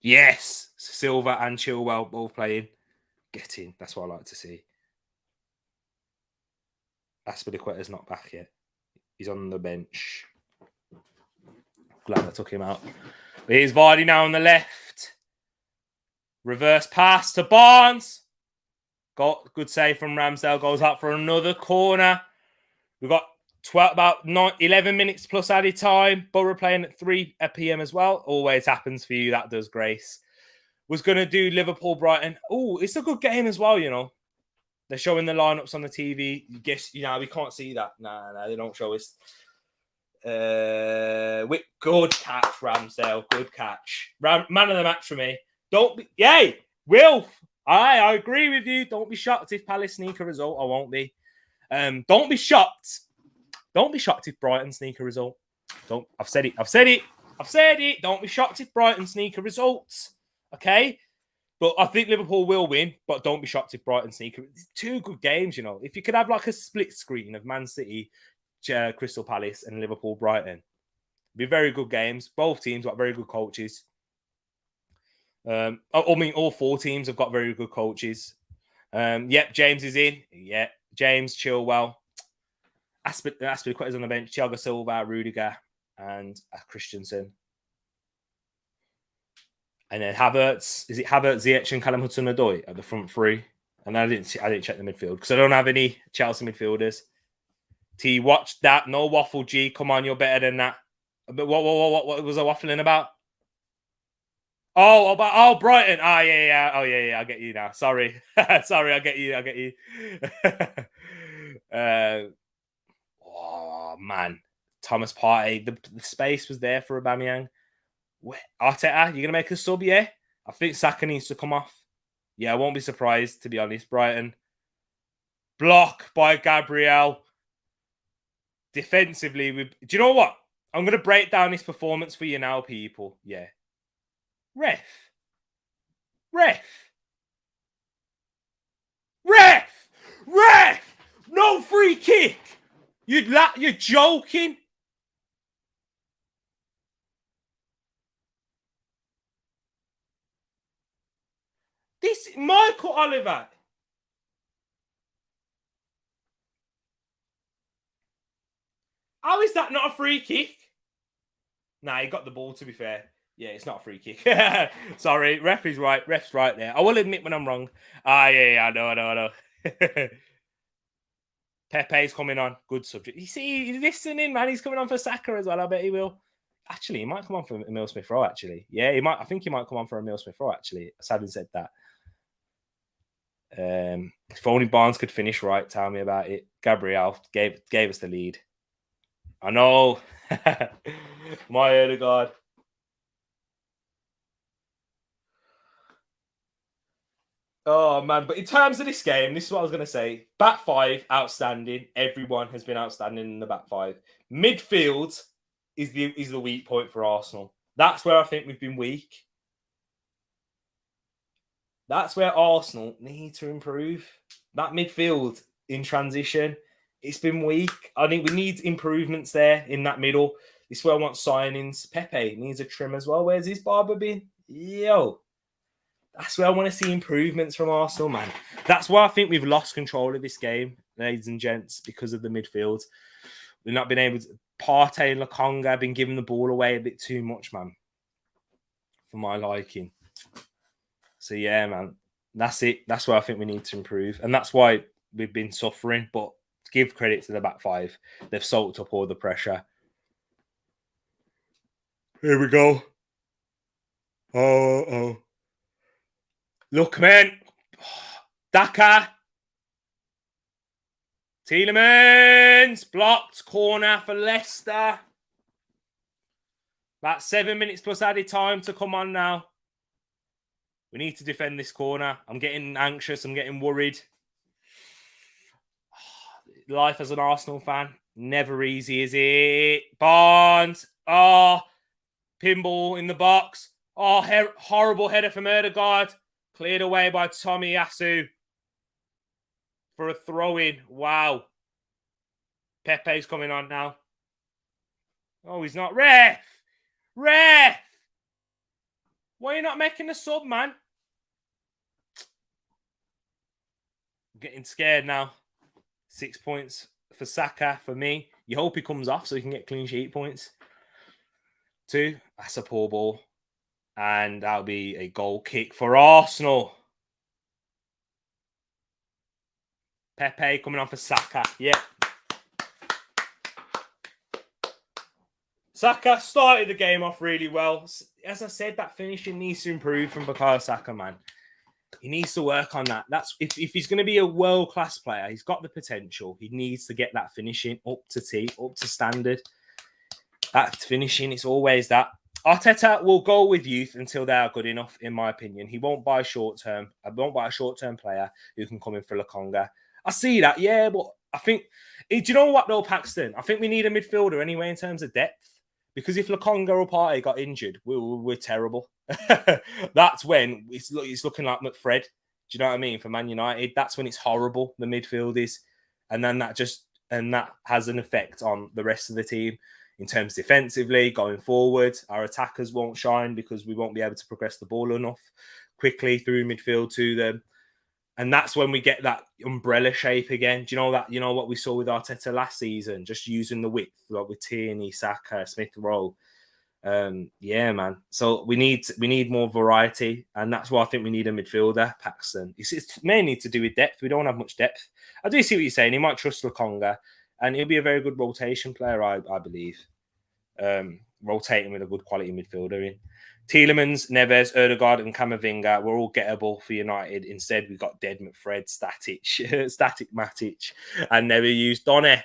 Yes, Silva and Chilwell both playing. Get in. That's what I like to see. Aspilicueta's not back yet. He's on the bench. Glad I took him out. But here's Vardy now on the left. Reverse pass to Barnes. Got good save from Ramsdale. Goes up for another corner. We've got 11 minutes plus added time. Borough playing at 3 p.m. as well. Always happens for you. That does, Grace. Was going to do Liverpool-Brighton. Oh, it's a good game as well, They're showing the lineups on the TV. We can't see that. No, they don't show us. Good catch, Ramsdale. Good catch. Man of the match for me. Yay! Wilf! I agree with you. Don't be shocked if Palace sneak a result. I won't be. Don't be shocked. Don't be shocked if Brighton sneak a result. I've said it. Don't be shocked if Brighton sneak a result. Okay? But I think Liverpool will win, but don't be shocked if Brighton sneak a result. 2 good games, If you could have like a split screen of Man City, Crystal Palace, and Liverpool, Brighton. Be very good games. Both teams got very good coaches. All 4 teams have got very good coaches. Yep, James is in. Yeah, James, Chilwell. Aspilicueta's on the bench. Thiago Silva, Rudiger, and Christensen. And then Havertz. Is it Havertz, Ziyech, and Callum Hudson-Odoi at the front 3? And I didn't check the midfield because I don't have any Chelsea midfielders. T, watch that. No waffle, G. Come on, you're better than that. But what was I waffling about? Oh, Brighton. Yeah. Oh, yeah. I get you now. Sorry. Sorry, I get you. Oh, man. Thomas Partey. The space was there for Aubameyang. Arteta, you're going to make a sub, yeah? I think Saka needs to come off. Yeah, I won't be surprised, to be honest. Brighton. Block by Gabriel. Defensively, do you know what? I'm going to break down his performance for you now, people. Yeah. Ref. No free kick. You're joking. This Michael Oliver. How is that not a free kick? Nah, he got the ball, to be fair. Yeah, it's not a free kick. Sorry, ref's right there. I will admit when I'm wrong. Yeah, I know. Pepe's coming on. Good subject. You see, he's listening, man. He's coming on for Saka as well. I bet he will. Actually, he might come on for Emile Smith-Rowe, actually. Yeah, he might. I think he might come on for Emile Smith-Rowe, actually. Having said that. If only Barnes could finish right, tell me about it. Gabriel gave us the lead. I know. My Odegaard. Oh, man. But in terms of this game, this is what I was going to say. Back 5, outstanding. Everyone has been outstanding in the back 5. Midfield is the weak point for Arsenal. That's where I think we've been weak. That's where Arsenal need to improve. That midfield in transition, it's been weak. I think we need improvements there in that middle. This is where I want signings. Pepe needs a trim as well. Where's his barber been? Yo. That's where I want to see improvements from Arsenal, man. That's why I think we've lost control of this game, ladies and gents, because of the midfield. We've not been able to... Partey and Lokonga been giving the ball away a bit too much, man, for my liking. So, yeah, man, that's it. That's where I think we need to improve. And that's why we've been suffering. But give credit to the back five. They've soaked up all the pressure. Here we go. Oh. Look, man. Daka. Tielemans. Blocked. Corner for Leicester. About 7 minutes plus added time to come on now. We need to defend this corner. I'm getting anxious. I'm getting worried. Life as an Arsenal fan, never easy, is it? Barnes. Oh, pinball in the box. Oh, horrible header from Erdegaard. Cleared away by Tomiyasu for a throw-in. Wow. Pepe's coming on now. Oh, he's not. Ref! Why are you not making a sub, man? I'm getting scared now. 6 points for Saka for me. You hope he comes off so he can get clean sheet points. 2, that's a poor ball. And that'll be a goal kick for Arsenal. Pepe coming on for Saka. Yeah. Saka started the game off really well. As I said, that finishing needs to improve from Bukayo Saka, man. He needs to work on that. That's if he's going to be a world-class player, he's got the potential. He needs to get that finishing up to standard. That finishing, it's always that. Arteta will go with youth until they are good enough, in my opinion. He won't buy short-term. I won't buy a short-term player who can come in for Lokonga. I see that, yeah, but I think... Do you know what, though, Paxton? I think we need a midfielder anyway in terms of depth. Because if Lokonga or Partey got injured, we're terrible. That's when it's looking like McFred. Do you know what I mean? For Man United, that's when it's horrible. The midfield is, and then that has an effect on the rest of the team in terms defensively going forward. Our attackers won't shine because we won't be able to progress the ball enough quickly through midfield to them. And that's when we get that umbrella shape again. Do you know that? You know what we saw with Arteta last season, just using the width, like with Tierney, Saka, Smith Rowe. Yeah, man. So we need more variety, and that's why I think we need a midfielder, Paxton. It's mainly to do with depth. We don't have much depth. I do see what you're saying. He might trust Lokonga, and he'll be a very good rotation player, I believe. Rotating with a good quality midfielder in. Tielemans, Neves, Erdegaard, and Camavinga were all gettable for United. Instead, we got dead McFred, static Matic, and never used Donny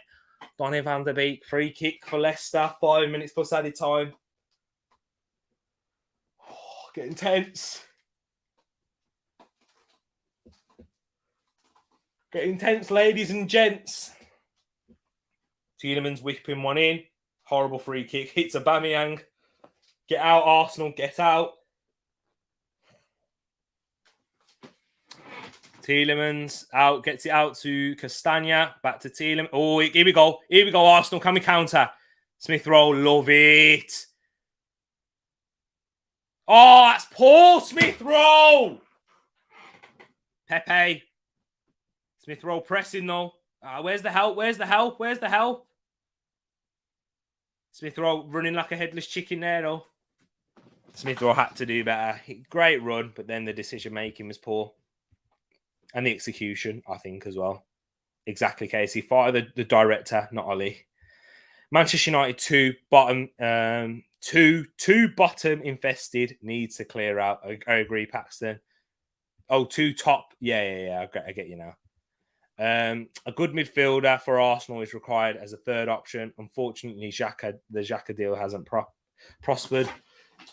van der Beek. Free kick for Leicester. 5 minutes plus added time. Oh, getting tense. Getting tense, ladies and gents. Tielemans whipping one in. Horrible free kick. Hits Aubameyang. Get out, Arsenal. Get out. Tielemans out. Gets it out to Castagna. Back to Tielemans. Oh, here we go. Here we go, Arsenal. Can we counter? Smith Rowe. Love it. Oh, that's Paul Smith Rowe. Pepe. Smith Rowe pressing, though. Where's the help? Where's the help? Where's the help? Smith Rowe running like a headless chicken there, though. Smith Rowe had to do better. Great run, but then the decision-making was poor. And the execution, I think, as well. Exactly, Casey. Fired the director, not Ollie. Manchester United, two bottom infested, needs to clear out. I agree, Paxton. Oh, 2 top. Yeah. I get you now. A good midfielder for Arsenal is required as a third option. Unfortunately, the Xhaka deal hasn't prospered.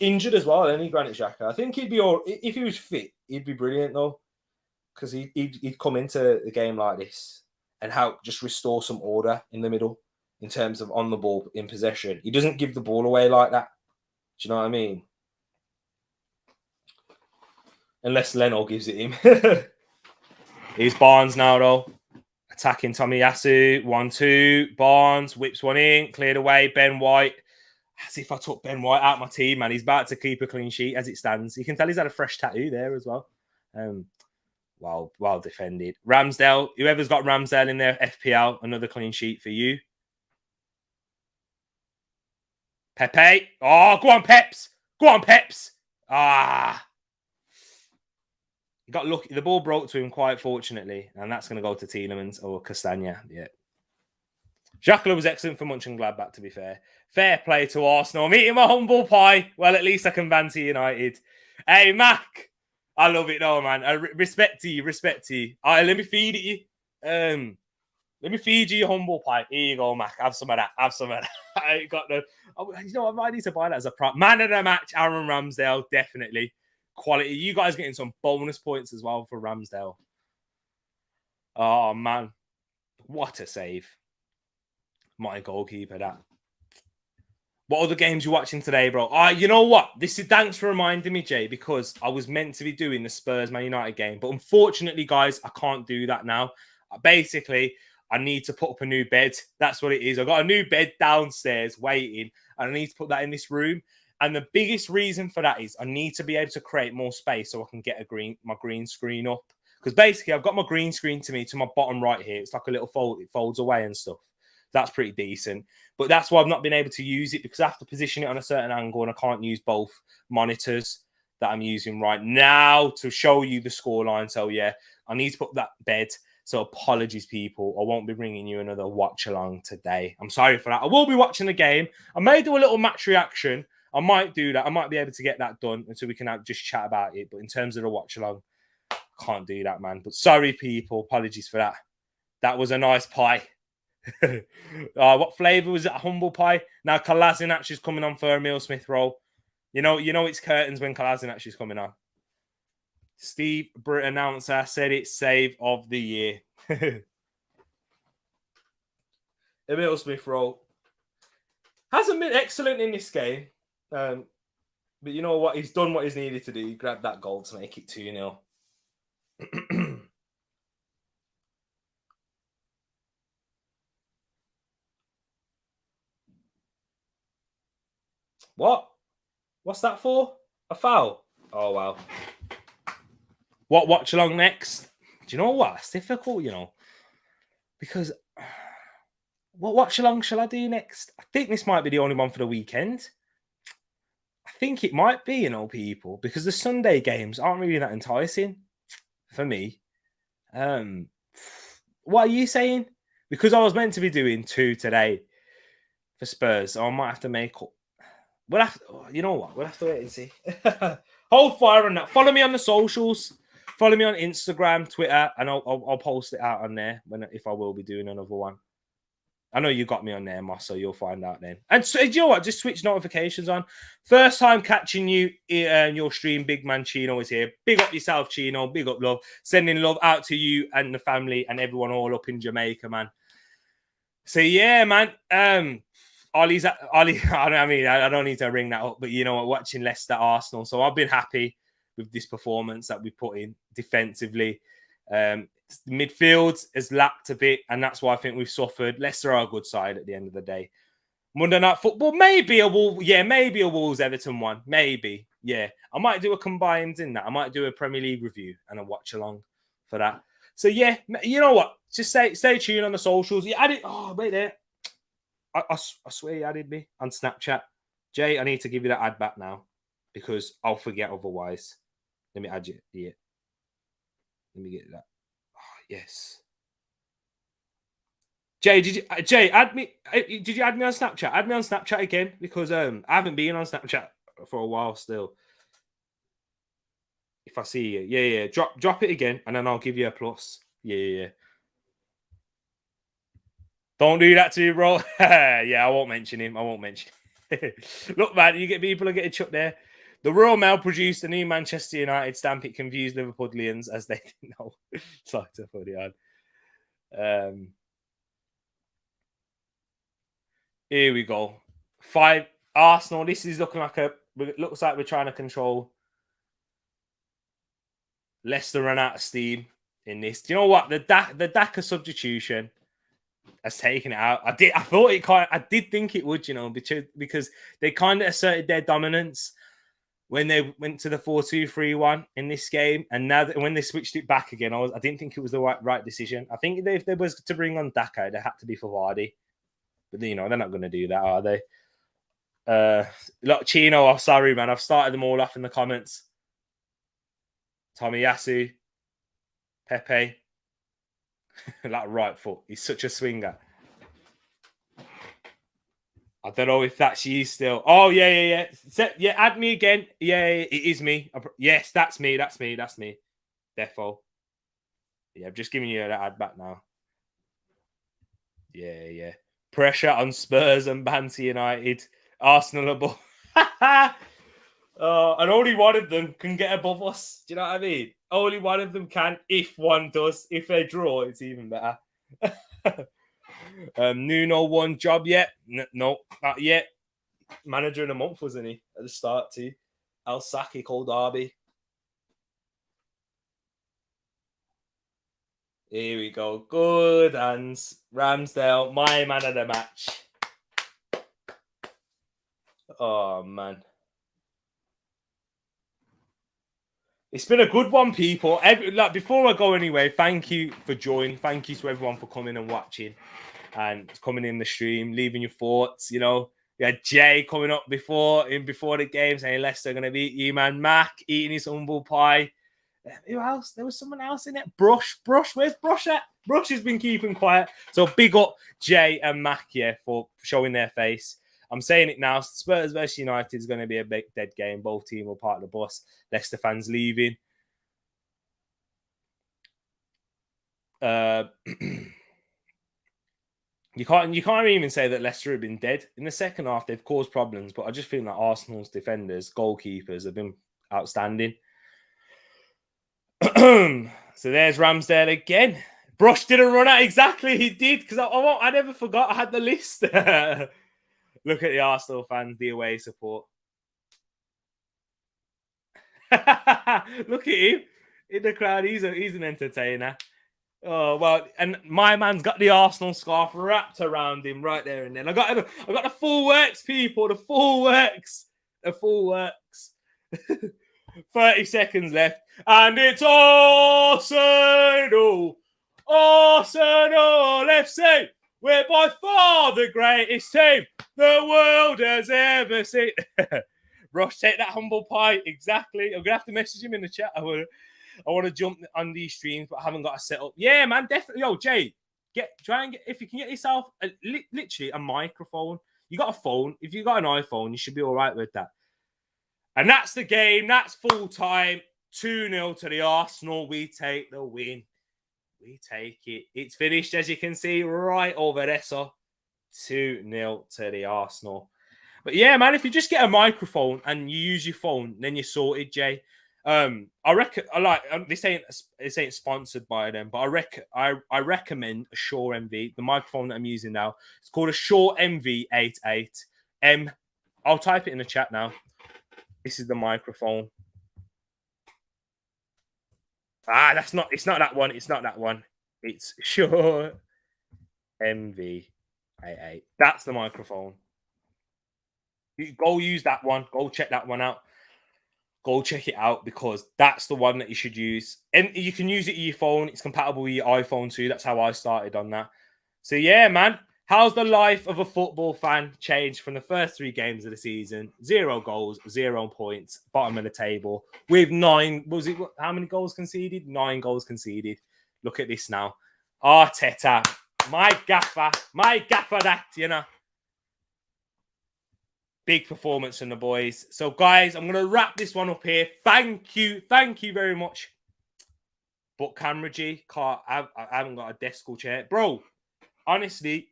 Injured as well, any Granit Xhaka. I think he'd be if he was fit, he'd be brilliant though, because he'd come into the game like this and help just restore some order in the middle in terms of on the ball in possession. He doesn't give the ball away like that. Do you know what I mean? Unless Leno gives it him. Here's Barnes now, though. Attacking Tomiyasu. 1-2. Barnes whips one in. Cleared away. Ben White. As if I took Ben White out of my team, man. He's about to keep a clean sheet as it stands. You can tell he's had a fresh tattoo there as well. Well defended. Ramsdale. Whoever's got Ramsdale in their FPL, another clean sheet for you. Pepe. Oh, go on, Peps. Go on, Peps. He got lucky. The ball broke to him, quite fortunately, and that's going to go to Tielemans or Castagna. Yeah. Jacques was excellent for Mönchengladbach, to be fair. Fair play to Arsenal. I'm eating my humble pie. Well, at least I can banter United. Hey, Mac. I love it, though, man. Respect to you. Let me feed it you. Let me feed you your humble pie. Here you go, Mac. Have some of that. I ain't got no... You know, I might need to buy that as a prop. Man of the match, Aaron Ramsdale, definitely. Quality. You guys getting some bonus points as well for Ramsdale. Oh, man. What a save. My goalkeeper, that. What other games you watching today, bro? You know what? Thanks for reminding me, Jay, because I was meant to be doing the Spurs Man United game. But unfortunately, guys, I can't do that now. Basically, I need to put up a new bed. That's what it is. I've got a new bed downstairs waiting, and I need to put that in this room. And the biggest reason for that is I need to be able to create more space so I can get my green screen up. Because basically, I've got my green screen to my bottom right here. It's like a little fold. It folds away and stuff. That's pretty decent. But that's why I've not been able to use it, because I have to position it on a certain angle and I can't use both monitors that I'm using right now to show you the scoreline. So, yeah, I need to put that bed. So apologies, people. I won't be bringing you another watch along today. I'm sorry for that. I will be watching the game. I may do a little match reaction. I might do that. I might be able to get that done so we can just chat about it. But in terms of the watch along, I can't do that, man. But sorry, people. Apologies for that. That was a nice pie. What flavour was it? Humble pie. Now Kolasinac is coming on for a Emile Smith roll. You know it's curtains when Kolasinac is coming on. Steve Britt announcer said it's save of the year. Emile Smith roll hasn't been excellent in this game, but you know what? He's done what he's needed to do. He grabbed that goal to make it 2-0. What? What's that for? A foul? Oh, wow. What watch along next? Do you know what? It's difficult, because what watch along shall I do next? I think this might be the only one for the weekend. I think it might be, people, because the Sunday games aren't really that enticing for me. What are you saying? Because I was meant to be doing 2 today for Spurs, so I might have to make up. You know what? We'll have to wait and see. Hold fire on that. Follow me on the socials. Follow me on Instagram, Twitter, and I'll post it out on there if I will be doing another one. I know you got me on there, Moss, so you'll find out then. And so, you know what? Just switch notifications on. First time catching you in your stream, big man Chino is here. Big up yourself, Chino. Big up love. Sending love out to you and the family and everyone all up in Jamaica, man. So, yeah, man. Ollie, I mean, I don't need to ring that up, but you know what? Watching Leicester Arsenal. So I've been happy with this performance that we put in defensively. Midfield has lacked a bit, and that's why I think we've suffered. Leicester are a good side at the end of the day. Monday Night Football, maybe a Wolves Everton one. Maybe. Yeah. I might do a combined in that. I might do a Premier League review and a watch along for that. So yeah, you know what? Just stay tuned on the socials. You added. Oh, wait there. I swear you added me on Snapchat. Jay, I need to give you that ad back now because I'll forget otherwise. Let me add you here. Let me get that. Oh, yes. Jay, add me? Did you add me on Snapchat? Add me on Snapchat again because I haven't been on Snapchat for a while still. If I see you, yeah. Drop it again, and then I'll give you a plus. Yeah. Don't do that to me, bro. Yeah, I won't mention him. Look, man, people are getting chucked there. The Royal Mail produced a new Manchester United stamp. It confused Liverpudlians as they didn't know. It's like to put it on. Here we go. 5 Arsenal. This is looking like a it looks like we're trying to control. Leicester run out of steam in this. Do you know what? The Daka substitution has taken it out. I did think it would, because they kind of asserted their dominance when they went to the 4-2-3-1 in this game, and now when they switched it back again, I didn't think it was the right decision. I think if they was to bring on Daka, they had to be for Vardy, but they're not going to do that, are they? Look, Chino, I'm sorry, man. I've started them all off in the comments. Tomiyasu, Pepe, that right foot. He's such a swinger. I don't know if that's you still. Oh, yeah. Yeah, add me again. Yeah, it is me. Yes, that's me. Defo. Yeah, I've just given you that ad back now. Yeah. Pressure on Spurs and Banter United. Arsenal above. And only one of them can get above us. Do you know what I mean? Only one of them can. If one does. If they draw, it's even better. Nuno won job yet? No, not yet. Manager in a month, wasn't he? At the start, too. Al Saki called Derby. Here we go. Good hands. Ramsdale, my man of the match. Oh, man. It's been a good one, people. Before I go anyway, thank you for joining. Thank you to everyone for coming and watching and coming in the stream, leaving your thoughts. We had Jay coming up before the game saying Leicester are going to beat you, man. Mac eating his humble pie. Who else? There was someone else in it. Brush. Where's Brush at? Brush has been keeping quiet. So big up Jay and Mac, for showing their face. I'm saying it now. Spurs versus United is going to be a big dead game. Both teams will part of the bus. Leicester fans leaving. You can't even say that Leicester have been dead. In the second half, they've caused problems, but I just feel like Arsenal's defenders, goalkeepers, have been outstanding. So there's Ramsdale again. Brush didn't run out exactly. He did, because I never forgot I had the list. Look at the Arsenal fans, the away support. Look at him in the crowd. He's an entertainer. Oh, well, and my man's got the Arsenal scarf wrapped around him right there and then. I got the full works, people. The full works. 30 seconds left. And it's Arsenal. Arsenal FC. We're by far the greatest team the world has ever seen. Rush, take that humble pie. Exactly. I'm going to have to message him in the chat. I want to jump on these streams, but I haven't got a setup. Yeah, man, definitely. Yo, Jay, try and get, if you can get yourself literally a microphone. You got a phone. If you got an iPhone, you should be all right with that. And that's the game. That's full time. 2-0 to the Arsenal. We take the win. We take it. It's finished, as you can see, right over there. So 2-0 to the Arsenal. But yeah, man, if you just get a microphone and you use your phone, then you're sorted, Jay. I this ain't sponsored by them, but I recommend a Shure MV, the microphone that I'm using now. It's called a Shure MV88. I'll type it in the chat now. This is the microphone. It's not that one. It's not that one. It's Shure MV88. That's the microphone. You go use that one. Go check that one out. Go check it out, because that's the one that you should use. And you can use it in your phone. It's compatible with your iPhone too. That's how I started on that. So yeah, man. How's the life of a football fan changed from the first 3 games of the season? 0 goals, 0 points, bottom of the table. With 9, how many goals conceded? 9 goals conceded. Look at this now. Arteta, my gaffer that, Big performance from the boys. So, guys, I'm going to wrap this one up here. Thank you very much. But camera G, I haven't got a desk or chair. Bro, honestly,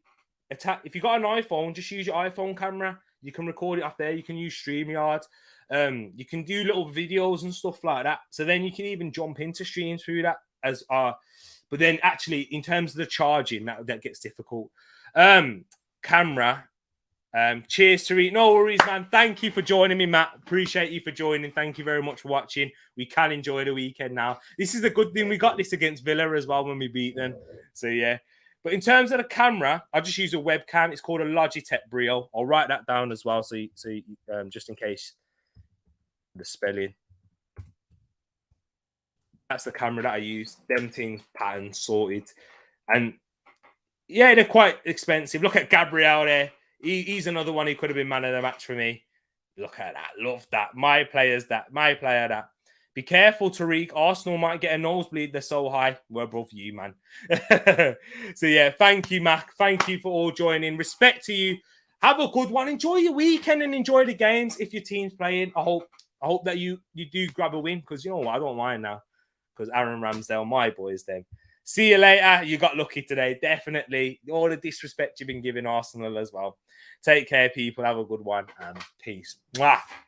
if you got an iPhone, just use your iPhone camera. You can record it off there. You can use StreamYard. You can do little videos and stuff like that. So then you can even jump into streams through that but then actually, in terms of the charging, that gets difficult. Camera, Cheers, Tereak. No worries, man. Thank you for joining me, Matt. Appreciate you for joining. Thank you very much for watching. We can enjoy the weekend now. This is the good thing. We got this against Villa as well when we beat them. So, yeah. But in terms of the camera, I just use a webcam. It's called a Logitech Brio. I'll write that down as well, so just in case the spelling. That's the camera that I use. Them things, patterns, sorted. And, yeah, they're quite expensive. Look at Gabriel there. He's another one who could have been man of the match for me. Look at that. Love that. My player's that. My player that. Be careful, Tereak. Arsenal might get a nosebleed. They're so high. We're above you, man. So, yeah, thank you, Mac. Thank you for all joining. Respect to you. Have a good one. Enjoy your weekend and enjoy the games if your team's playing. I hope that you do grab a win because, you know what, I don't mind now because Aaron Ramsdale, my boys, then. See you later. You got lucky today. Definitely. All the disrespect you've been giving Arsenal as well. Take care, people. Have a good one. And peace. Mwah.